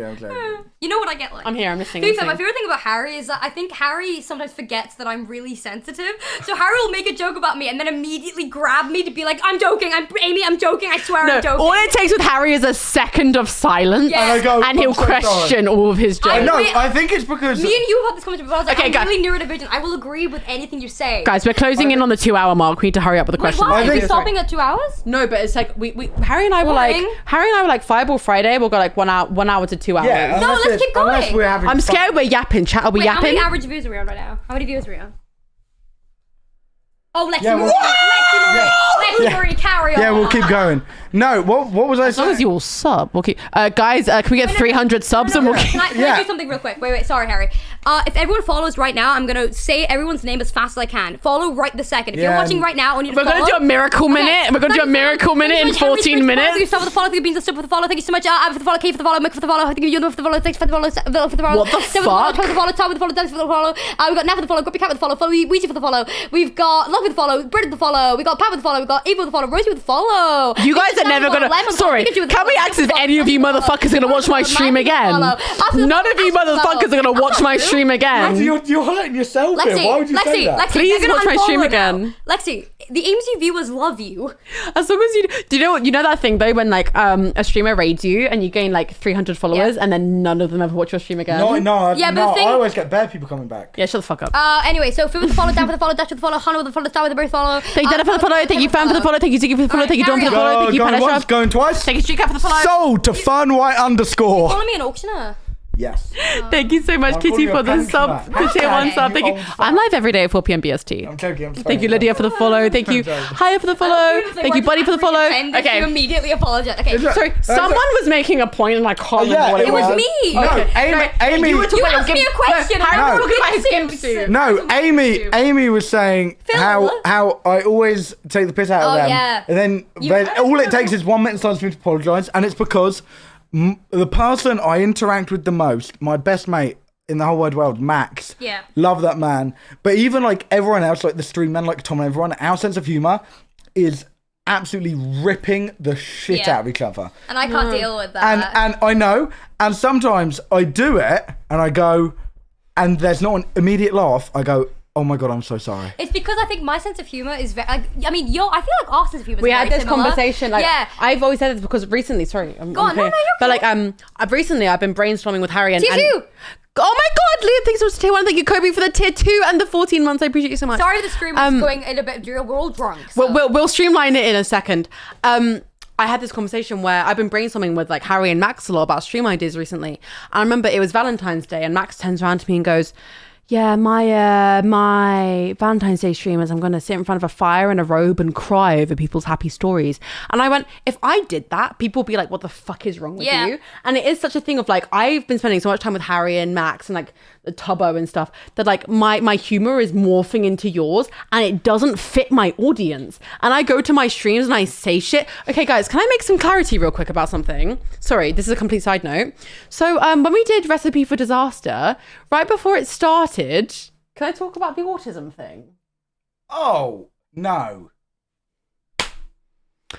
You know what I get like? I'm here. I'm listening. To be fair, my favorite thing about Harry is that I think Harry sometimes forgets that I'm really sensitive. So Harry will make a joke about me and then immediately grab me to be like, I'm joking. Amy, I'm joking. I swear I'm joking. All it takes with Harry is a second of silence, and he'll question all of his jokes. I think it's because me and you have had this conversation before. I was like, Okay, I'm really neurodivergent. I will agree with anything you say. Guys, we're closing in on the 2-hour mark. We need to hurry up with the questions. Why? Are we stopping at 2 hours? No, but it's like we Harry and I were like Fireball Friday. We'll go like 1 hour to 2 hours. Yeah, No, let's keep going. Unless we're having I'm fun. scared we're yapping. Chat, are we Wait, how yapping? many average views are we on right now? How many views are we on? Oh, Lexi Yeah, Marie. well- Lexi Marie, carry on. Yeah, we'll keep going. No, what was I As long saying? as you all sub, we'll keep. Guys, can we get 300 subs and we'll keep. Can I do something real quick? Wait, sorry, Harry. If everyone follows right now, I'm gonna say everyone's name as fast as I can. Follow right the second. If you're watching right now, I need to We're gonna do a miracle minute. We're gonna do a miracle minute in 14 minutes. You start with the follow. Thank you, beans. Stop with the follow. Thank you so much. For the follow, Kate for the follow, Mick for the follow. Thank you, for the follow. Thanks for the follow. For the follow. What the fuck? For the follow. Tom with the follow. Dance for the follow. We got Nat for the follow. Grumpy Cat with the follow. Weezy for the follow. We've got Love with the follow. Brit with the follow. We got Pat with the follow. We got Eva with the follow. Rosie with the follow. You guys are never gonna. Sorry, can we ask if any of you motherfuckers are gonna watch my stream again? None of you motherfuckers are gonna watch my stream again. You're letting yourself in. Why would you say that? Lexi, Please watch my stream again. Lexi, the Aimsey viewers love you. As long as you you know that thing though when like a streamer raids you and you gain like 300 followers and then none of them ever watch your stream again. I always get bad people coming back. Yeah, shut the fuck up. Anyway, so Phil with the follow, Dan for the follow, Dash with the follow, Hannah with the follow, Star with the birth follow. Thank you, Dana for the follow. Thank you, Fan for the follow. Thank you, Ziggy for the follow. Thank you, John for the follow. Thank you, Going once, Panisha. going twice. Thank you, Street Cat for the follow. Sold to Fun_White_. Calling me an auctioneer. Yes. Thank you so much, I'm Kitty, calling for you a the sub, pensioner. the tier 1 sub. Thank you. I'm live every day at 4 p.m. BST. I'm joking. I'm sorry. Thank you, Lydia, for the follow. Thank you, Hiya, for the follow. Thank you, Buddy, for the follow. You Okay. immediately apologize. Okay. Sorry, someone was making a point and I can't remember what it It was. was me. No, Amy. You were talking You about asked me a question. Harry I was was talking about his looking gimp suit. No, Amy was saying how I always take the piss out of them. Yeah. And then all it takes is 1 minute silence for me to apologise, and it's because the person I interact with the most, my best mate in the whole wide world, Max. Yeah. Love that man. But even like everyone else, like the stream men, like Tom and everyone, our sense of humour is absolutely ripping the shit out of each other. And I can't deal with that. And I know, and sometimes I do it and I go, and there's not an immediate laugh. I go, Oh my god, I'm so sorry. It's because I think my sense of humor is very. I feel like our sense of humor is We very had this similar. conversation. Like, yeah. I've always said this because recently, sorry, Go on, no, you're but okay. like, I've been brainstorming with Harry and. Tier 2. Oh my god, Liam, thanks so much for tier 1. Thank you, Kobe, for the tier 2 and the 14 months. I appreciate you so much. Sorry, the stream is going in a bit. We're all drunk. So. We'll streamline it in a second. I had this conversation where I've been brainstorming with like Harry and Max a lot about stream ideas recently. I remember it was Valentine's Day and Max turns around to me and goes, yeah, my Valentine's Day stream is I'm going to sit in front of a fire in a robe and cry over people's happy stories. And I went, if I did that, people would be like, what the fuck is wrong with you? And it is such a thing of like, I've been spending so much time with Harry and Max and like the Tubbo and stuff that like my humor is morphing into yours and it doesn't fit my audience. And I go to my streams and I say shit. Okay, guys, can I make some clarity real quick about something? Sorry, this is a complete side note. So when we did Recipe for Disaster, right before it started, can I talk about the autism thing? Oh, no.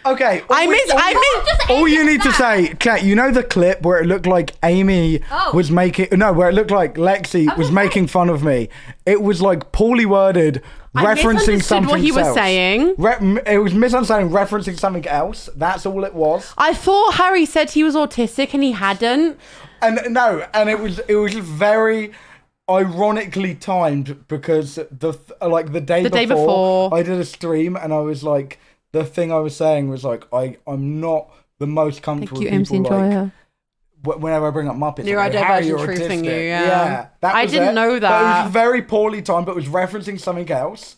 Okay. All you need to say, Kat, you know the clip where it looked like Amy was making, where it looked like Lexie was making fun of me. It was like poorly worded, referencing something what he was else. saying. It was misunderstanding, referencing something else. That's all it was. I thought Harry said he was autistic and he hadn't. And it was very ironically timed because the day before I did a stream and I was like, the thing I was saying was like, I'm not the most comfortable Thank you, with people Aimsey, like, whenever I bring up Muppets. Neurodivergent like, truthing you, yeah. That I was didn't know that. But it was very poorly timed, but it was referencing something else.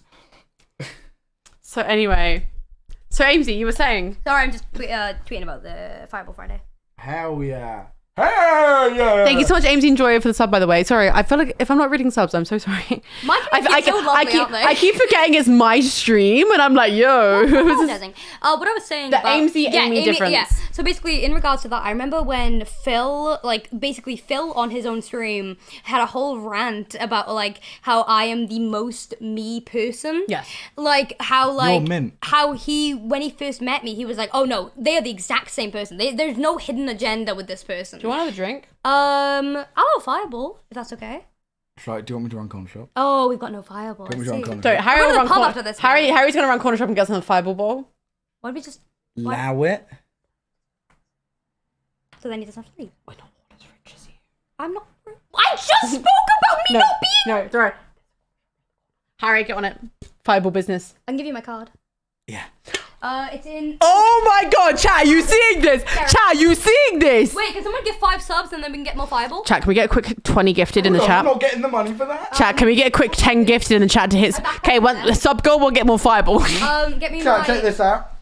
So anyway, Aimsey, you were saying? Sorry, I'm just tweeting about the Fireball Friday. Hell yeah. Hell yeah. Thank you so much, Aimsey and Joya, for the sub, by the way. Sorry, I feel like if I'm not reading subs, I'm so sorry. My community is so lovely, aren't they? I keep forgetting it's my stream, and I'm like, yo. Apologizing. What I was saying The about Aimsey-Amy difference. Yeah. So basically, in regards to that, I remember when Phil on his own stream had a whole rant about like how I am the most me person. Yes. Like how You're mint. how when he first met me, he was like, oh no, they are the exact same person. There's no hidden agenda with this person. Do you want another drink? I'll have a Fireball if that's okay. Right, do you want me to run corner shop? Oh, we've got no Fireball. Do you want me to run corner Sorry, shop? Harry We're will gonna run pub corner. after this, Harry's gonna run corner shop and get some Fireball bowl. Why don't we just? Allow it. So then he doesn't have to leave. We're not as rich as you. I'm not. I just spoke about me not being. No, it's alright. Harry, get on it. Fireball business. I can give you my card. Yeah. It's in. Oh my god, chat, you seeing this? Chat, you seeing this? Wait, can someone give 5 subs and then we can get more Fireball? Chat, can we get a quick 20 gifted in the I'm chat? not getting the money for that. Chat, can we get a quick 10 gifted in the chat to hit? Okay, when the sub goal, we'll get more Fireball. Get me Chat, my. check this out.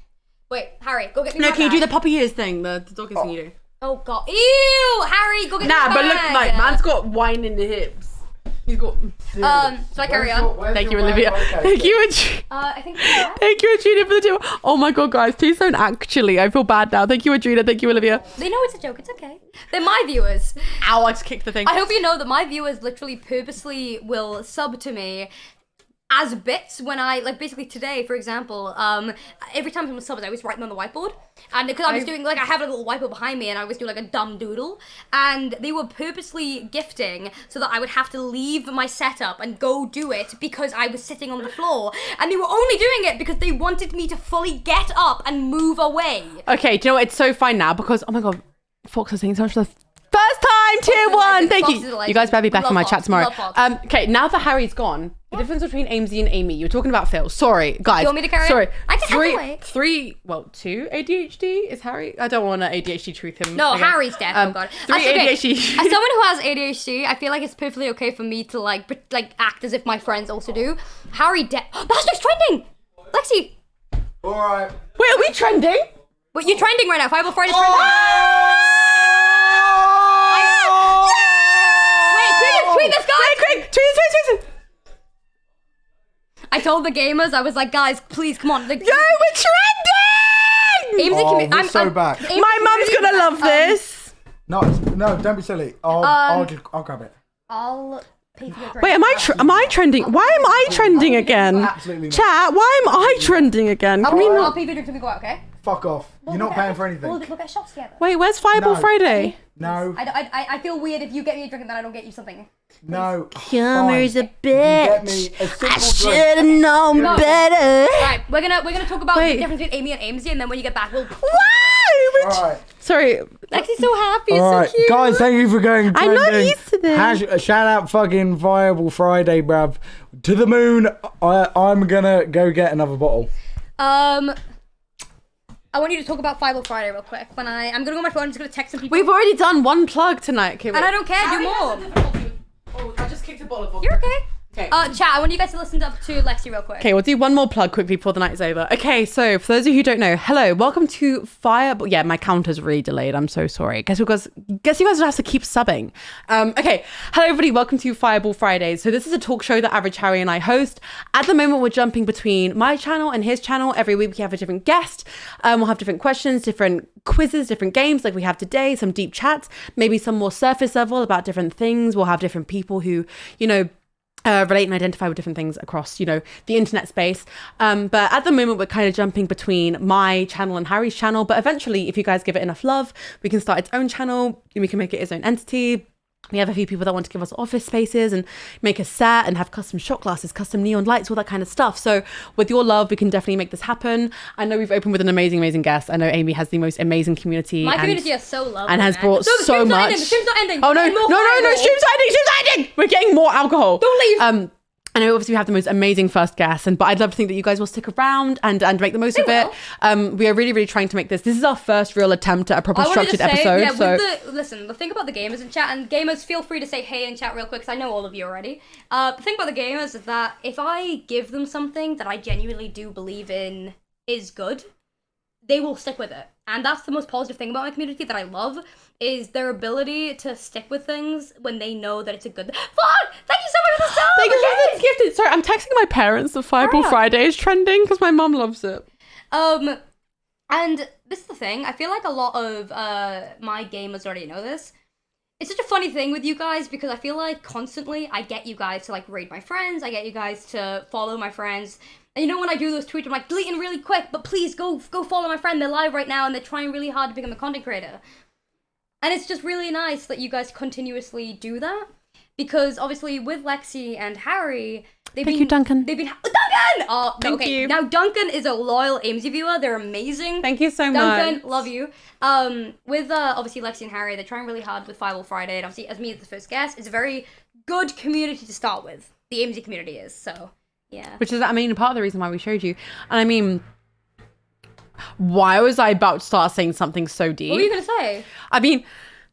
Wait, Harry, go get me No, my can you do bag. the puppy ears thing? The doggy thing you do. Oh god. Ew! Harry, go get me Nah, my but look, bag. like, man's got wine in the hips. He's got. So I carry on. Thank you, Olivia. Thank you, I think. Yeah. Thank you, Adrina, for the deal. Oh my god, guys, please don't actually. I feel bad now. Thank you, Adrina. Thank you, Olivia. They know it's a joke. It's okay. They're my viewers. Ow, I just kicked the thing. I hope you know that my viewers literally purposely will sub to me as bits when I, like, basically today, for example, every time someone subs, I always write them on the whiteboard. And because I was doing, like, I have a little whiteboard behind me and I was doing, like, a dumb doodle. And they were purposely gifting so that I would have to leave my setup and go do it because I was sitting on the floor. And they were only doing it because they wanted me to fully get up and move away. Okay, do you know what? It's so fine now because, oh my god, Fox is saying so much for the first time, tier 1. Thank Fox is a you. legend. You guys better be back Love in my Fox. chat tomorrow. Love Fox. Okay, now that Harry's gone, the difference between Aimsey and Amy, you were talking about Phil. Sorry, guys. You want me to carry on? Sorry. I can wait. 2 ADHD is Harry? I don't want to ADHD truth him. No, again. Harry's deaf. Oh god. 3 ADHD. As someone who has ADHD, I feel like it's perfectly okay for me to like act as if my friends also do. Harry deaf. Bastard's trending. Lexie. All right. Wait, are we trending? Wait, you're trending right now. Fireball Friday's trending. Wait, tweet this, guys. Quick, tweet. I told the gamers, I was like, guys, please come on. Like, Yo, we're trending! Aimsey, we're so back. My mum's gonna love this. No, don't be silly. I'll grab it. I'll pay for your drink. Wait, am I trending? Why am I trending again? Absolutely not. Chat, why am I trending again? Can we I'll not? pay for your drink till we go out, okay? Fuck off. You're not paying for anything. We'll get shots together. Wait, where's Fireball No. Friday? No. I feel weird if you get me a drink and then I don't get you something. No. Hummer's a Fine. You get me bitch. a simple drink. Should've known No. better. Right, we're gonna talk about Wait. the difference between Amy and Aimsey, and then when you get back, we'll. Why? Alright. Sorry. Lexie's so happy. It's Alright. so cute. Guys, thank you for going I'm not trending. used to this. Shout out fucking Fireball Friday, bruv. To the moon. I'm gonna go get another bottle. I want you to talk about Fireball Friday real quick. I'm gonna go on my phone. I'm just gonna text some people. We've already done one plug tonight. Okay, and I don't care. Do more. Oh, I just kicked a bottle of vodka. You're okay. Okay. Chat. I want you guys to listen to Lexie real quick. Okay, we'll do one more plug quickly before the night is over. Okay, so for those of you who don't know, hello, welcome to Fireball. Yeah, my counter's really delayed. I'm so sorry. Guess you guys will have to keep subbing. Okay, hello everybody. Welcome to Fireball Fridays. So this is a talk show that Average Harry and I host. At the moment, we're jumping between my channel and his channel. Every week we have a different guest. We'll have different questions, different quizzes, different games like we have today. Some deep chats, maybe some more surface level about different things. We'll have different people who, relate and identify with different things across, the internet space. But at the moment, we're kind of jumping between my channel and Harry's channel. But eventually, if you guys give it enough love, we can start its own channel and we can make it its own entity. We have a few people that want to give us office spaces and make a set and have custom shot glasses, custom neon lights, all that kind of stuff. So with your love, we can definitely make this happen. I know we've opened with an amazing guest. I know Amy has the most amazing community. My community is so lovely. And has brought the so stream's not much. ending, the stream's not ending. Oh no, We're getting more no, Fireball. stream's ending. We're getting more alcohol. Don't leave. I know obviously we have the most amazing first guest, but I'd love to think that you guys will stick around and make the most of it. We are really trying to make this. This is our first real attempt at a proper structured episode. Yeah, listen, the thing about the gamers in chat, and gamers, feel free to say hey in chat real quick, because I know all of you already. The thing about the gamers is that if I give them something that I genuinely do believe in is good, they will stick with it. And that's the most positive thing about my community that I love, is their ability to stick with things when they know that it's a good thing. Fuck! Thank you so much for the sub! Thank you for the gifted. Sorry, I'm texting my parents that Fireball Friday is trending because my mum loves it. And this is the thing, I feel like a lot of my gamers already know this. It's such a funny thing with you guys because I feel like constantly I get you guys to raid my friends, I get you guys to follow my friends. And when I do those tweets, I'm like, deleting really quick, but please go follow my friend. They're live right now and they're trying really hard to become a content creator. And it's just really nice that you guys continuously do that. Because obviously with Lexie and Harry, Thank you, Duncan. Duncan! Oh, Thank okay. you. Now Duncan is a loyal Aimsey viewer. They're amazing. Thank you so much. Duncan, love you. With obviously Lexie and Harry, they're trying really hard with Fireball Friday, and obviously as me as the first guest, it's a very good community to start with. The Aimsey community is, so yeah. Which is, part of the reason why we showed you. And why was I about to start saying something so deep? What were you gonna say?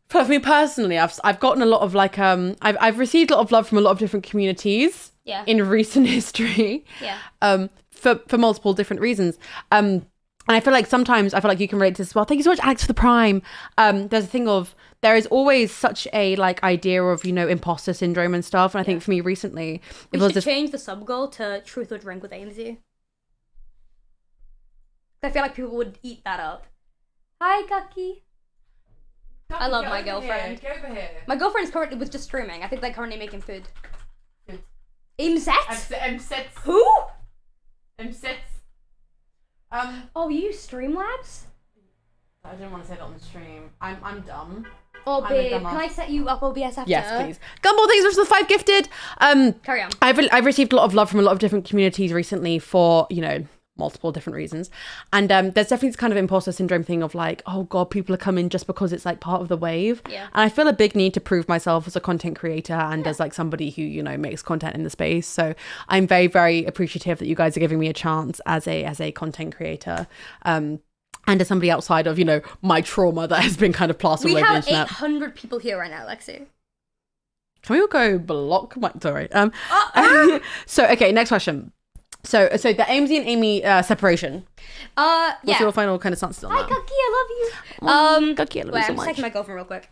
For me personally, I've gotten a lot of I've received a lot of love from a lot of different communities. Yeah. In recent history. Yeah. For multiple different reasons. And I feel like sometimes you can relate to this as well. Thank you so much, Alex, for the Prime. There's a thing of there is always such a idea of imposter syndrome and stuff. And I think for me recently, we should change the sub goal to truth or drink with Aimsey. I feel like people would eat that up. Hi, Gucky. I love my girlfriend. Get over here. My girlfriend was just streaming. I think they're currently making food. Aimsey? M-sets. Who? M-sets. Oh, you Streamlabs? I didn't want to say that on the stream. I'm dumb. Oh, I'm a babe, dumbass. can I set you up OBS after? Yes, please. Gumball, thanks for the 5 gifted. Carry on. I've received a lot of love from a lot of different communities recently for, multiple different reasons. And there's definitely this kind of imposter syndrome thing of oh God, people are coming just because it's part of the wave. Yeah. And I feel a big need to prove myself as a content creator and as somebody who, makes content in the space. So I'm very, very appreciative that you guys are giving me a chance as a content creator. And as somebody outside of, my trauma that has been kind of plastered all over the We have internet. 800 people here right now, Lexie. Can we all go block my... Sorry. So, okay, next question. So the Aimsey and Amy separation. Yeah. What's your final kind of stance on Hi, that? Gucky, I love you. Gucky, I love Wait, you so I'm just much. taking my girlfriend real quick.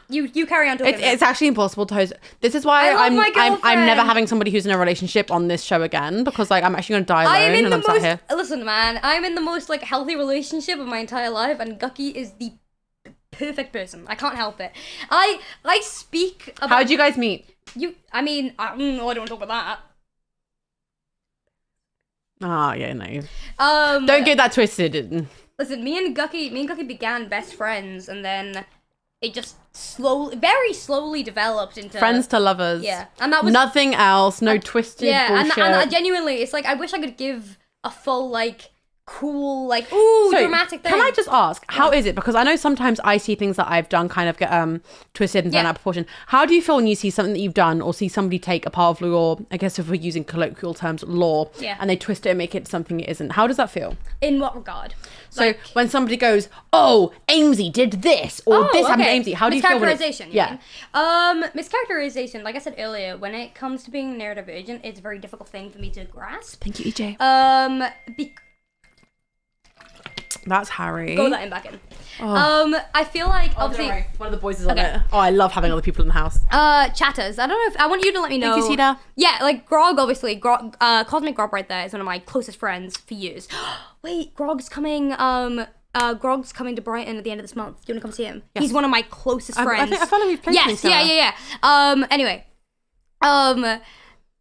You carry on talking. It's actually impossible to host. This is why I love my I'm girlfriend. never having somebody who's in a relationship on this show again because I'm actually going to die alone and I'm sat here. Listen, man, I'm in the most healthy relationship of my entire life, and Gucky is the perfect person. I can't help it. I speak about. How'd you guys meet? I don't want to talk about that. Oh, yeah, no. Don't Don't get that twisted. Listen, me and Gucky began best friends, and then it just very slowly developed into Friends to lovers. Yeah, and that was nothing else. No twisted bullshit. and I genuinely, it's like I wish I could give a full like cool like ooh dramatic thing. Can I just ask, how is it? Because I know sometimes I see things that I've done kind of get twisted and thrown out of proportion. How do you feel when you see something that you've done or see somebody take a part of law, I guess if we're using colloquial terms, law, and they twist it and make it something it isn't? How does that feel? In what regard? So like, when somebody goes, oh, Aimsey did this, or this happened to Aimsey, how do you feel when it's... Mischaracterization, like I said earlier, when it comes to being neurodivergent, it's a very difficult thing for me to grasp. Thank you, EJ. That's Harry. Go that in back in. I feel like obviously don't worry. One of the boys is on it. Oh, I love having other people in the house. Chatters. I don't know if I want you to let me know. Thank you, Sita. Yeah, like Grog, obviously. Cosmic Grog right there is one of my closest friends for years. Wait, Grog's coming. Grog's coming to Brighton at the end of this month. Do you want to come see him? Yes. He's one of my closest friends. I feel like we've played Yes, yeah. Anyway,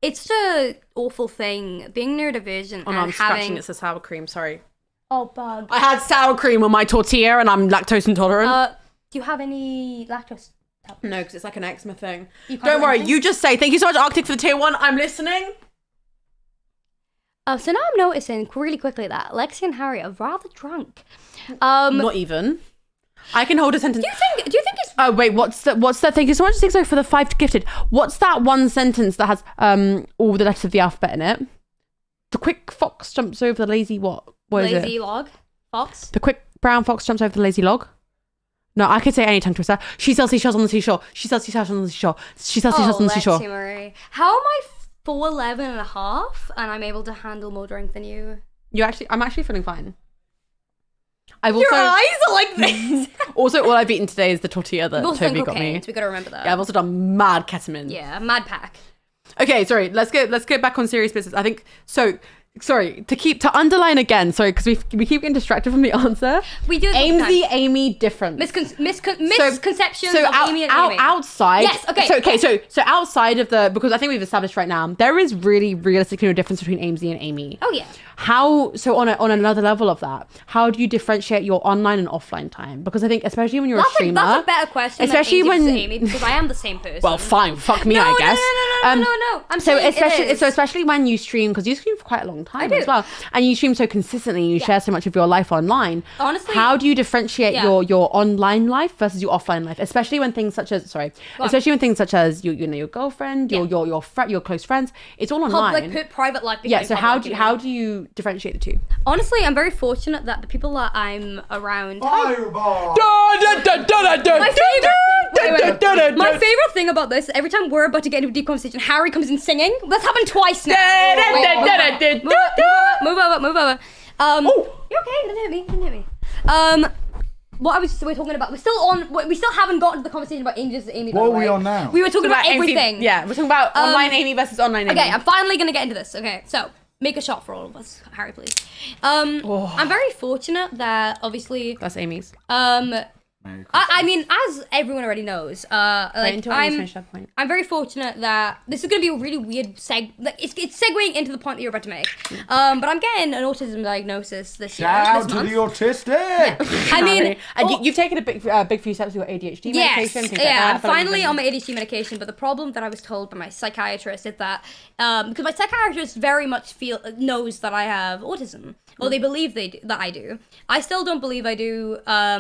it's such an awful thing being neurodivergent and having. Scratching. It's a sour cream. Sorry. Oh, bug. I had sour cream on my tortilla and I'm lactose intolerant. Do you have any lactose? No, because it's like an eczema thing. Don't worry, you just say, thank you so much, Arctic, for the tier 1. I'm listening. So now I'm noticing really quickly that Lexi and Harry are rather drunk. Not even. I can hold a sentence. Do you think it's... Oh, wait, what's that? Thank you so much, Zigzo, for the 5 gifted. What's that one sentence that has all the letters of the alphabet in it? The quick fox jumps over the lazy what? What is it? Lazy log? Fox? The quick brown fox jumps over the lazy log? No, I could say any tongue twister. She sells seashells on the seashore. She sells seashells on the seashore. She sells seashells on the seashore. Marie. How am I 4'11 and a half and I'm able to handle more drink than you? I'm actually feeling fine. Your eyes are like this. Also, all I've eaten today is the tortilla that Toby got me. So we gotta remember that. Yeah, I've also done mad ketamine. Yeah, mad pack. Okay, sorry. Let's get back on serious business. I think so. Sorry, to underline again, sorry, because we keep getting distracted from the answer. We do. Aimsey, Amy, different. Misconceptions of Amy and Amy. Outside. Yes, okay. So outside of because I think we've established right now, there is really realistically no difference between Aimsey and Amy. Oh yeah. So on another level of that, how do you differentiate your online and offline time? Because I think especially when you're a streamer, that's a better question. Especially when Amy, because I am the same person. Well, fine, fuck me, I guess. No. I'm saying especially when you stream, because you stream for quite a long time as well, and you stream so consistently, you share so much of your life online. Honestly, how do you differentiate your online life versus your offline life, especially when things such as your girlfriend, your close friends, it's all online. Put private life. Yeah. So how do you differentiate the two? Honestly, I'm very fortunate that the people that I'm around. My favorite thing about this, every time we're about to get into a deep conversation, Harry comes in singing. That's happened twice now. Move over. You okay? Didn't hit me. What we're talking about? We still haven't gotten to the conversation about Amy. What are we on now? We were talking about everything. Yeah, we're talking about online Amy versus online Amy. Okay, I'm finally gonna get into this. Okay, so make a shot for all of us, Harry, please. I'm very fortunate that obviously that's Amy's. I mean, as everyone already knows, I'm very fortunate that this is gonna be a really weird it's segueing into the point that you're about to make. But I'm getting an autism diagnosis this Shout out to the autistic. Yeah. I mean, and you've taken a big few steps with your ADHD medication. Things like that. I'm finally on my ADHD medication. But the problem that I was told by my psychiatrist is that because my psychiatrist very much knows that I have autism. Well, they believe that I do. I still don't believe I do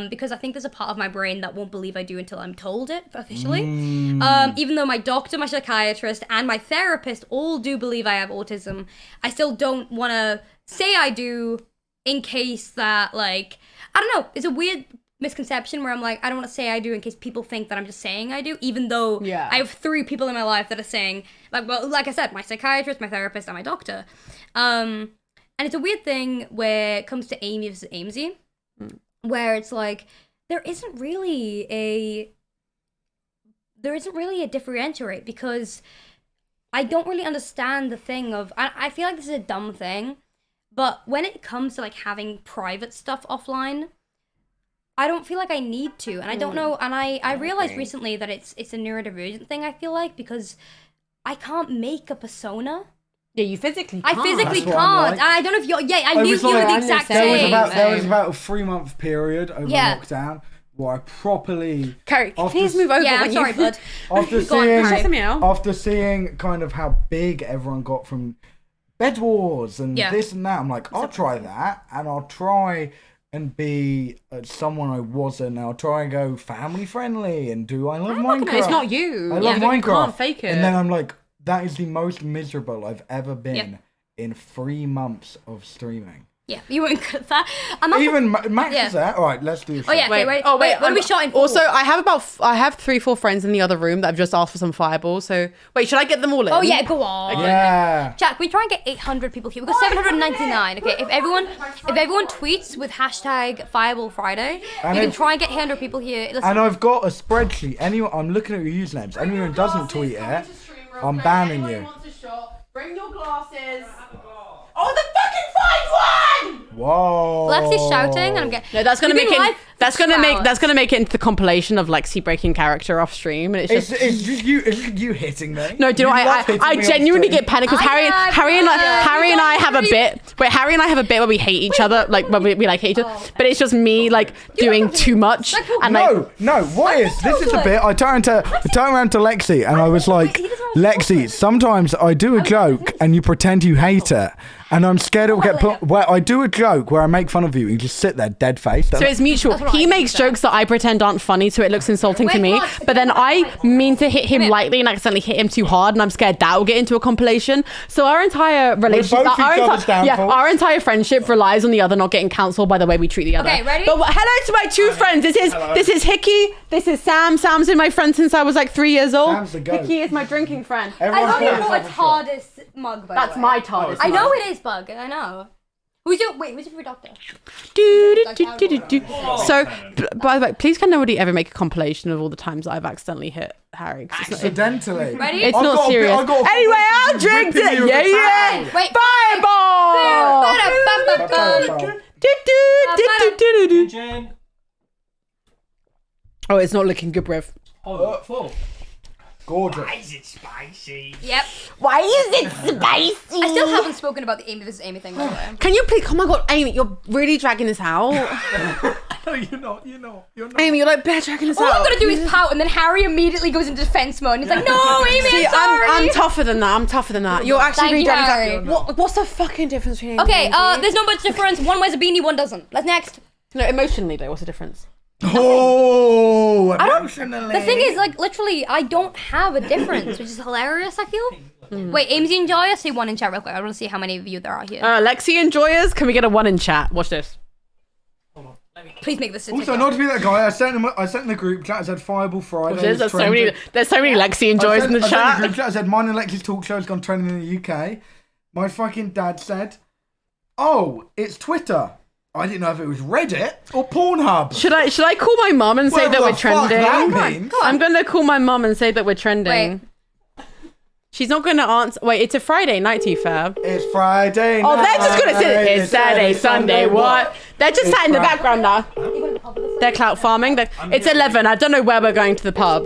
because I think there's a part of my brain that won't believe I do until I'm told it officially. Even though my doctor, my psychiatrist, and my therapist all do believe I have autism, I still don't want to say I do in case that, like, I don't know, it's a weird misconception where I'm like, I don't want to say I do in case people think that I'm just saying I do, even though I have 3 people in my life that are saying, like I said, my psychiatrist, my therapist, and my doctor. And it's a weird thing where it comes to Amy versus Aimsey, where it's like, there isn't really a differentiate because I don't really understand the thing of, I feel like this is a dumb thing, but when it comes to like having private stuff offline, I don't feel like I need to, and I don't know, and I realized recently that it's a neurodivergent thing, I feel like, because I can't make a persona Yeah, you physically I can't. physically That's what I'm can't. like. I don't know if you're. Yeah, I I knew was you were like- the exact There was same. about a 3-month period over lockdown where I properly Carrie, After- please move over. Yeah, when I'm sorry, you... bud. after Go on, seeing Harry. Meow. after seeing kind of how big everyone got from Bed Wars and Yeah. this and that. I'm like, I'll try that, and I'll try and be someone I wasn't. I'll try and go family friendly and do I love Minecraft. It's not you. I love You Minecraft. can't fake it. And then I'm like, that is the most miserable I've ever been Yep. in 3 months of streaming. Yeah, you weren't good at that. I'm not. Even Max Yeah. is there. All right, let's do a Oh yeah. shot. Okay, wait. What are we shotting for? Also, I have 3-4 friends in the other room that have just asked for some fireballs. So wait, should I get them all in? Oh yeah, go on. Yeah. Jack, we try and get 800 people here. We've got 799. Okay, if everyone tweets with hashtag Fireball Friday, And we can if- try and get 800 people here. Listen, And I've got a spreadsheet. Anyone, I'm looking at your usernames. Anyone who doesn't tweet it, I'm banning you. Bring your glasses. Oh, the fucking find one! Whoa. Lexi's shouting, and I'm getting. No, that's gonna We've make been it. live That's for gonna 2 make. hours. That's gonna make it into the compilation of Lexi breaking character off stream, and it's It's just. just you. It's just you hitting me. No, do you know what? love hitting I me on genuinely stream. get panicked because I Harry know, and I have a Harry- bit. Wait, Harry and I have a bit where we hate each other, like where we like hate each other. But it's just me like doing too much and like. No. What is this? Is a bit. I turned around to Lexi and I was like, he doesn't know what's Lexi, sometimes I do a joke and you pretend you hate it, and I'm scared it will get put. Where I do a joke where I make fun of you, and you just sit there dead faced. So it's mutual. That's what He I makes think, jokes that I pretend aren't funny, so it looks insulting to Wait, me. come on. But then I mean to hit him here. lightly and accidentally hit him too hard, and I'm scared that will get into a compilation. So our entire relationship, both each other's downfalls. our entire friendship relies on the other not getting cancelled by the way we treat the other. Okay, ready? But hello to my two friends. This is Hickey. This is Sam. Sam's been my friend since I was like 3 years old. Sam's the goat. Hickey is my drinking friend. I Everyone's don't even got know himself what's a shot. hardest mug. By That's the way. my TARDIS. I know it is Bug. I know. Who's your doctor? Do. So, by the way, please can nobody ever make a compilation of all the times that I've accidentally hit Harry? 'Cause it's not- Accidentally. Ready? It's I've not got a bit- serious. I've got a Anyway, I'll compilation drink ripping it. you with Yeah, a yeah. towel. Wait. Fireball. Ba-da-ba-ba-bum. Do. Oh, it's not looking good, Brev. Gorgeous. Is it spicy? Yep. Why is it spicy? I still haven't spoken about the Amy versus Amy thing, by the way. Can you please? Oh my god, Amy, you're really dragging this out. No, you're not. Amy, you're like bare dragging this All out. I'm gonna do is pout, and then Harry immediately goes into defense mode, and he's like, "No, Amy, See, I'm sorry." I'm tougher than that. You're actually Thank really you, dragging Harry. this out. What's the fucking difference between Amy Okay, and Amy? there's no much difference. One wears a beanie, one doesn't. Let's next. No, emotionally though, what's the difference? Oh, emotionally. The thing is, like, literally, I don't have a difference, which is hilarious, I feel. Wait, Aimsey and Joya, say one in chat real quick. I want to see how many of you there are here. Lexi and Joyers, can we get a 1 in chat? Watch this. Please make this a Also, TikTok. not to be that guy, I sent in the group chat. I said Fireball Friday. There's was so many. trending. There's so many Lexi and I Joyers sent- in the I sent in the chat. group chat. I said mine and Lexi's talk show has gone trending in the UK. My fucking dad said, "Oh, it's Twitter." I didn't know if it was Reddit or Pornhub. Should I call my mum and say Whatever that we're the fuck trending? that means. I'm gonna call my mum and say that we're trending. Wait. She's not gonna answer. Wait, it's a Friday night, too, Fab. It's Friday. Oh, they're just gonna night, say it's Saturday, Sunday. What? They're just It's sat in the Fri- background now. They're clout farming. It's 11. I don't know where we're going to the pub.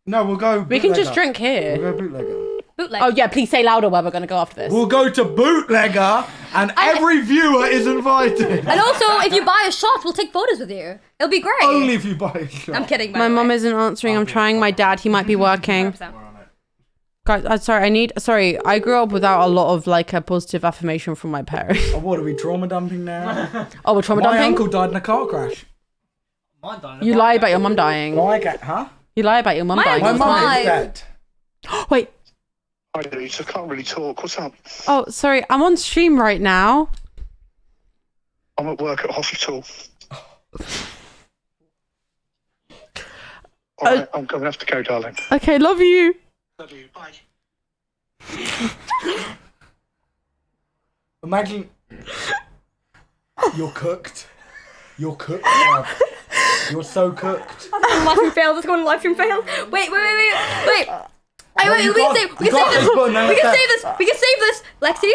No, we'll go. We can just bootlegger. drink here. We'll go bootlegger. Bootleg. Oh yeah, please say louder where we're gonna go after this. We'll go to bootlegger, and every viewer is invited. And also, if you buy a shot, we'll take photos with you. It'll be great. Only if you buy a shot. I'm kidding. by My the mum way. isn't answering. I'm trying my dad. He might be working. 100%. Guys, I'm sorry. I grew up without a lot of like a positive affirmation from my parents. Oh, what are we trauma dumping now? Oh, we're trauma My dumping. uncle died in a car crash. Mine died. You lie about your mum dying. Huh? You lie about your mum My dying. My uncle's mum alive. is dead. Wait. Hi, dudes. I can't really talk. What's up? Oh, sorry. I'm on stream right now. I'm at work at hospital. All right, I'm going to have to go, darling. Okay, love you. Love you. Bye. Imagine you're cooked. You're cooked, bruv. You're so cooked. Live stream failed. Let's go on live stream failed. Wait. Hey, wait, you we can can't- save you can't this. just put another We can step. save this. We can save this. Lexi,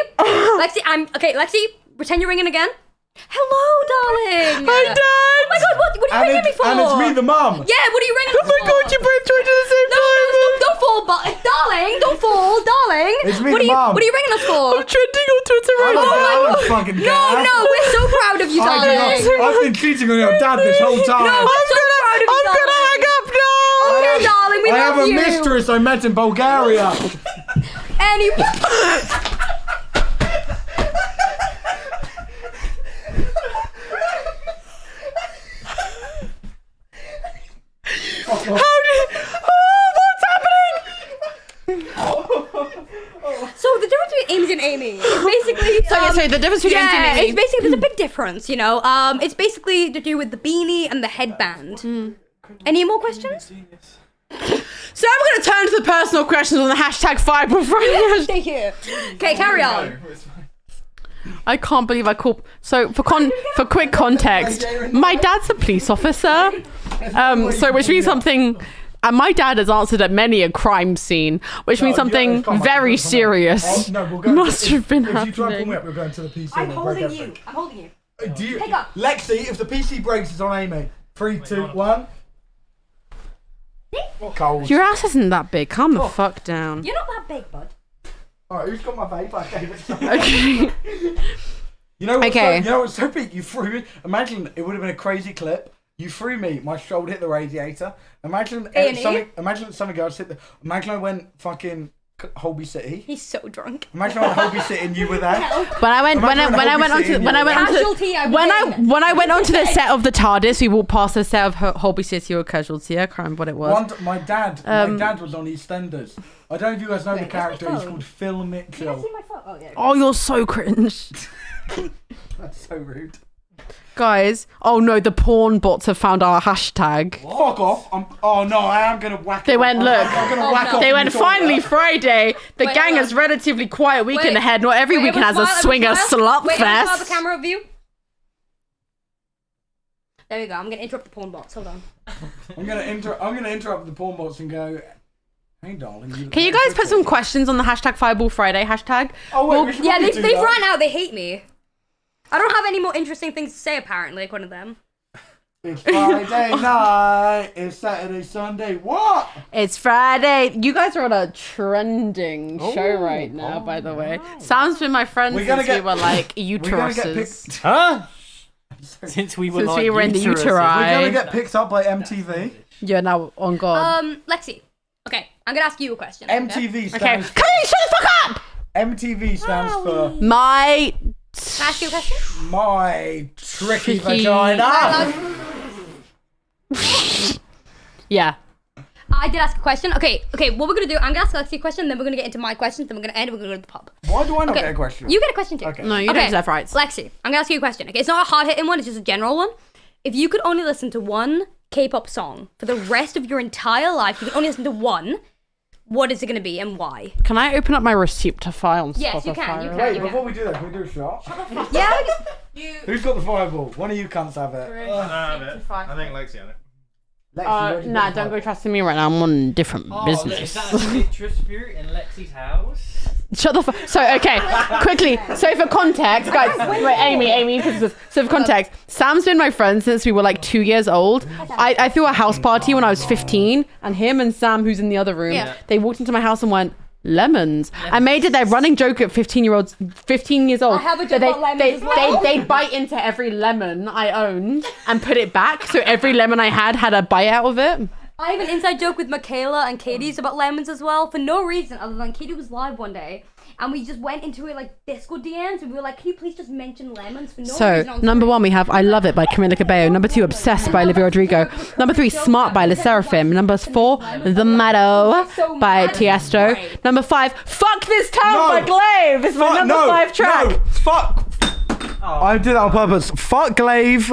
Lexi, pretend you're ringing again. Hello, darling. Hi, Dad. Oh my God, what are you ringing me for? And it's me, the mum. Yeah, what are you ringing me for? Oh my God, you both joined at the same time. No, don't fall fall, darling. Don't fall, darling. It's me, what are you? Mum. What are you ringing us for? Trending on Twitter right I now. don't fucking care. No, we're so proud of you, darling. I've been cheating on your dad this whole time. No, we're so proud of you, I'm gonna darling. hang up now. Okay, darling, we I love have a you. mistress I met in Bulgaria. And you. What's happening? So the difference between Aimsey and Amy is basically. Sorry, the difference between Aimsey and Amy. It's basically there's a big difference, you know. It's basically to do with the beanie and the headband. Any more questions? So I'm going to turn to the personal questions on the hashtag Fireball Friday. Stay here. Okay, carry on. I can't believe I called. So for quick context, my dad's a police officer. So which means something. And my dad has answered at many a crime scene, which means something very serious must have been If you try and pull me happening. up, we're going to the PC. I'm and we'll break holding you. everything. I'm holding you. Do you, Pick up. Lexi, if the PC breaks, it's on Amy. 3, 2, 1. Cold. Your ass isn't that big. Calm the fuck down. You're not that big, bud. Alright, who's got my vape? I gave it to someone. Okay. You know what's Okay. so, you know what's so big? You threw me. Imagine it would have been a crazy clip. You threw me. My shoulder hit the radiator. Imagine A&E? something. Imagine something else hit the. Imagine I went fucking Holby City. He's so drunk. Imagine I went Holby City and you were there. When I went onto the set of the TARDIS, we walked past the set of Holby City or Casualty. I can't remember what it was. My dad was on EastEnders. I don't know if you guys know the character. He's called Phil Mitchell. my phone? Oh, yeah. Oh, you're so cringe. That's so rude. Guys, oh no, the porn bots have found our hashtag. Fuck off! Oh no, I am gonna whack. They off. went, look. I'm gonna whack off They in went, the toilet. finally Friday. The Wait, gang hold has on. relatively quiet weekend Wait. ahead. Not every weekend has a swinger slut Wait, everyone smile the fest. camera view. There we go. I'm gonna interrupt the porn bots. Hold on. I'm gonna interrupt the porn bots and go. Hey, darling. Can you guys put some questions on the hashtag Fireball Friday hashtag? Oh wait, we should Yeah, probably they've do that. run out. They hate me. I don't have any more interesting things to say, apparently, according to them. It's Friday night. It's Saturday, Sunday. What? It's Friday. You guys are on a trending show right now, by the way. Sam's been my friend We're gonna since we get- were like We're gonna get uteruses. picked. Huh? Since we were Since like we were in the uteruses. uteri. We're gonna get picked up by MTV. You're now on God. Lexi. Okay, I'm gonna ask you a question. MTV Okay. stands. Can you shut the fuck up? MTV stands for My. Can I ask you a question? my tricky Tricky- vagina. Yeah. I did ask a question. Okay, what we're gonna do, I'm gonna ask Lexi a question, then we're gonna get into my questions, then we're gonna end, we're gonna go to the pub. Why do I not Okay, get a question? You get a question too. Okay. No, you don't deserve rights. Lexi, I'm gonna ask you a question. Okay, it's not a hard-hitting one, it's just a general one. If you could only listen to one K-pop song for the rest of your entire life, you could only listen to one, what is it gonna be and why? Can I open up my receipt to file on Spotify? Yes, you can, you can. Wait, before we do that, can we do a shot? Yeah? Who's got the fireball? One of you cunts have it. I think Lexi had it. Lexi, where'd you Nah, get the don't go fireball? trusting me right now. I'm on different Oh, business. is that a citrus spirit in Lexi's house? Shut the fuck. So okay, quickly. So for context, guys. Wait, Amy. So for context, Sam's been my friend since we were like 2 years old. I threw a house party when I was 15, and him and Sam, who's in the other room, Yeah. they walked into my house and went, lemons. I made it their running joke at 15 years old. I have a joke So about lemons as well. they bite into every lemon I owned and put it back. So every lemon I had a bite out of it. I have an inside joke with Michaela and Katie's about lemons as well, for no reason other than Katie was live one day, and we just went into it like Discord DMs, and we were like, can you please just mention lemons for no So, reason on number screen? 1, we have I Love It by Camila Cabello. Number 2, Obsessed by Olivia Rodrigo. Number 3, Smart by Le Seraphim. Number 4, The Meadow by Tiesto. Number 5, Fuck This Town by Glaive. It's my number 5 track. No, fuck. I did that on purpose. Fuck Glaive.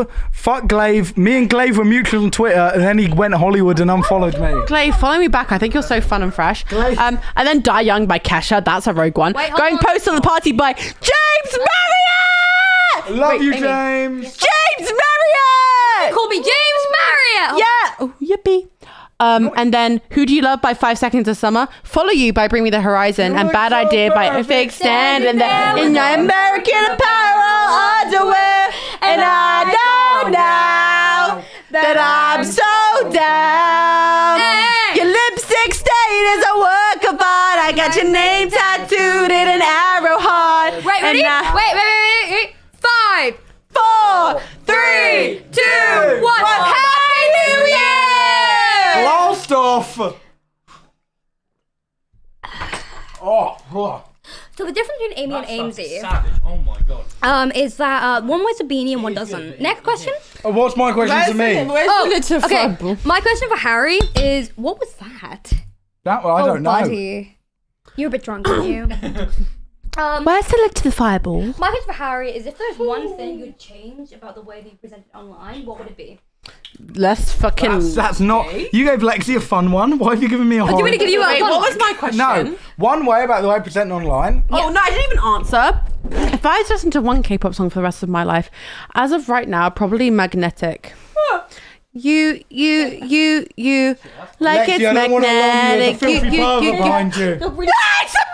Me and Glaive were mutual on Twitter, and then he went Hollywood and unfollowed me. Glaive, follow me back. I think you're so fun and fresh. Glaive. And then Die Young by Kesha. That's a rogue one. Wait, hold Going on. Post on the Party by James Marriott. Love Wait, you, Amy. James. James Marriott. Call me James Marriott! Yeah. Oh, yippee. And then Who Do You Love by 5 Seconds of Summer, Follow You by Bring Me the Horizon, You and look Bad so Idea by perfect. Fake Stand in my American Apparel underwear. And I don't know that I'm so down. Hey! Your lipstick stain is a word got your name tattooed in an arrow heart. Right, ready? Wait. 5, 4, 3, 2, 1. Happy New Year! Blast off! Oh. So the difference between Amy and Aimsey Savage. Oh my god. is that one wears a beanie and one doesn't. Next question. What's my question to me? Okay. My question for Harry is, what was that? That one, I don't know. Buddy. You're a bit drunk, aren't you? Where's the lid to the fireball? My question for Harry is, if there's one thing you'd change about the way that you present it online, what would it be? Let's fucking. That's not. You gave Lexi a fun one. Why have you given me a Do you want to give you a Wait, fun what one? was my question? No. One way about the way I present online. Oh no, I didn't even answer. If I listen to one K-pop song for the rest of my life, as of right now, probably Magnetic. You, like Lexi, it's I don't want to alarm you. There's a magnetic. filthy pervert behind you. It's a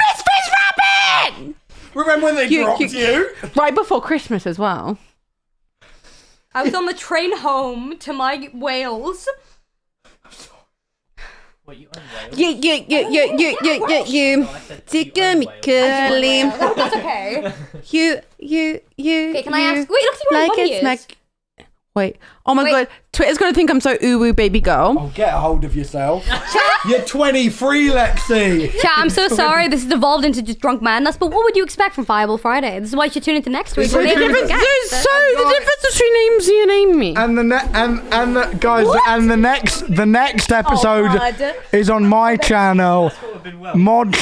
Misfits rabbit! Remember when they dropped you? Right before Christmas as well. I was on the train home to my Wales. What, you own Wales? You. Tika curly. That's okay. You. Okay, can I ask? Wait, look, see what Like my money it's is. mag. Wait. Oh my Wait. god. Twitter's gonna think I'm so uwu baby girl. Oh, get a hold of yourself. You're 23, Lexi. Chat, I'm so sorry. This has evolved into just drunk madness. But what would you expect from Fireball Friday? This is why you should tune into next week. So when the they have difference- guests. The difference between Aimsey and Amy. And the guys, and the next episode God. is on my channel. Would have been well.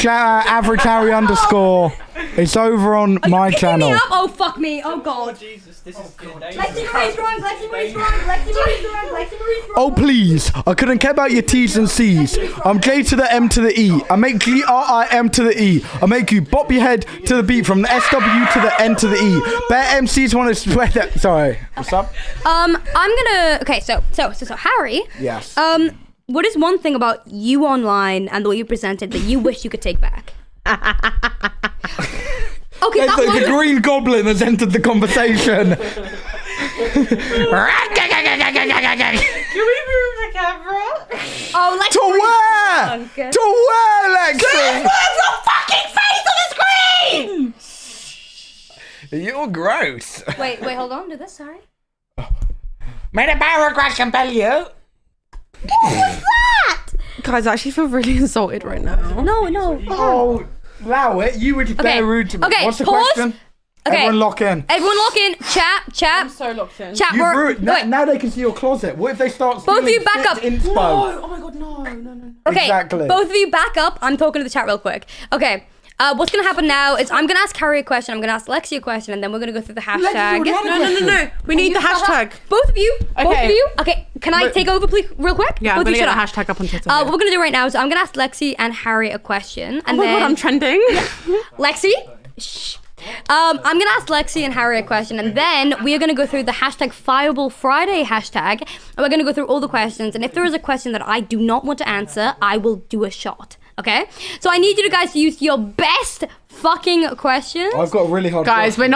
Average Harry _ It's over on my Picking channel. me up? Oh, fuck me. Oh, Oh God. Jesus, this is good. Lexi Marie's wrong. Lexi Marie's wrong. Lexi Marie's wrong. Lexi Marie's wrong. Oh please, I couldn't care about your T's and C's. I'm J to the M to the E. I make GRIM to the E. I make you bop your head to the beat from the SW to the N to the E. Bear MCs want to sweat that. Sorry, what's up? I'm gonna. Okay, so Harry. Yes. What is one thing about you online and the way you presented that you wish you could take back? Okay, It's that like the one. green goblin has entered the conversation. Can we move the camera? Oh, Lexi To Marie's where? wrong. To where, Lexi? fucking face on the screen! You're gross. Wait, hold on. Do this. Sorry. Made a barrel crash compel you. Guys, I actually feel really insulted right now. No. Oh, allow it. You were just very rude to me. Okay, What's the pause. question? Okay. Everyone lock in. Everyone lock in. Chat. I'm so locked in. Chat. You We're, ruined. wait. Now they can see your closet. What if they start Both of stealing you back up. inspo? No, oh my god, no. Okay, Exactly. both of you back up. I'm talking to the chat real quick. Okay, what's gonna happen now is I'm gonna ask Harry a question, I'm gonna ask Lexi a question, and then we're gonna go through the hashtag. already had a No. We need the hashtag. Both of you. Both Okay. of you. Okay, can I take over, please, real quick? Yeah, Both I'm of you gonna get shut the hashtag up on Twitter. What we're gonna do right now is I'm gonna ask Lexi and Harry a question, Oh and my then god, I'm trending. Lexi. Shh. I'm gonna ask Lexi and Harry a question, and then we are gonna go through the hashtag Fireball Friday hashtag, and we're gonna go through all the questions. And if there is a question that I do not want to answer, I will do a shot. Okay? So I need you guys to use your best fucking questions. I've got a really hard. Guys, question.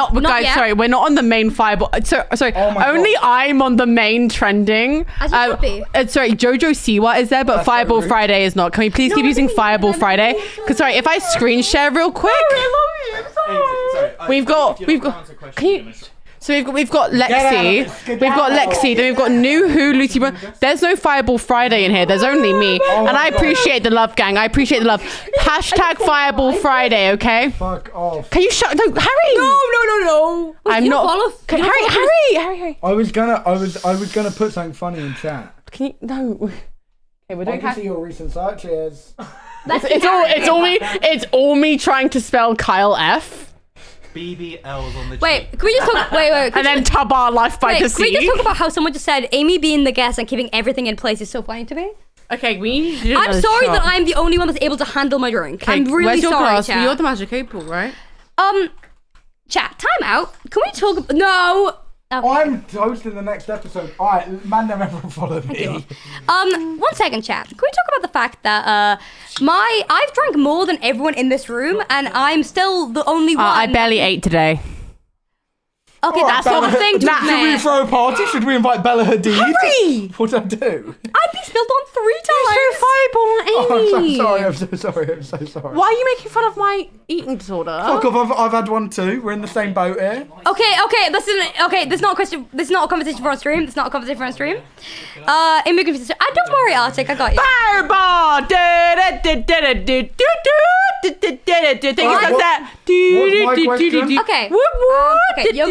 we're not on the main fireball. Sorry, Oh my only God. I'm on the main trending. As you should be. Sorry, Jojo Siwa is there, but That's so Fireball rude. Friday is not. Can we please keep using Fireball Friday? Because sorry, if I screen share real quick, we've got. Can you? So we've got Lexi, we've got Lexi, then we've got New Who, Lucy Brown. There's no Fireball Friday in here. There's only me, and I appreciate the love, gang. I appreciate the love. Hashtag Fireball Friday, okay? Fuck off. Can you shut? No, Harry. No. I'm You not. follow- Can, you follow- Harry. I was gonna put something funny in chat. Can you? No. Okay, we're I doing. can see your recent searches. It's all me trying to spell Kyle F. BBL's on the Wait, can we just talk? Wait. And then Tabar Life by the Wait, can we just Sea. talk about how someone just said Amy being the guest and keeping everything in place is so funny to me? Okay, we need to do I'm another sorry shot. that I'm the only one that's able to handle my drink. Okay, I'm really where's your sorry, glass? chat. You're the magic opal, right? Chat, time out. Can we talk? No. Okay. I'm hosting the next episode. Alright, man, never follow me. 1 second, chat. Can we talk about the fact that I've drunk more than everyone in this room, and I'm still the only one. I barely ate today. Okay, Alright, that's not a thing to Should we admit. throw a party? Should we invite Bella Hadid? Harry! What'd I do? I've been spilled on 3 times. Fireball on I'm so sorry. Why are you making fun of my eating disorder? Fuck off, I've had one too. We're in the same boat here. Okay, this is not a question. This is not a conversation for on stream. This is not a conversation for on stream. Don't worry, Arctic. I got you. Fireball! Thank you, Sunset. What's my question? Okay. Okay, you're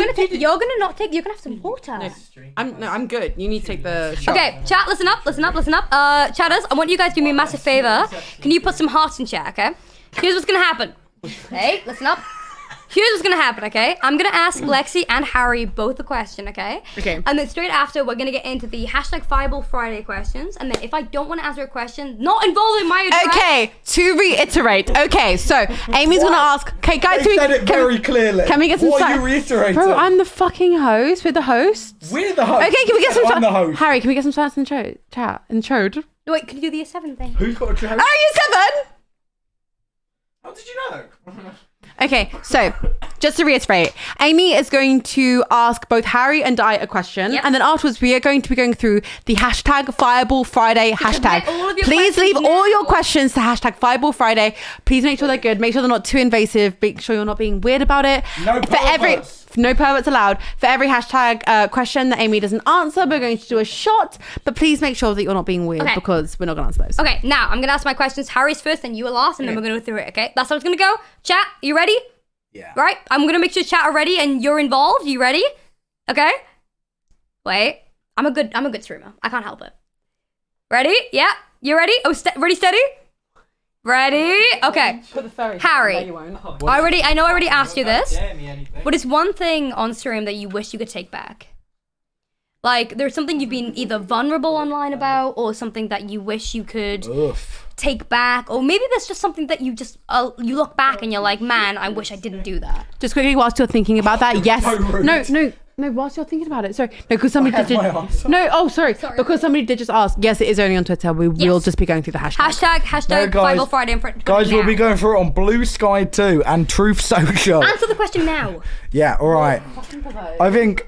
gonna have some water. I'm good. You need to take the shot. Okay, chat, listen up. Chatters, I want you guys to do me a massive favor. Can you put some hearts in chat, okay? Here's what's gonna happen. Hey, listen up. Here's what's gonna happen, okay? I'm gonna ask Lexi and Harry both a question, okay? Okay. And then straight after, we're gonna get into the hashtag Fireball Friday questions. And then if I don't want to answer a question, not involving my address. Okay, to reiterate. Okay, so Amy's gonna ask. Okay, guys, They said it very clearly. Can we get some? What are you reiterating? Bro, I'm the fucking host. We're the hosts. We're the host. Okay, can we get some? I'm the host. Harry, can we get some stats in chat? In chode. Wait, can you do the A7 thing? Who's got a dress? Are you 7? How did you know? Okay, so just to reiterate, Amy is going to ask both Harry and I a question, Yep. and then afterwards we are going to be going through the hashtag Fireball Friday hashtag. all of your Please questions leave all your now. questions to hashtag Fireball Friday. Please make sure they're good. Make sure they're not too invasive. Make sure you're not being weird about it. No perverts. No perverts allowed. For every hashtag question that Amy doesn't answer, we're going to do a shot. But please make sure that you're not being weird Okay. because we're not going to answer those. Okay, now I'm gonna ask my questions. Harry's first, then you are last, and then we're gonna go through it. Okay, that's how it's gonna go. Chat, you ready? Yeah. Right, I'm gonna make sure chat are ready and you're involved. You ready? Okay. Wait, I'm a good streamer. I can't help it. Ready? Yeah. You ready? Oh, ready, steady. Ready? Okay. Put the fairy. Harry. No, you won't. I know I already asked you this. Dare me anything. What is one thing on stream that you wish you could take back? Like, there's something you've been either vulnerable online about, or something that you wish you could Oof. take back, or maybe there's just something that you just you look back and you're like, man, I wish I didn't do that. Just quickly, whilst you're thinking about that, yes. So rude. No, whilst you're thinking about it. Sorry. No, because somebody I had did. my answer. No, sorry. Because somebody did just ask. Yes, it is only on Twitter. We will just be going through the hashtag. Hashtag No, guys. Fireball Friday in front. Guys, we'll be going through it on Blue Sky too and Truth Social. Answer the question now. Yeah, all right. I think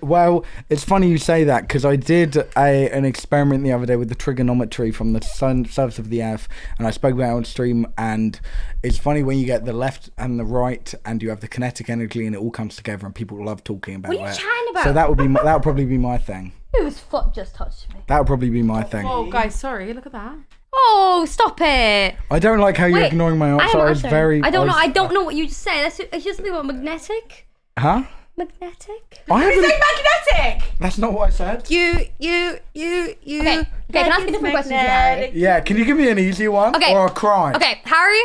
well, it's funny you say that because I did an experiment the other day with the trigonometry from the surface of the Earth, and I spoke about it on stream. And it's funny when you get the left and the right, and you have the kinetic energy, and it all comes together, and people love talking about it. What are you chatting about? So that would probably be my thing. Whose foot just touched me? That would probably be my thing. Oh, guys, sorry. Look at that. Oh, stop it! I don't like how you're Wait, ignoring my answer. I was answering. very. I don't know what you just said. It's just something about magnetic. Huh? Magnetic. I haven't. Magnetic! That's not what I said. Okay, can I ask a different question, Harry? Yeah, can you give me an easy one? Okay. Or a crime? Okay, Harry.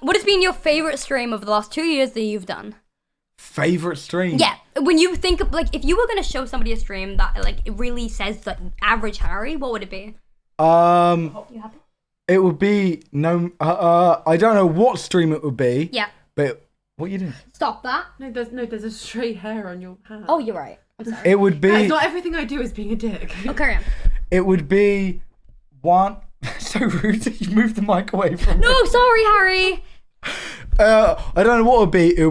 What has been your favorite stream over the last 2 years that you've done? Favorite stream? Yeah, when you think of, like, if you were gonna show somebody a stream that, like, it really says, like, average Harry, what would it be? You happy? It would be I don't know what stream it would be. Yeah. But what are you doing? Stop that. No, there's a straight hair on your hand. Oh, you're right. I'm sorry. It would be. Guys, not everything I do is being a dick. Oh, carry on. It would be one. So rude. You moved the mic away from me. No, sorry, Harry. I don't know what it would be. It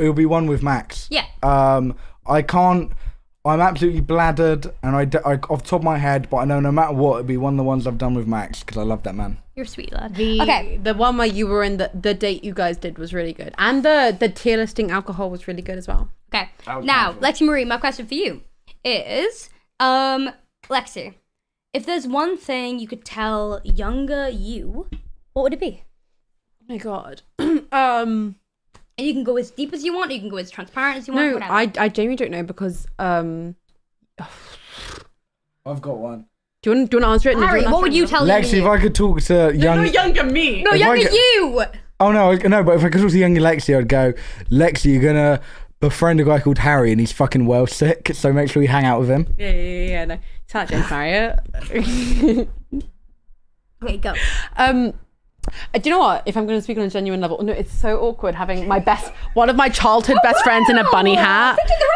would be one with Max. Yeah. I can't. I'm absolutely bladdered, and I off the top of my head, but I know no matter what, it'd be one of the ones I've done with Max because I love that man. You're a sweet lad. Okay. The one where you were in the date you guys did was really good, and the tier listing alcohol was really good as well. Okay. Now, Lexi Marie, my question for you is, Lexi, if there's one thing you could tell younger you, what would it be? Oh my god. And you can go as deep as you want, or you can go as transparent as you want, No, whatever. I genuinely don't know because I've got one. Do you want to answer it? No, do Harry, you want what would you tell Lexi, if younger I could talk to young. No, younger me. No, if I younger could- you! Oh no, but if I could talk to younger Lexi, I'd go, Lexi, you're gonna befriend a guy called Harry, and he's fucking well sick. So make sure you hang out with him. Yeah. No, it's not James Marriott. Okay, go. Do you know what? If I'm going to speak on a genuine level, no, it's so awkward having one of my childhood best friends in a bunny hat. Pinky the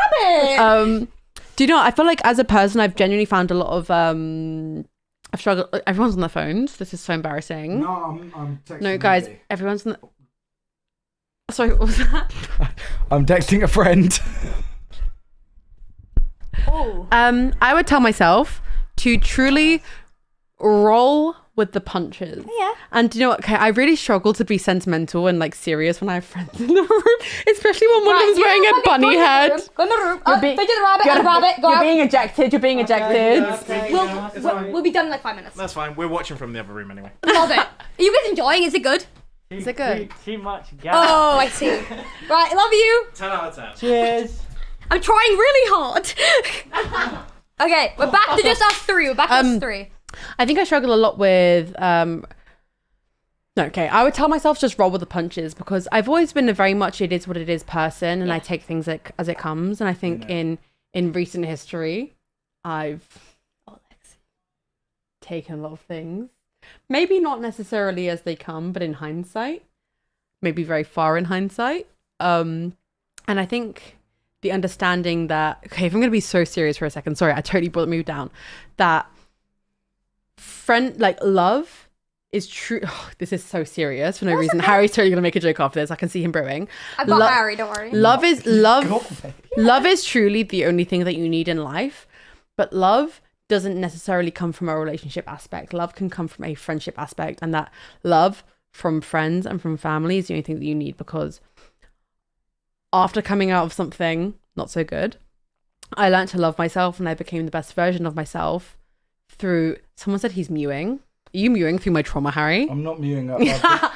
rabbit! Do you know what? I feel like as a person, I've genuinely found a lot of I've struggled. Everyone's on their phones. This is so embarrassing. No, I'm texting. No, guys, everyone's on the. Sorry, what was that? I'm texting a friend. Oh. I would tell myself to truly roll with the punches. Yeah. And you know what? Okay, I really struggle to be sentimental and like serious when I have friends in the room, especially when one of them's wearing a bunny head. Go in the room. You're be- Fidget the rabbit and rabbit. Go You're out. being ejected. You're being ejected. We'll be done in like 5 minutes. That's fine. We're watching from the other room anyway. Love it. Are you guys enjoying? Is it good? Is it good? Too much gas. Oh, I see. Right, love you. 10 out of 10. Cheers. I'm trying really hard. Okay, we're back to just us three. We're back to us three. I think I struggle a lot with okay, I would tell myself just roll with the punches because I've always been a very much it is what it is person, and I take things as it comes. And I think in recent history, I've taken a lot of things, maybe not necessarily as they come, but in hindsight, maybe very far in hindsight. And I think the understanding that, okay, if I'm going to be so serious for a second, sorry, I totally brought the mood down, that love is true. Oh, this is so serious for no reason. Okay. Harry's totally going to make a joke after this. I can see him brewing. I've got Harry, don't worry. Love is truly the only thing that you need in life, but love doesn't necessarily come from a relationship aspect. Love can come from a friendship aspect, and that love from friends and from family is the only thing that you need, because after coming out of something not so good, I learned to love myself, and I became the best version of myself through, someone said he's mewing. Are you mewing through my trauma, Harry? I'm not mewing up.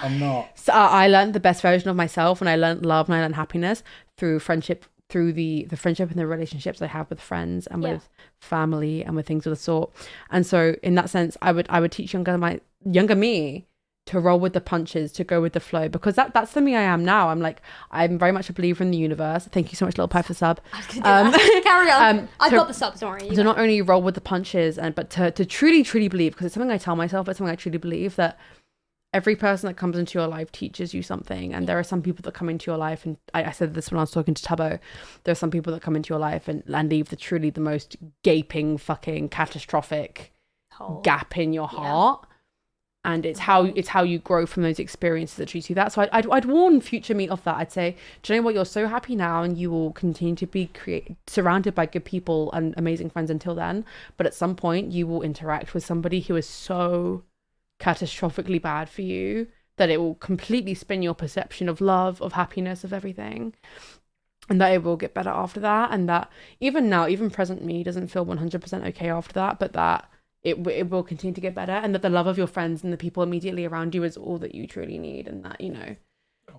I'm not. So I learned the best version of myself, and I learned love and I learned happiness through friendship, through the friendship and the relationships I have with friends and with family and with things of the sort. And so in that sense, I would teach younger me to roll with the punches, to go with the flow, because that's the me I am now. I'm very much a believer in the universe. Thank you so much, Little Pie, for the sub. Carry on. I've got the subs, don't worry. So not only roll with the punches, but to truly, truly believe, because it's something I tell myself, it's something I truly believe, that every person that comes into your life teaches you something. And there are some people that come into your life, and I said this when I was talking to Tubbo, there are some people that come into your life and leave the most gaping, fucking catastrophic gap in your heart. And it's how you grow from those experiences that teach you that. So I'd warn future me of that. I'd say, do you know what? You're so happy now, and you will continue to be surrounded by good people and amazing friends until then. But at some point, you will interact with somebody who is so catastrophically bad for you that it will completely spin your perception of love, of happiness, of everything. And that it will get better after that. And that even now, even present me doesn't feel 100% okay after that, but that it will continue to get better, and that the love of your friends and the people immediately around you is all that you truly need, and that, you know,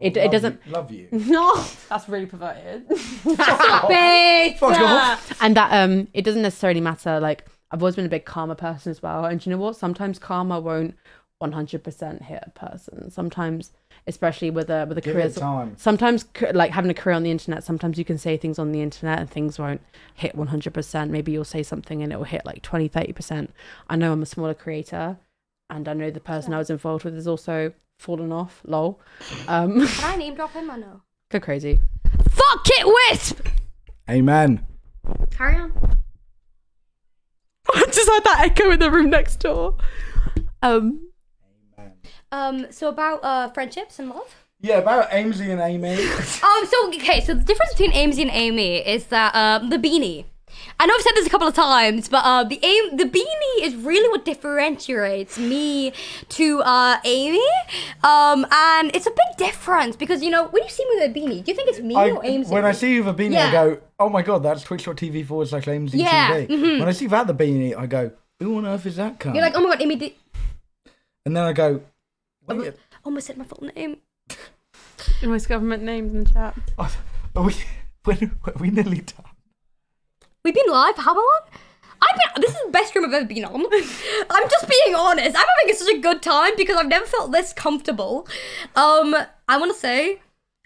it doesn't love you. No, that's really perverted. Fuck off. And that it doesn't necessarily matter. Like, I've always been a big karma person as well, and you know what? Sometimes karma won't 100% hit a person. Sometimes, especially with a career, sometimes like having a career on the internet, sometimes you can say things on the internet and things won't hit 100%. Maybe you'll say something and it will hit like 20-30%. I know I'm a smaller creator, and I know the person I was involved with is also fallen off. Lol. Can I name drop him or no? Go crazy. Fuck Kit Wisp. Amen. Carry on. I just had that echo in the room next door. So about friendships and love? Yeah, about Aimsey and Amy. So the difference between Aimsey and Amy is that the beanie. I know I've said this a couple of times, but the beanie is really what differentiates me to Amy. And it's a big difference because, you know, when you see me with a beanie, do you think it's me or Aimsey? When I see you with a beanie, I go, oh my god, that's twitch.tv/Aimsey TV. Mm-hmm. When I see you without the beanie, I go, who on earth is that cunt? You're like, oh my god, Amy did. And then I go, I almost said my full name. Most government names in chat. Are we nearly done? We've been live for how long? This is the best room I've ever been on. I'm just being honest. I'm having such a good time because I've never felt this comfortable. I want to say,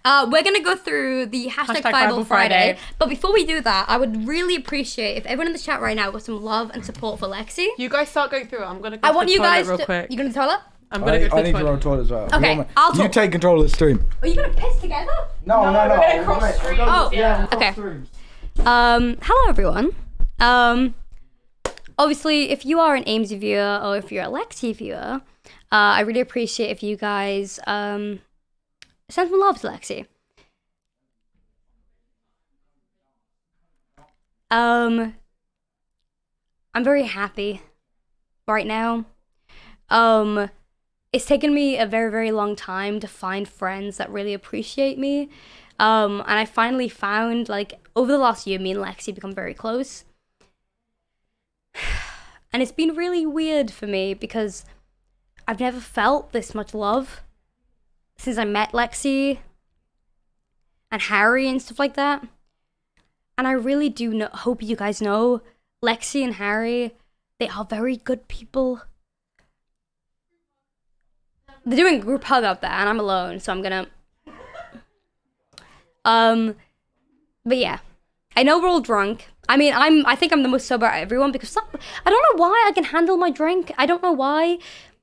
we're going to go through the hashtag Fireball Friday. But before we do that, I would really appreciate if everyone in the chat right now got some love and support for LEXIE. You guys start going through it. I'm going to go I want you guys real quick. You going to the toilet? I'm going to go to the I need to go to the toilet as well. Okay, You take control of the stream. Are you going to piss together? No. We're going to cross streams. Oh, yeah. Okay. Hello everyone. Obviously, if you are an Aimsey viewer or if you're a LEXIE viewer, I really appreciate if you guys send some love to LEXIE. I'm very happy right now. It's taken me a very, very long time to find friends that really appreciate me. And I finally found, like, over the last year, me and Lexi become very close. And it's been really weird for me because I've never felt this much love since I met Lexi and Harry and stuff like that. And I really do hope you guys know, Lexi and Harry, they are very good people. They're doing a group hug up there and I'm alone, so I'm gonna... But yeah, I know we're all drunk. I mean, I think I'm the most sober out of everyone because I don't know why I can handle my drink. I don't know why.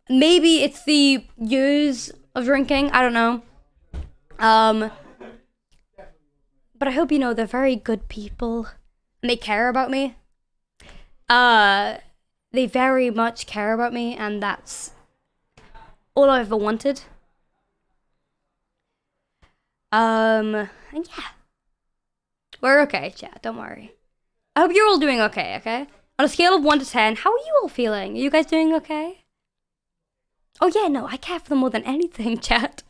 Maybe it's the years of drinking. I don't know. But I hope you know they're very good people and they care about me. They very much care about me, and that's all I ever wanted. And yeah. We're okay, chat, don't worry. I hope you're all doing okay, okay? On a scale of 1 to 10, how are you all feeling? Are you guys doing okay? Oh yeah, no, I care for them more than anything, chat.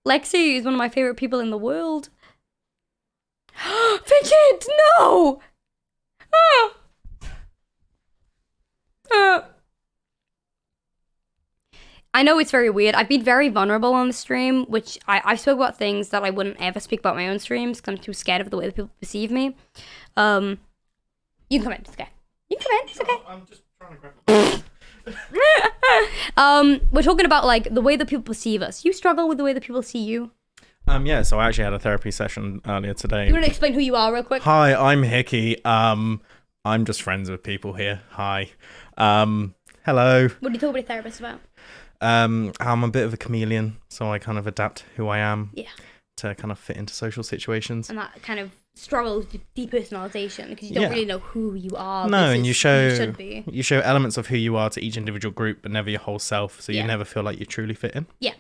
Lexi is one of my favorite people in the world. Fidget, no! I know it's very weird. I've been very vulnerable on the stream, which I spoke about things that I wouldn't ever speak about my own streams because I'm too scared of the way that people perceive me. You can come in, it's okay. You can come in, it's okay. I'm just trying to grab. We're talking about like the way that people perceive us. You struggle with the way that people see you. Yeah, so I actually had a therapy session earlier today. You want to explain who you are real quick? Hi, I'm Hickey. I'm just friends with people here. Hi. Hello. What do you talk about your therapist about? I'm a bit of a chameleon, so I kind of adapt who I am to kind of fit into social situations. And that kind of struggles with depersonalization because you don't really know who you are. No, and you show who you should be. You show elements of who you are to each individual group, but never your whole self, so you never feel like you truly fit in. Yeah.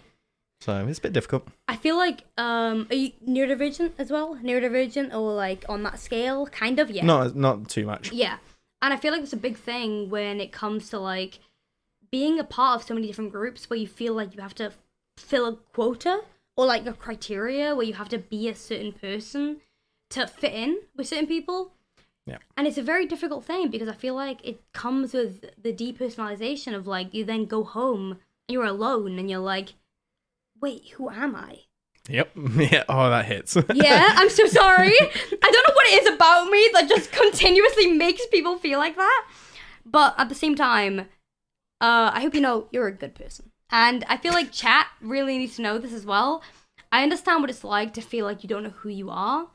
So it's a bit difficult. I feel like, are you neurodivergent as well? Neurodivergent or like on that scale? Kind of, yeah. Not too much. Yeah. And I feel like it's a big thing when it comes to like being a part of so many different groups where you feel like you have to fill a quota or like a criteria where you have to be a certain person to fit in with certain people. Yeah. And it's a very difficult thing because I feel like it comes with the depersonalization of like you then go home and you're alone and you're like, wait, who am I? Yep. Yeah. Oh, that hits. Yeah, I'm so sorry. I don't know what it is about me that just continuously makes people feel like that. But at the same time, I hope you know you're a good person. And I feel like chat really needs to know this as well. I understand what it's like to feel like you don't know who you are.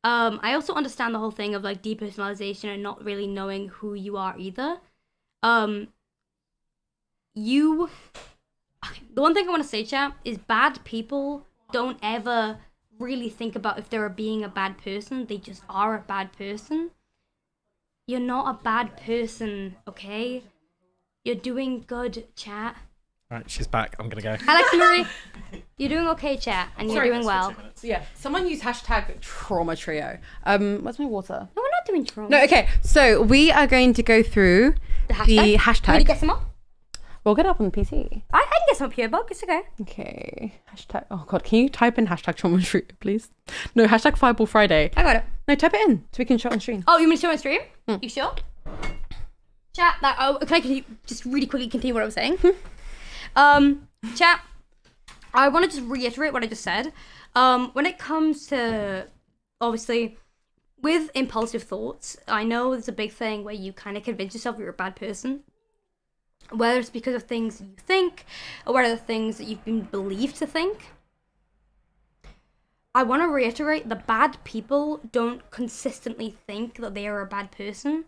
I also understand the whole thing of like depersonalization and not really knowing who you are either. The one thing I want to say, chat, is bad people don't ever really think about if they're being a bad person. They just are a bad person. You're not a bad person, okay? You're doing good, chat. Right, she's back. I'm gonna go. Alex Marie, you're doing okay, chat, and you're doing well. Yeah, someone use hashtag trauma trio. Where's my water? No, we're not doing trauma. No, okay. So we are going to go through the hashtag. Can we get some up? We'll get up on the PC. I can get some up here, Bug. It's okay. Okay. Hashtag. Oh God, can you type in hashtag trauma trio, please? No, hashtag Fireball Friday. I got it. No, type it in so we can show it on stream. Oh, you want me to show on stream? You sure? Chat. Can I just really quickly continue what I was saying? Chat. I want to just reiterate what I just said. When it comes to, obviously, with impulsive thoughts, I know there's a big thing where you kind of convince yourself you're a bad person. Whether it's because of things you think, or whether it's things that you've been believed to think. I want to reiterate, the bad people don't consistently think that they are a bad person.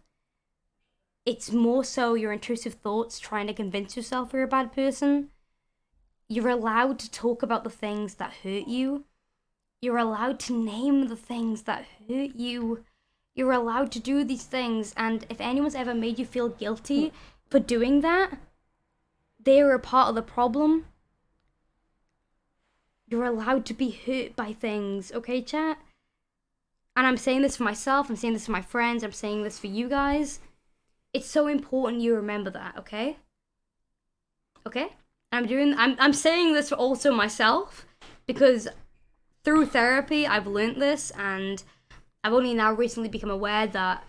It's more so your intrusive thoughts trying to convince yourself you're a bad person. You're allowed to talk about the things that hurt you. You're allowed to name the things that hurt you. You're allowed to do these things, and if anyone's ever made you feel guilty for doing that, they are a part of the problem. You're allowed to be hurt by things, okay, chat? And I'm saying this for myself, I'm saying this for my friends, I'm saying this for you guys. It's so important you remember that, okay? Okay? I'm saying this for also myself because through therapy I've learned this, and I've only now recently become aware that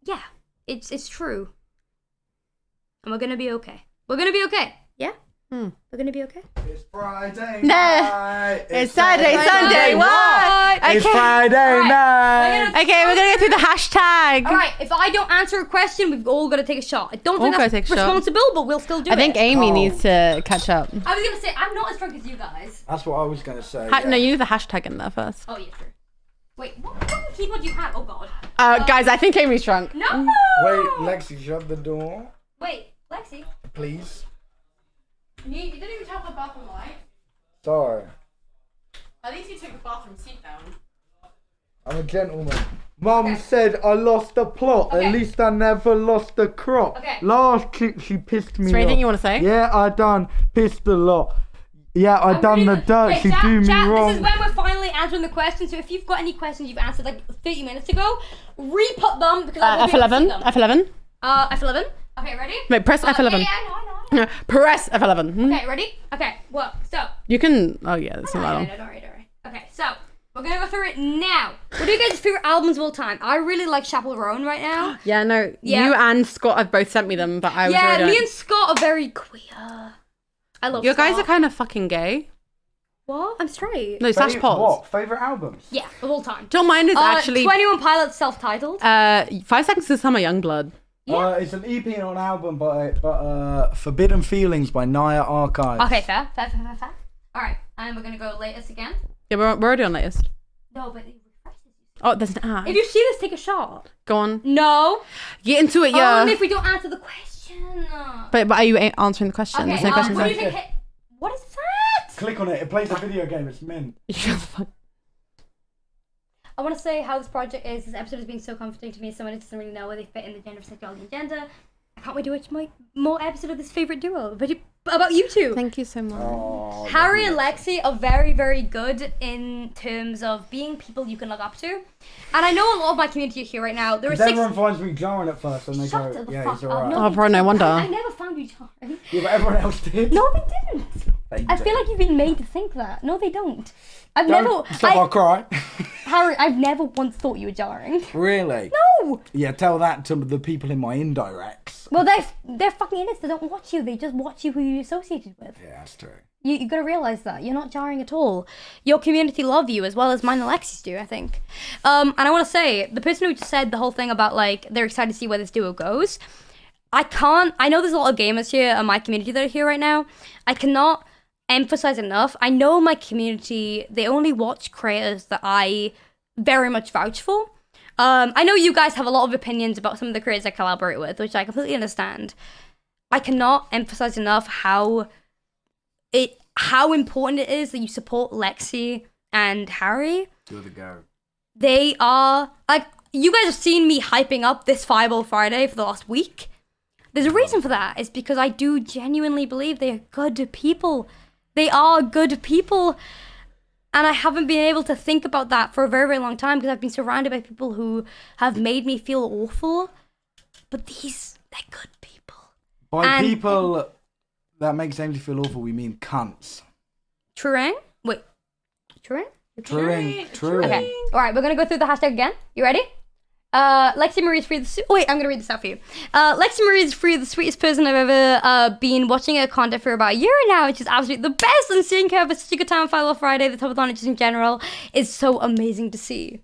yeah, it's true. And we're gonna be okay. We're gonna be okay. Yeah? We're gonna be okay. It's Friday No. night. It's Saturday, Sunday. What? It's Okay. Friday Alright, night. Okay, we're gonna go through the hashtag. Alright, if I don't answer a question, we've all got to take a shot. I don't think All gotta that's take a shot. responsible, but we'll still do I think it. Amy Oh. needs to catch up. I was gonna say, I'm not as drunk as you guys. That's what I was gonna say. No, you need the hashtag in there first. Oh, yeah, true. What keyboard do you have? Oh, God. Guys, I think Amy's drunk. No! Wait, Lexi, shut the door, Wait, Lexi. please. You didn't even turn off the bathroom light. Sorry, At least you took the bathroom seat down. I'm a gentleman. Mum said I lost the plot. Okay. At least I never lost the crop. Okay. Last trip she pissed me Is there anything off. you want to say? Yeah, I done pissed a lot. Yeah, I done the dirt. Okay, She chat, do me chat, wrong. This is when we're finally answering the questions. So if you've got any questions you've answered like 30 minutes ago, re-put them because I won't be able to see F11. them. F11. F11. Okay, ready? Wait, press F11. Yeah, I know. Press F11. Okay, ready? Okay, well, so. You can. Oh yeah, that's not that No, long. don't worry. Okay, so we're gonna go through it now. What are you guys' favorite albums of all time? I really like Chaperone right now. Yeah, no. Yeah. You and Scott have both sent me them, but I was Yeah, already me like, and Scott are very queer. I love you guys Scott. are kind of fucking gay. What? I'm straight. No, slash pods. What? Favorite albums? Yeah, of all time. Don't mind is actually 21 Pilots self-titled. 5 Seconds to Summer Youngblood. Yeah. It's an EP and an album, but Forbidden Feelings by Naya Archive. Okay, fair. Alright, and we're gonna go latest again. Yeah, we're already on latest. No, but it refreshes you. Oh, there's an ad. If you see this, take a shot. Go on. No. Get into it, yeah. Only if we don't answer the question. But are you answering the question? Okay, There's no questions what do there. you think? What is that? Click on it. It plays a video game. It's mint. Shut the fuck. I want to say how this project is. This episode has been so comforting to me. Someone who doesn't really know where they fit in the gender, sexuality, and gender. I can't wait to watch more episode of this favorite duo. But about you two. Thank you so much. Oh, Harry and Lexi are very, very good in terms of being people you can look up to. And I know a lot of my community here right now. There are 6... Everyone finds me jarring at first, and they Shut go, the "Yeah, fuck he's up. alright." No, Oh, bro, no wonder. I never found you jarring. Yeah, but everyone else did. No, they didn't. They I feel did. like you've been made to think that. No, they don't. I've Don't never... stop! I'll cry. Harry, I've never once thought you were jarring. Really? No! Yeah, tell that to the people in my indirects. Well, they're fucking idiots. They don't watch you. They just watch you who you're associated with. Yeah, that's true. You gotta realize that you're not jarring at all. Your community love you as well as mine and Alexi's do, I think. And I want to say the person who just said the whole thing about like they're excited to see where this duo goes. I know there's a lot of gamers here in my community that are here right now. I cannot emphasize enough. I know my community, they only watch creators that I very much vouch for. I know you guys have a lot of opinions about some of the creators I collaborate with, which I completely understand. I cannot emphasize enough how important it is that you support Lexi and Harry. You're the go. They are, like, you guys have seen me hyping up this Fireball Friday for the last week. There's a reason for that. It's because I do genuinely believe they are good people. They are good people. And I haven't been able to think about that for a very, very long time because I've been surrounded by people who have made me feel awful. But they're good people. By And- people that makes Aimsey feel awful, we mean cunts. Truing? Wait. Truing? Truing. Okay. Alright, we're gonna go through the hashtag again. You ready? Lexi Marie's free wait, I'm gonna read this out for you. Lexi Marie's free the sweetest person I've ever been watching her content for about a year now, which is absolutely the best, and seeing her have such a good time on Fireball Friday, the Topathon just in general, is so amazing to see.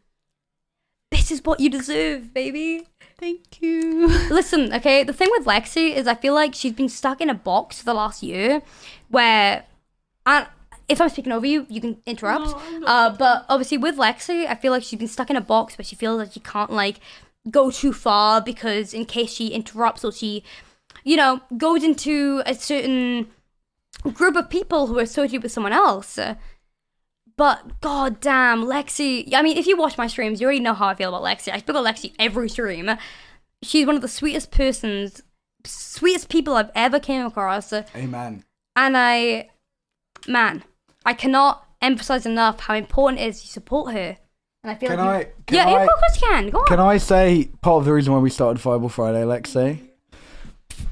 This is what you deserve, baby. Thank you. Listen, okay, the thing with Lexi is I feel like she's been stuck in a box for the last year where, if I'm speaking over you, you can interrupt. But obviously with Lexi, I feel like she's been stuck in a box where she feels like she can't like go too far because in case she interrupts or she, goes into a certain group of people who are associated with someone else. But goddamn, Lexi, I mean, if you watch my streams, you already know how I feel about Lexi. I speak about Lexi every stream. She's one of the sweetest people I've ever came across. Amen. And I cannot emphasize enough how important it is to support her. And I feel Can like I- of course you can. Go on. Can I say part of the reason why we started Fireball Friday, Lexi?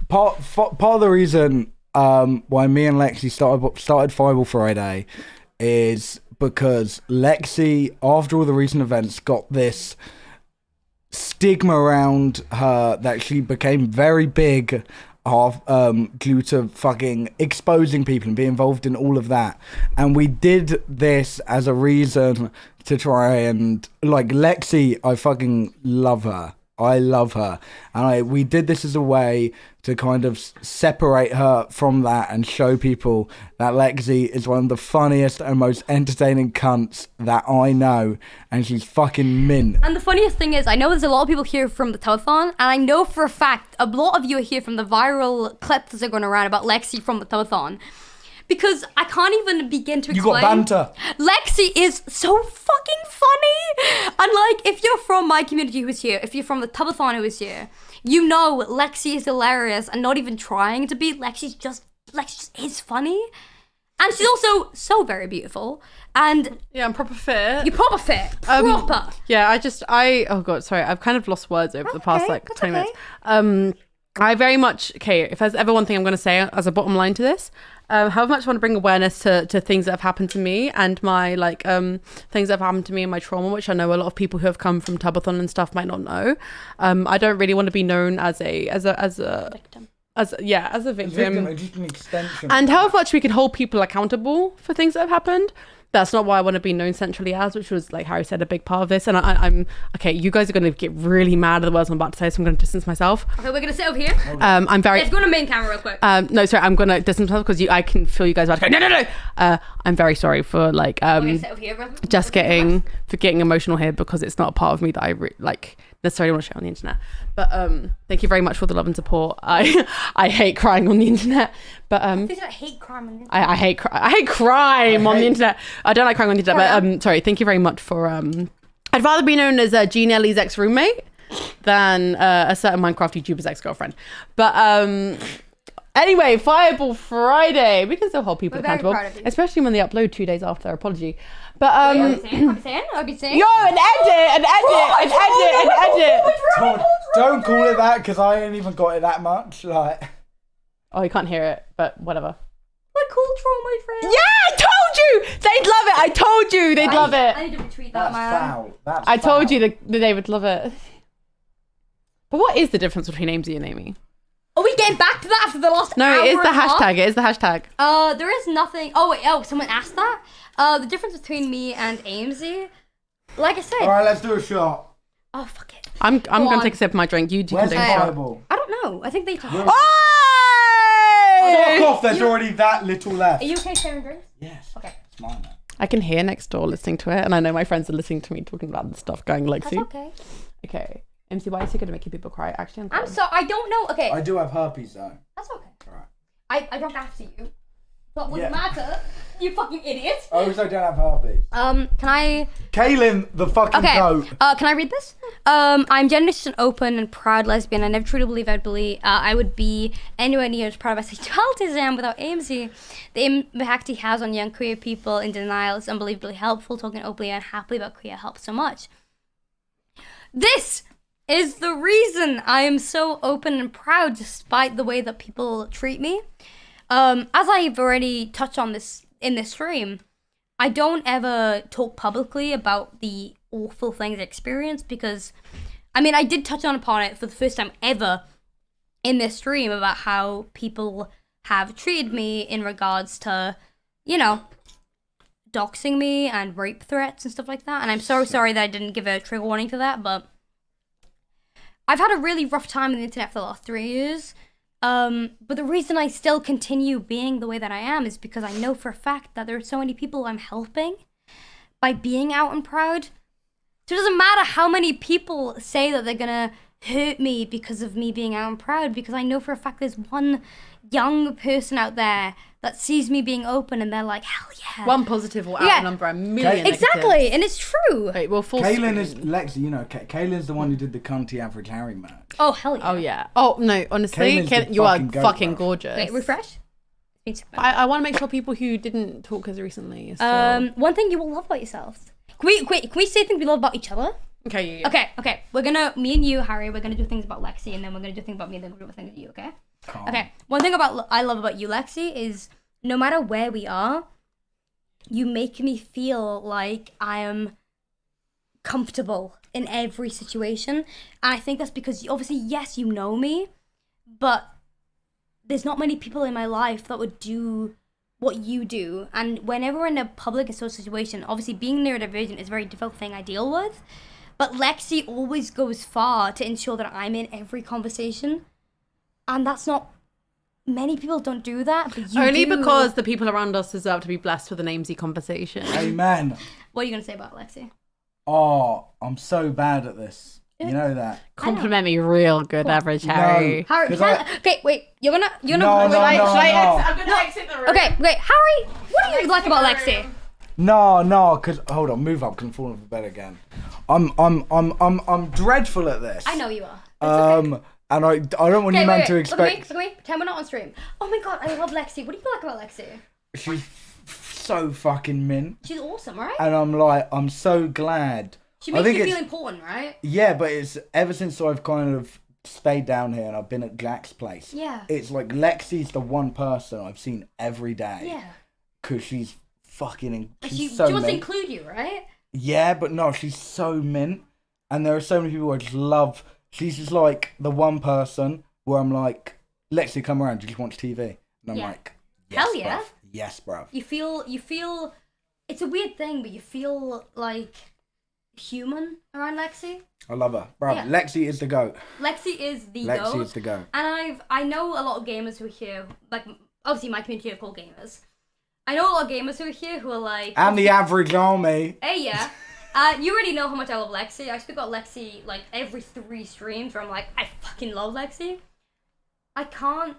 Part of the reason why me and Lexi started Fireball Friday is because Lexi, after all the recent events, got this stigma around her that she became very big due to fucking exposing people and being involved in all of that. And we did this as a reason to try and, like, Lexi, I fucking love her. I love her. And we did this as a way to kind of separate her from that and show people that Lexi is one of the funniest and most entertaining cunts that I know, and she's fucking mint. And the funniest thing is, I know there's a lot of people here from the telethon, and I know for a fact a lot of you are here from the viral clips that are going around about Lexi from the telethon. Because I can't even begin to explain. You got banter. Lexi is so fucking funny. And like, if you're from my community who is here, if you're from the telethon who is here, you know Lexi is hilarious and not even trying to be. Lexi just is funny. And she's also so very beautiful. And Yeah, I'm proper fit. you're proper fit. Proper. Yeah, oh god, sorry, I've kind of lost words over the past like that's 20 okay. minutes. I very much, if there's ever one thing I'm going to say as a bottom line to this, how much I want to bring awareness to things that have happened to me and my things that have happened to me and my trauma, which I know a lot of people who have come from Tubathon and stuff might not know. I don't really want to be known as a Victim. as a victim. Just an extension. And how much we can hold people accountable for things that have happened. That's not why I want to be known centrally as, which was, like Harry said, a big part of this. And I'm okay. You guys are going to get really mad at the words I'm about to say, so I'm going to distance myself. Okay, we're going to sit over here. I'm very. Let's go to main camera real quick. No, sorry, I'm going to distance myself because I can feel you guys about to go. No. I'm very sorry for We're going to sit over here, brother. just getting emotional here because it's not a part of me that I necessarily want to share on the internet. But thank you very much for the love and support. I hate crying on the internet, but I hate crime on the internet. I hate crime on the internet. I don't like crying on the internet, but sorry, thank you very much for I'd rather be known as Jean Ellie's ex-roommate than a certain Minecraft YouTuber's ex-girlfriend. But anyway, Fireball Friday. We can still hold people We're very accountable, proud of you. especially when they upload 2 days after their apology. But I'll be saying. yo, an edit. Don't call it that because I ain't even got it that much. Like, Oh, you can't hear it, but whatever. My cultural, my friend. Yeah, I told you they'd love it. I told you they'd love it. I need to retweet that, that's man. foul. That's I told foul. you that they would love it. But what is the difference between Aimsey and Amy? Are we getting back to that after the last No, hour it is the and a half? hashtag. It is the hashtag. There is nothing. Oh wait, someone asked that. The difference between me and Aimsey, like I said. All right, let's do a shot. Oh fuck it. I'm Go gonna on. take a sip of my drink. You two Where's can the take a shot. Bible? I don't know. I think they took. Fuck Oh! off! There's already that little left. Are you okay sharing drinks? Yes. Okay. It's mine now. I can hear next door listening to it, and I know my friends are listening to me talking about this stuff, going That's Lexi. okay. Okay. MC, why is he gonna make you people cry? Actually, I'm sorry. I don't know. Okay. I do have herpes though. That's okay. Alright. I drank after you. But wouldn't Yeah. matter. You fucking idiot. I also don't have herpes. Can I? Kaylin, the fucking Okay. goat. Can I read this? I'm generous and open and proud lesbian. I never truly believed I would be anywhere near as proud of my sexuality as I am without Aimsey. The impact he has on young queer people in denial is unbelievably helpful. Talking openly and happily about queer helps so much. This is the reason I am so open and proud despite the way that people treat me. As I've already touched on this in this stream, I don't ever talk publicly about the awful things I experienced because, I mean, I did touch upon it for the first time ever in this stream about how people have treated me in regards to, you know, doxing me and rape threats and stuff like that. And I'm so sorry that I didn't give a trigger warning for that, but I've had a really rough time on the internet for the last 3 years. But the reason I still continue being the way that I am is because I know for a fact that there are so many people I'm helping by being out and proud. So it doesn't matter how many people say that they're gonna hurt me because of me being out and proud, because I know for a fact there's one young person out there that sees me being open and they're like, hell yeah. One positive will Yeah. outnumber a million Exactly, negatives. and it's true. Wait, well, full Kaylin screen. is Lexi. You know, Kaylin's the one who did the cunty average Harry merch. Oh, hell yeah. Oh yeah. Oh no, honestly, Kaylin's the you are fucking goat, fucking bro. gorgeous. Wait, refresh? I want to make sure people who didn't talk as recently. Are still... One thing you will love about yourselves. Can we say things we love about each other? Okay. Yeah. Okay. Me and you, Harry, we're gonna do things about Lexi, and then we're gonna do things about me, and then we're gonna do things about you, okay? Calm. Okay. one thing I love about you, Lexi, is no matter where we are, you make me feel like I am comfortable in every situation. And I think that's because obviously, yes, you know me, but there's not many people in my life that would do what you do. And whenever we're in a public and social situation, obviously being neurodivergent is a very difficult thing I deal with. But Lexi always goes far to ensure that I'm in every conversation. And that's not... Many people don't do that, but you Only do. because the people around us deserve to be blessed with an Aimsey conversation. Amen. What are you going to say about Lexi? Oh, I'm so bad at this. You know that. Compliment me real good, average Harry. Harry, 'Cause okay, wait. You're gonna. No, no, I'm no. gonna exit the room. Okay, wait, Harry. What do you like about Lexi? No, because hold on, move up, 'cause I'm falling off the bed again. I'm dreadful at this. I know you are. And I don't want you man to expect. Look at me. Pretend we're not on stream. Oh my god, I love Lexi. What do you like about Lexi? She's so fucking mint, She's awesome, right? and I'm so glad. She I makes think you it's- feel important, right? Yeah, but it's ever since I've kind of stayed down here and I've been at Jack's place. Yeah. It's like Lexi's the one person I've seen every day. Yeah. Because she's fucking. She so wants to mint. include you, right? Yeah, but no, she's so mint. And there are so many people I just love. She's just like the one person where I'm like, Lexi, come around, do you just watch TV? And I'm Yeah. like, yes, Hell yeah. bruv. Yes, bruv. You feel. It's a weird thing, but you feel like human around Lexi. I love her. Bruv, Yeah. Lexi is the GOAT. Lexi is the Lexi goat. is the GOAT. And I know a lot of gamers who are here, like obviously my community are called gamers. I know a lot of gamers who are here who are like, And the average army. hey, yeah. You already know how much I love Lexi. I speak about Lexi like every 3 streams where I'm like, I fucking love Lexi. I can't,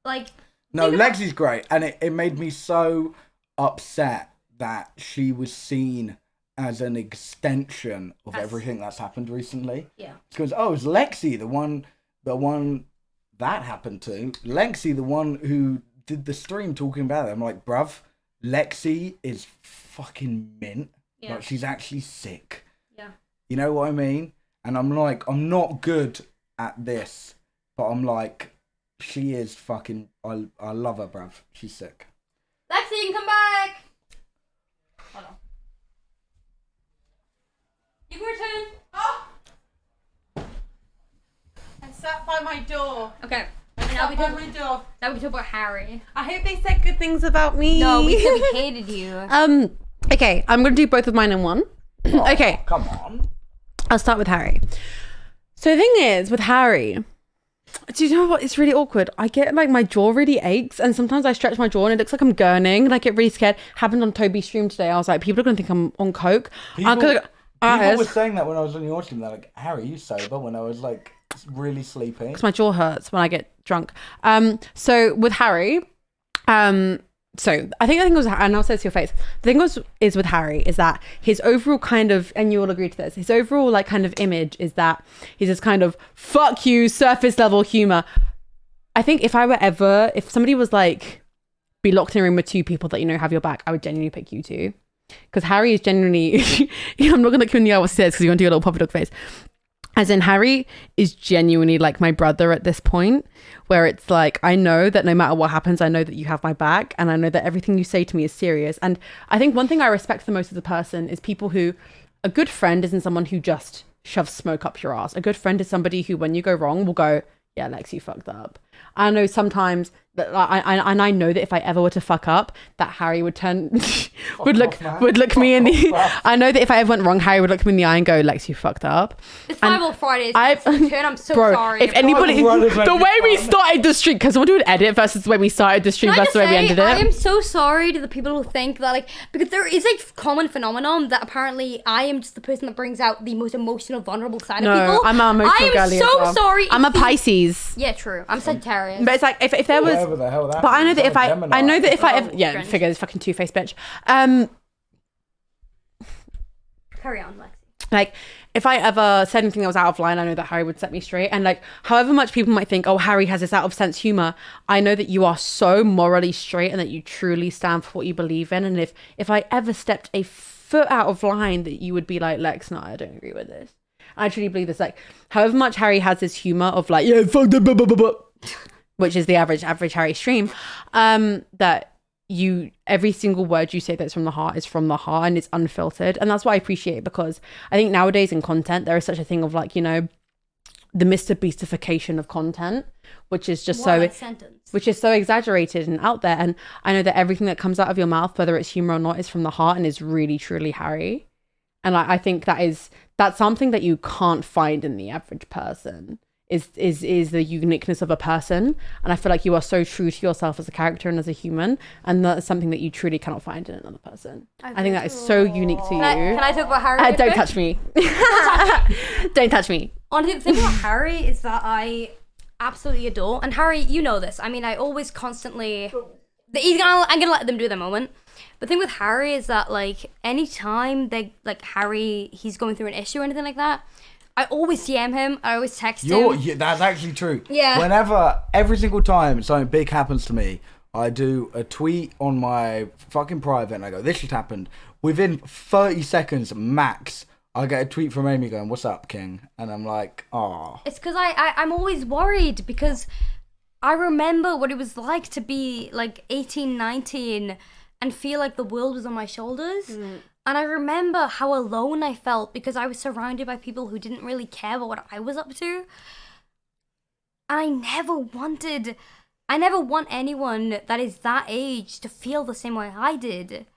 like... No, think about- Lexi's great. And it made me so upset that she was seen as an extension of That's- everything that's happened recently. Yeah. Because, oh, it's Lexi, the one that happened to. Lexi, the one who did the stream talking about it. I'm like, bruv, Lexi is fucking mint. Yeah. Like, she's actually sick. Yeah. You know what I mean? And I'm like, I'm not good at this, but I'm like, she is fucking, I love her, bruv. She's sick. Lexi, you can come back! Hold on. You can return. Oh. I sat by my door. Okay. And now we Sat by talk, my door. now we can talk about Harry. I hope they said good things about me. No, we said we hated you. Okay, I'm gonna do both of mine in one. Okay, Come on. I'll start with Harry. So the thing is, with Harry, do you know what? It's really awkward. I get like my jaw really aches, and sometimes I stretch my jaw and it looks like I'm gurning. Like, it really scared. Happened on Toby's stream today. I was like, people are gonna think I'm on coke. People were saying that when I was on your stream. They're like, Harry, you sober? When I was like really sleepy. Because my jaw hurts when I get drunk. So with Harry, so I think it was, and I'll say it to your face. The thing is with Harry is that his overall kind of, and you all agree to this, his overall like kind of image is that he's this kind of fuck you surface level humor. I think if somebody was like, be locked in a room with 2 people that you know have your back, I would genuinely pick you 2. Because Harry is genuinely, I'm not gonna look you in the eye what he says because you're gonna do a little puppy dog face. As in, Harry is genuinely like my brother at this point, where it's like, I know that no matter what happens, I know that you have my back, and I know that everything you say to me is serious. And I think one thing I respect the most as a person is people who, a good friend isn't someone who just shoves smoke up your ass. A good friend is somebody who, when you go wrong, will go, yeah, Lex, you fucked up. I know sometimes that I know that if I ever were to fuck up, that Harry would would look me in the. I know that if I ever went wrong, Harry would look me in the eye and go, "Lex, you fucked up." It's Fireball Fridays. I'm so bro, sorry. if anybody, the way we started the stream, because someone do an edit versus the way we started the stream Can I versus just the way we say, ended it. I am so sorry to the people who think that, like, because there is a common phenomenon that apparently I am just the person that brings out the most emotional, vulnerable side of people. I'm an emotional girly as I am so well. sorry. I'm a if the- Pisces. Yeah, true. I'm Sagittarius. But it's like if there was, Whatever the hell that but I know that if Gemini. I know that if I ever, yeah, French. figure it's fucking two-faced bitch. Carry on, Lexi. Like, if I ever said anything that was out of line, I know that Harry would set me straight. And like, however much people might think, oh, Harry has this out of sense humor, I know that you are so morally straight and that you truly stand for what you believe in. And if I ever stepped a foot out of line, that you would be like, Lex, no, I don't agree with this. I truly believe this. Like, however much Harry has this humor of like, yeah, fuck the blah, blah, blah, blah. which is the average Harry stream, that every single word you say that's from the heart is from the heart and it's unfiltered. And that's what I appreciate, because I think nowadays in content there is such a thing of like, you know, the Mr. Beastification of content, which is just which is so exaggerated and out there. And I know that everything that comes out of your mouth, whether it's humor or not, is from the heart and is really truly Harry. And I think that's something that you can't find in the average person. Is the uniqueness of a person. And I feel like you are so true to yourself as a character and as a human, and that is something that you truly cannot find in another person. I think that is so unique to you. Can I talk about Harry? Don't touch me. Don't touch me. Honestly, the thing about Harry is that I absolutely adore, and Harry, you know this. I mean, I always constantly. I'm gonna let them do their moment. The thing with Harry is that like anytime they like Harry, he's going through an issue or anything like that, I always DM him. I always text him. Yeah, that's actually true. Yeah. Every single time something big happens to me, I do a tweet on my fucking private and I go, this just happened. Within 30 seconds max, I get a tweet from Amy going, what's up, King? And I'm like, oh. It's because I'm always worried, because I remember what it was like to be like 18, 19 and feel like the world was on my shoulders. And I remember how alone I felt because I was surrounded by people who didn't really care about what I was up to. And I never want anyone that is that age to feel the same way I did.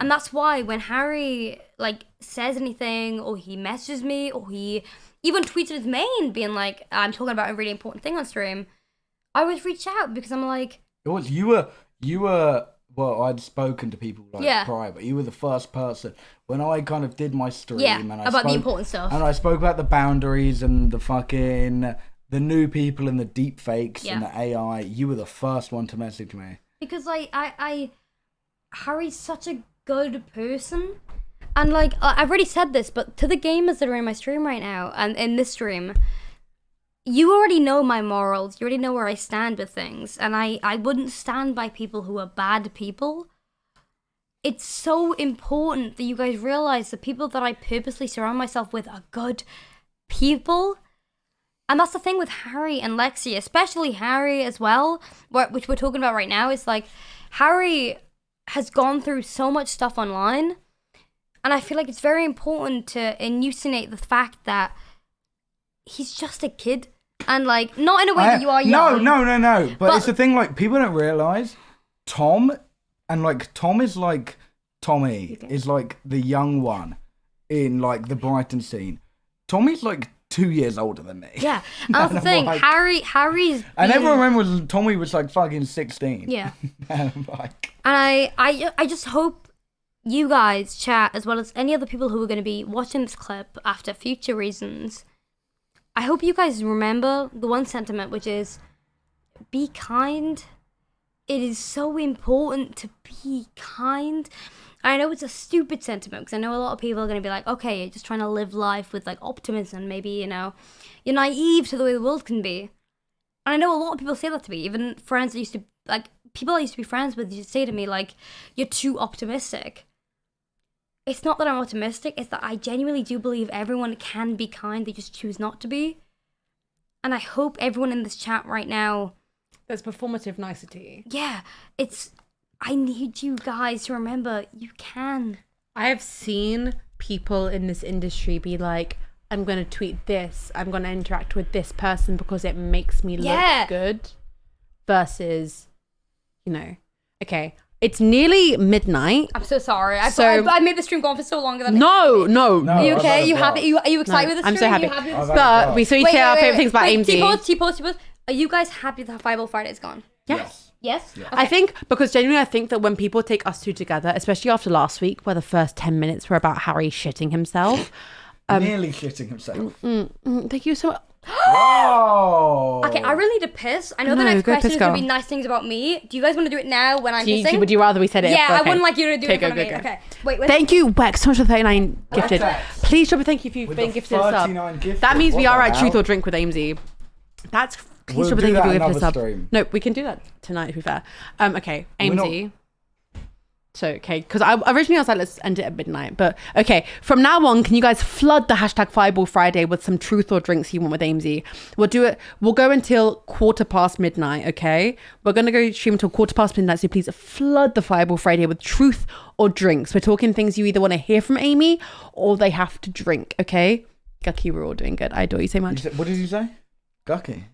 And that's why when Harry like says anything, or he messages me, or he even tweets his main being like, I'm talking about a really important thing on stream, I always reach out because I'm like, you were well, I'd spoken to people like prior, but you were the first person when I kind of did my stream and I about the important stuff. And I spoke about the boundaries and the new people and the deep fakes and the AI. You were the first one to message me. Because Harry's such a good person. And like I've already said this, but to the gamers that are in my stream right now and in this stream, you already know my morals. You already know where I stand with things. And I wouldn't stand by people who are bad people. It's so important that you guys realize the people that I purposely surround myself with are good people. And that's the thing with Harry and LEXIE, especially Harry as well, which we're talking about right now, is like Harry has gone through so much stuff online. And I feel like it's very important to enunciate the fact that he's just a kid. And like, not in a way that you are young. No. But it's the thing, like, people don't realise Tom is like Tommy is like the young one in like the Brighton scene. Tommy's like 2 years older than me. Yeah, and that's the thing. Like, Harry's. I never remember Tommy was like fucking 16. Yeah. And I'm like. And I just hope you guys, chat, as well as any other people who are going to be watching this clip after future reasons, I hope you guys remember the one sentiment, which is be kind. It is so important to be kind. I know it's a stupid sentiment because I know a lot of people are going to be like, okay, you're just trying to live life with like optimism. Maybe, you know, you're naive to the way the world can be. And I know a lot of people say that to me. Even friends that used to, like, people I used to be friends with used to say to me, like, you're too optimistic. It's not that I'm optimistic. It's that I genuinely do believe everyone can be kind. They just choose not to be. And I hope everyone in this chat right now... There's performative nicety. Yeah, I need you guys to remember, you can. I have seen people in this industry be like, I'm going to tweet this, I'm going to interact with this person because it makes me look good. Versus, you know, okay, it's nearly midnight. I'm so sorry. I made the stream go on for so long. No. Are you okay? Are you happy? Are you excited with the stream? I'm so happy. But we saw you share our favorite things about Aimsey. T-pause. Are you guys happy that Fireball Friday is gone? Yes. Yes? Okay. I think, because genuinely I think that when people take us two together, especially after last week where the first 10 minutes were about Harry shitting himself. Nearly shitting himself. Thank you so much. Whoa. Okay, I really need to piss. I know the next question is going to be nice things about me. Do you guys want to do it now when I'm pissing? Would you rather we said it? Yeah, I wouldn't like you to do it in front of me. Go. Okay. Wait. Thank you, Wex, so much for 39 gifted. Please drop a thank you if you've been gifted a sub. That means we are at Truth or Drink with Aimsey. Please drop a thank you if you've gifted a sub. No, we can do that tonight, to be fair. Okay, Aimsey. So, okay, because originally I was like, let's end it at midnight. But okay, from now on, can you guys flood the hashtag Fireball Friday with some truth or drinks you want with Aimsey? We'll do it. We'll go until midnight, okay? We're going to go stream until midnight. So please flood the Fireball Friday with truth or drinks. We're talking things you either want to hear from Amy or they have to drink, okay? Gucky, we're all doing good. I adore you so much. What did you say? Gucky.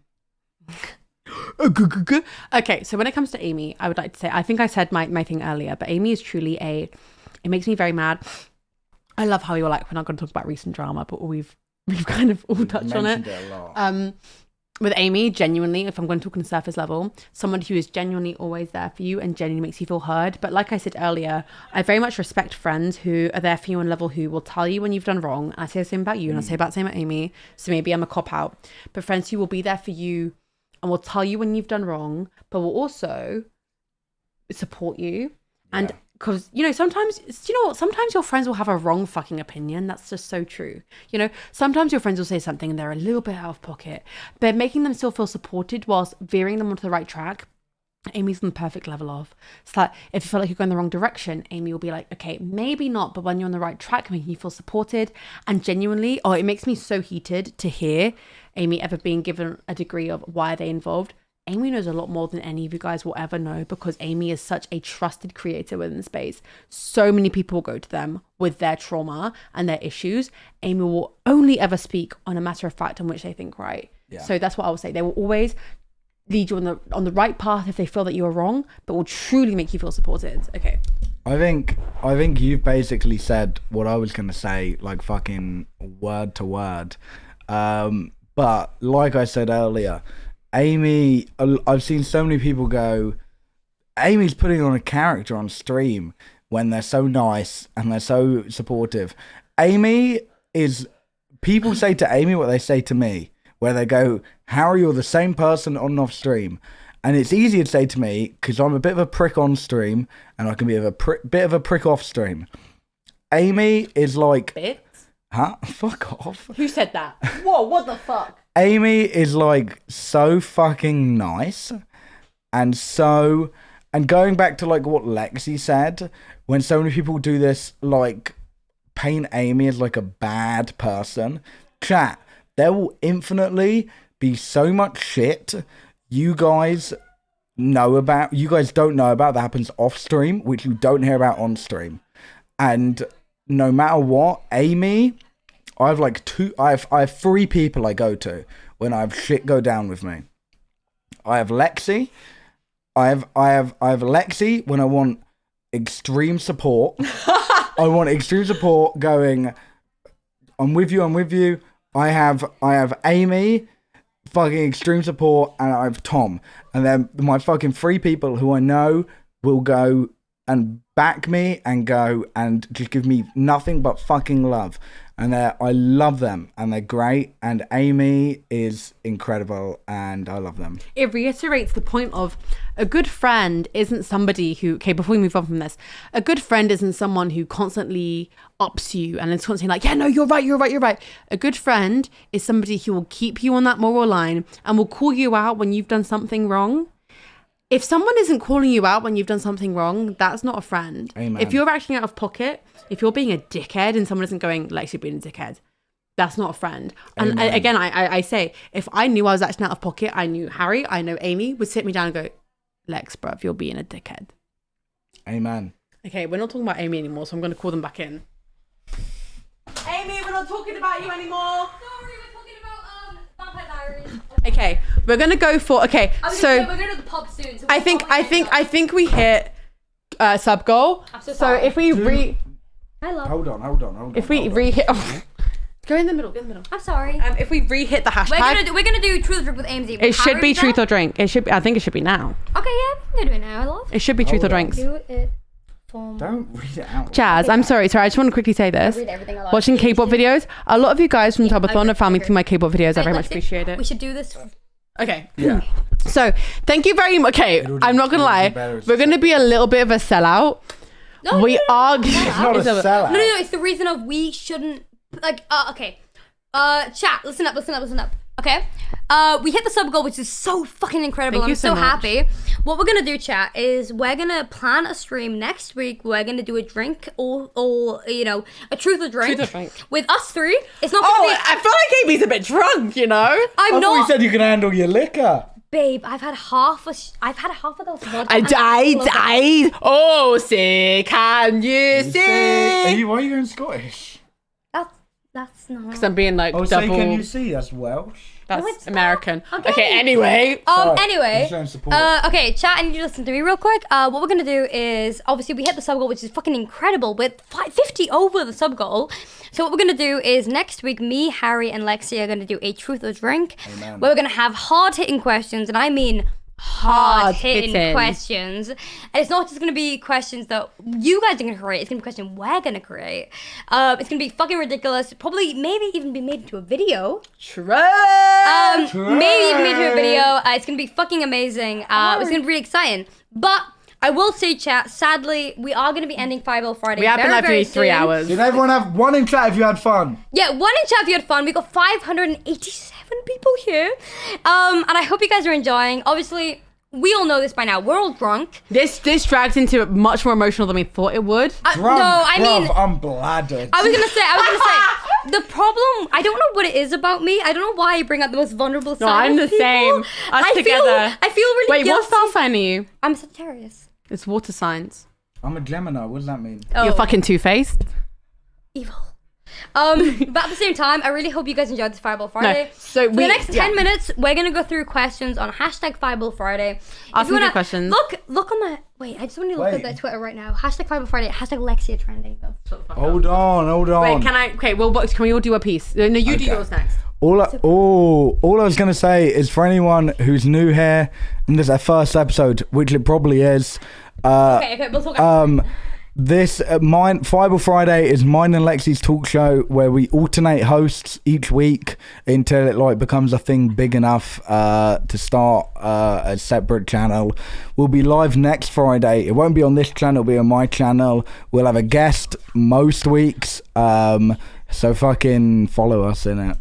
Okay, so when it comes to Amy, I would like to say, I think I said my thing earlier, but Amy is truly it makes me very mad. I love how you're like, we're not going to talk about recent drama, but we've kind of all touched on it. A lot. With Amy, genuinely, if I'm going to talk on the surface level, someone who is genuinely always there for you and genuinely makes you feel heard. But like I said earlier, I very much respect friends who are there for you on level who will tell you when you've done wrong. I say the same about you and I say the same about Amy. So maybe I'm a cop out. But friends who will be there for you and will tell you when you've done wrong, but will also support you. And because, sometimes your friends will have a wrong fucking opinion. That's just so true. Sometimes your friends will say something and they're a little bit out of pocket, but making them still feel supported whilst veering them onto the right track. Amy's on the perfect level of. It's like, if you feel like you're going the wrong direction, Amy will be like, okay, maybe not, but when you're on the right track, making you feel supported. And genuinely, it makes me so heated to hear Amy ever being given a degree of why are they involved. Amy knows a lot more than any of you guys will ever know because Amy is such a trusted creator within the space. So many people will go to them with their trauma and their issues. Amy will only ever speak on a matter of fact on which they think right. Yeah. So that's what I would say. They will always lead you on the right path if they feel that you are wrong, but will truly make you feel supported. Okay. I think you've basically said what I was gonna say, like fucking word to word. But like I said earlier, Amy, I've seen so many people go, Amy's putting on a character on stream when they're so nice and they're so supportive. Amy is, people say to Amy what they say to me, where they go, Harry, you're the same person on and off stream. And it's easier to say to me because I'm a bit of a prick on stream and I can be bit of a prick off stream. Amy is like... Bit? Huh? Fuck off. Who said that? Whoa, what the fuck? Amy is like so fucking nice and going back to like what Lexie said, when so many people do this, like paint Amy as like a bad person, chat, there will infinitely be so much shit you guys don't know about that happens off stream, which you don't hear about on stream. And no matter what, Amy, I have 3 people I go to when I have shit go down with me. I have LEXIE. I have LEXIE when I want extreme support. I want extreme support going, I'm with you. I have Amy, fucking extreme support, and I have Tom. And then my fucking 3 people who I know will go and back me and go and just give me nothing but fucking love. And I love them and they're great. And Amy is incredible and I love them. It reiterates the point of a good friend isn't somebody who, okay, before we move on from this, a good friend isn't someone who constantly ups you and is constantly like, yeah, no, you're right. A good friend is somebody who will keep you on that moral line and will call you out when you've done something wrong. If someone isn't calling you out when you've done something wrong, that's not a friend. Amen. If you're acting out of pocket, if you're being a dickhead and someone isn't going, Lex, you're being a dickhead, that's not a friend. And again, I say, if I knew I was acting out of pocket, I knew Harry, I know Amy would sit me down and go, Lex, bruv, you're being a dickhead. Amen. Okay, we're not talking about Amy anymore, so I'm going to call them back in. Amy, we're not talking about you anymore. Sorry, we're talking about Vampire Diaries. Okay, we're gonna go for so we're going to the pub soon. So I think we hit sub goal. I'm so So sorry. if we I love. Hold on. if we re-hit, go in the middle. I'm sorry. If we re-hit the hashtag, We're gonna do truth or drink with Aimsey. it should be truth or drink. It should be. I think it should be now. Okay, yeah, we can do it now. I love. It should be truth or drinks. Do it for. Don't read it out. Jazz, I'm sorry. I just want to quickly say this. Read everything I love. Watching K-pop videos. A lot of you guys from Subathon have found me agree. through my K-pop videos. I very much Let's do- appreciate it. We should do this. Okay. Yeah. So thank you very much. Okay, I'm not gonna lie. We're gonna be a little bit of a sellout. No, We are. It's not a sellout. No. It's the reason of we shouldn't okay. Chat. Listen up. Okay. We hit the sub goal, which is so fucking incredible. Thank you I'm so so much. happy. What we're gonna do, chat, Thank you is so much. happy. What we're gonna do, chat, is we're gonna plan a stream next week. We're gonna do a drink or a truth or drink. Truth or drink. With us three. It's not gonna Oh, be. I feel like Amy's a bit drunk, you know? I'm I thought you not. said you can handle your liquor. Babe, I've had half of those vodka. I and died. Oh, see, can you see? Why are you going Scottish? That's not. Because I'm being like Oh, say double. can you see? That's Welsh. That's No, it's not. American. Okay. Okay, anyway. Sorry, Anyway, I'm showing support. okay, chat, I need you to listen to me real quick. What we're gonna do is obviously we hit the sub goal, which is fucking incredible, with 50 over the sub goal. So what we're gonna do is next week, me, Harry, and Lexi are gonna do a truth or drink, Amen. where we're gonna have hard hitting questions, and I mean hard hitting Hard-hitting. questions. And it's not just gonna be questions that you guys are gonna create. It's gonna be questions we're gonna create. It's gonna be fucking ridiculous. Probably, maybe even be made into a video. True. Maybe even made into a video. It's gonna be fucking amazing. It's gonna be really exciting. But I will say, chat, sadly, we are gonna be ending Fireball Friday. We have been very, like very 3 soon. hours. Did everyone have one in chat if you had fun? Yeah, one in chat if you had fun. We got 587 people here. And I hope you guys are enjoying. Obviously, we all know this by now. We're all drunk. This dragged into much more emotional than we thought it would. Drunk, No, I mean, bruv, I'm bladdered. I was gonna say, the problem, I don't know what it is about me. I don't know why I bring out the most vulnerable side No, I'm of the people. same. Us I together. I feel really Wait, what guilty. star sign are you? I'm Sagittarius. It's water signs. I'm a Gemini. What does that mean? Oh, You're fucking two-faced. evil. But at the same time, I really hope you guys enjoyed this Fireball Friday. so For the next 10 minutes, we're gonna go through questions on hashtag Fireball Friday. Ask you me wanna- questions. Look on the. Wait, I just want to look at Wait. their Twitter right now. Hashtag Fireball Friday. Hashtag Lexia trending though. Hold on. Wait, can we all do a piece? No, you do Okay. yours next. All I was going to say is for anyone who's new here, and this is our first episode, which it probably is, Okay, we'll talk. this Fireball Friday is mine and Lexi's talk show where we alternate hosts each week until it like becomes a thing big enough to start a separate channel. We'll be live next Friday. It won't be on this channel, it'll be on my channel. We'll have a guest most weeks, so fucking follow us in it.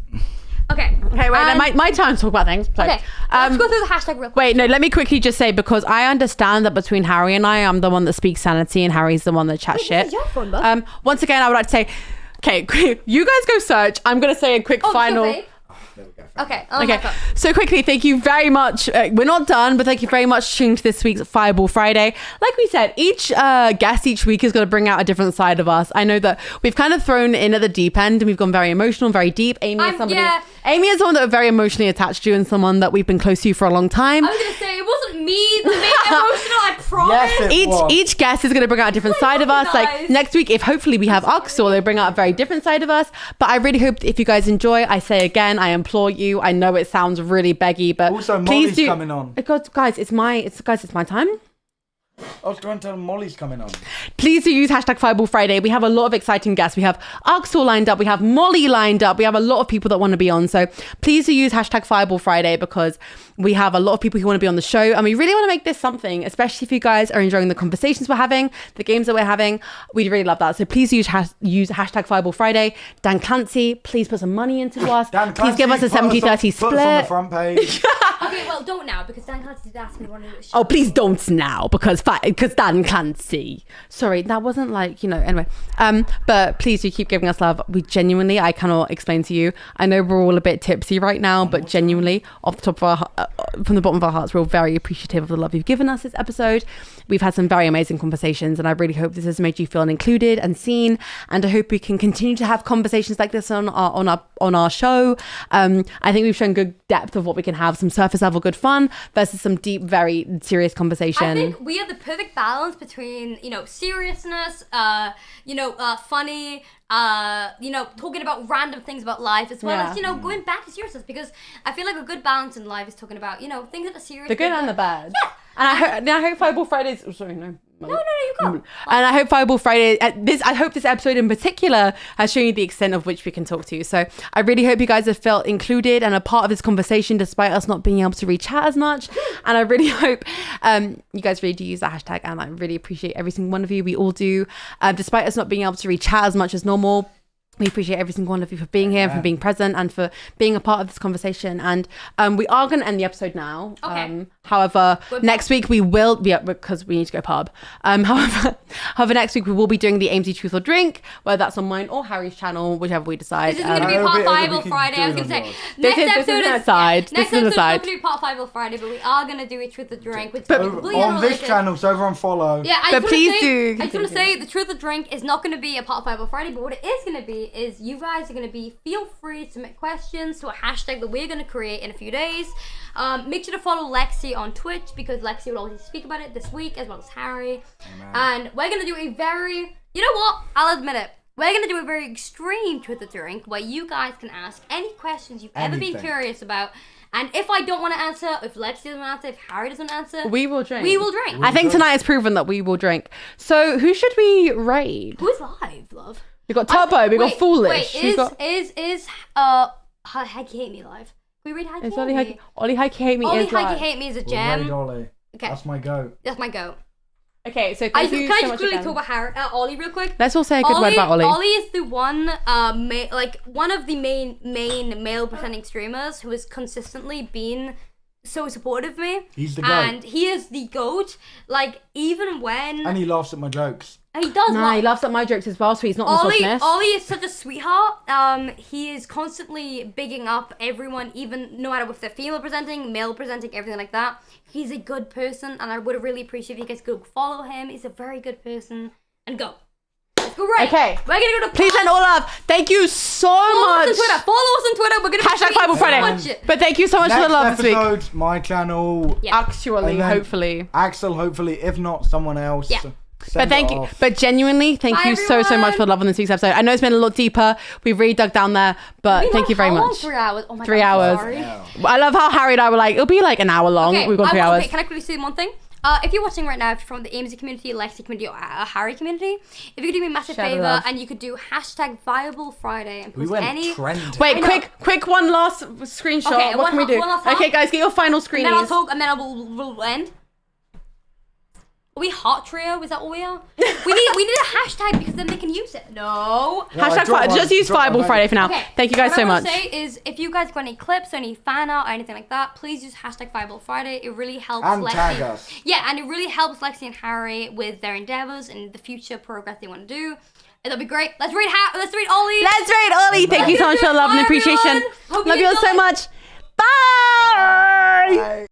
Okay. Okay, wait, no, my time to talk about things. So, Okay. Let's go through the hashtag real quick. Wait, no, let me quickly just say, because I understand that between Harry and I'm the one that speaks sanity and Harry's the one that chats shit. This is your phone, bud. Once again, I would like to say, okay, you guys go search. I'm going to say a quick final. Okay. Okay. Oh, Okay, so quickly, thank you very much. We're not done, but thank you very much for tuning to this week's Fireball Friday. Like we said, each guest each week is going to bring out a different side of us. I know that we've kind of thrown in at the deep end and we've gone very emotional, very deep. Amy is someone that we're very emotionally attached to and someone that we've been close to for a long time. I was gonna say it wasn't me that made it emotional. I promise. Yes, it was. Each guest is going to bring out a different side of us. guys. Like next week, if hopefully we have Oxor, they bring out a very different side of us. But I really hope if you guys enjoy, I say again, I implore you. I know it sounds really beggy, but Also, please Molly's do. coming on. Guys, it's my time. I was going to tell them Molly's coming on. Please do use hashtag Fireball Friday. We have a lot of exciting guests. We have Oxor lined up. We have Molly lined up. We have a lot of people that want to be on. So please do use hashtag Fireball Friday because we have a lot of people who want to be on the show. And we really want to make this something, especially if you guys are enjoying the conversations we're having, the games that we're having. We'd really love that. So please use hashtag Fireball Friday. Dan Clancy, please put some money into us. Dan Please give us a Clancy, 70-30 put us on split. the front page. Okay, well, don't now because Dan Clancy did ask me one of the Oh, please don't now because Dan Clancy. Sorry, that wasn't like, anyway. But please do keep giving us love. We genuinely, I cannot explain to you. I know we're all a bit tipsy right now, but genuinely, off the top of from the bottom of our hearts, we're all very appreciative of the love you've given us this episode. We've had some very amazing conversations, and I really hope this has made you feel included and seen. And I hope we can continue to have conversations like this on our show. I think we've shown good depth of what we can have, some surface level good fun versus some deep, very serious conversation. I think we have the perfect balance between, seriousness, funny, talking about random things about life as well as, going back to seriousness because I feel like a good balance in life is talking about, things that are serious. The good and the bad. Yeah. And I hope Fireball Fridays. Oh, sorry, no. No, you can't. And I hope Fireball Friday. I hope this episode in particular has shown you the extent of which we can talk to you. So I really hope you guys have felt included and a part of this conversation, despite us not being able to reach out as much. And I really hope you guys really do use that hashtag. And I really appreciate every single one of you. We all do, despite us not being able to reach out as much as normal. We appreciate every single one of you for being here, for being present, and for being a part of this conversation. And we are going to end the episode now. Okay. However, next week we will, because we need to go pub. However, next week we will be doing the Aimsey Truth or Drink, whether that's on mine or Harry's channel, whichever we decide. This is going to be part 5 or Friday. I was going to say next episode is not going to be part 5 or Friday, but we are going to do a Truth or Drink. Which on this channel, so everyone follow. Yeah, but please do. I just want to say the Truth or Drink is not going to be a part 5 or Friday, but what it is going to be is you guys are going to be, feel free to submit questions to a hashtag that we're going to create in a few days. Make sure to follow Lexie on Twitch, because Lexie will always speak about it this week, as well as Harry. Amen. And we're going to do a very, you know what, I'll admit it, we're going to do a very extreme Truth or Drink where you guys can ask any questions you've ever been curious about. And if I don't want to answer, if Lexie doesn't answer, if Harry doesn't answer, we will drink. I think tonight has proven that we will drink. So who should we raid? Who's live, love? We got Turbo, we got Foolish. Wait, is Hikey Hate Me live? Can we read Hikey Hate Me? Ollie Hikey Hate Me Ollie is live. Hikey Hate Me is a gem. Ollie. Okay. That's my go. That's my go. Okay, so Can I so just much quickly again. talk about Harry, Ollie real quick? Let's all say a good word about Ollie. Ollie is the one, one of the main male presenting streamers who has consistently been so supportive of me. He's the goat. And he is the GOAT. Like, even when... And he laughs at my jokes. And he does. He laughs at my jokes as well, so he's not misogynist. Ollie is such a sweetheart. He is constantly bigging up everyone, even no matter if they're female presenting, male presenting, everything like that. He's a good person, and I would really appreciate if you guys could follow him. He's a very good person. And go. Let's go right. Okay. We're gonna go to please send all love. Thank you so much. Follow us on Twitter. We're gonna hashtag Bible Friday. But thank you so much for the love this week. Next episode, my channel. Yeah. Actually, hopefully. Axel, hopefully, if not someone else. Yeah. But thank you. But genuinely, thank you so much for the love on this week's episode. I know it's been a lot deeper. We've really dug down there, but thank you very much. 3 hours. Oh my 3 God, hours. Sorry. I love how Harry and I were like, it'll be like an hour long. Okay, We've got 3 hours. Okay, can I quickly say one thing? If you're watching right now, if you're from the Aimsey community, Lexie community, or Harry community, if you could do me a massive favor and you could do hashtag Viable Friday and post any. Wait, quick one last screenshot. Okay, what can we do? Okay, guys, get your final screenies. And then I'll talk, and then we'll end. Are we hot trio? Is that what we are? we need a hashtag because then they can use it. No. Hashtag just use Viable Friday for now. Okay. Thank you guys so much. What I want to say is, if you guys got any clips or any fan art or anything like that, please use hashtag Viable Friday. It really helps Lexie. Tag us. Yeah, and it really helps Lexie and Harry with their endeavors and the future progress they want to do. And that'd be great. Let's read Ollie. Let's read Ollie. Thank you so much for the love and appreciation. Love you all so much. Bye.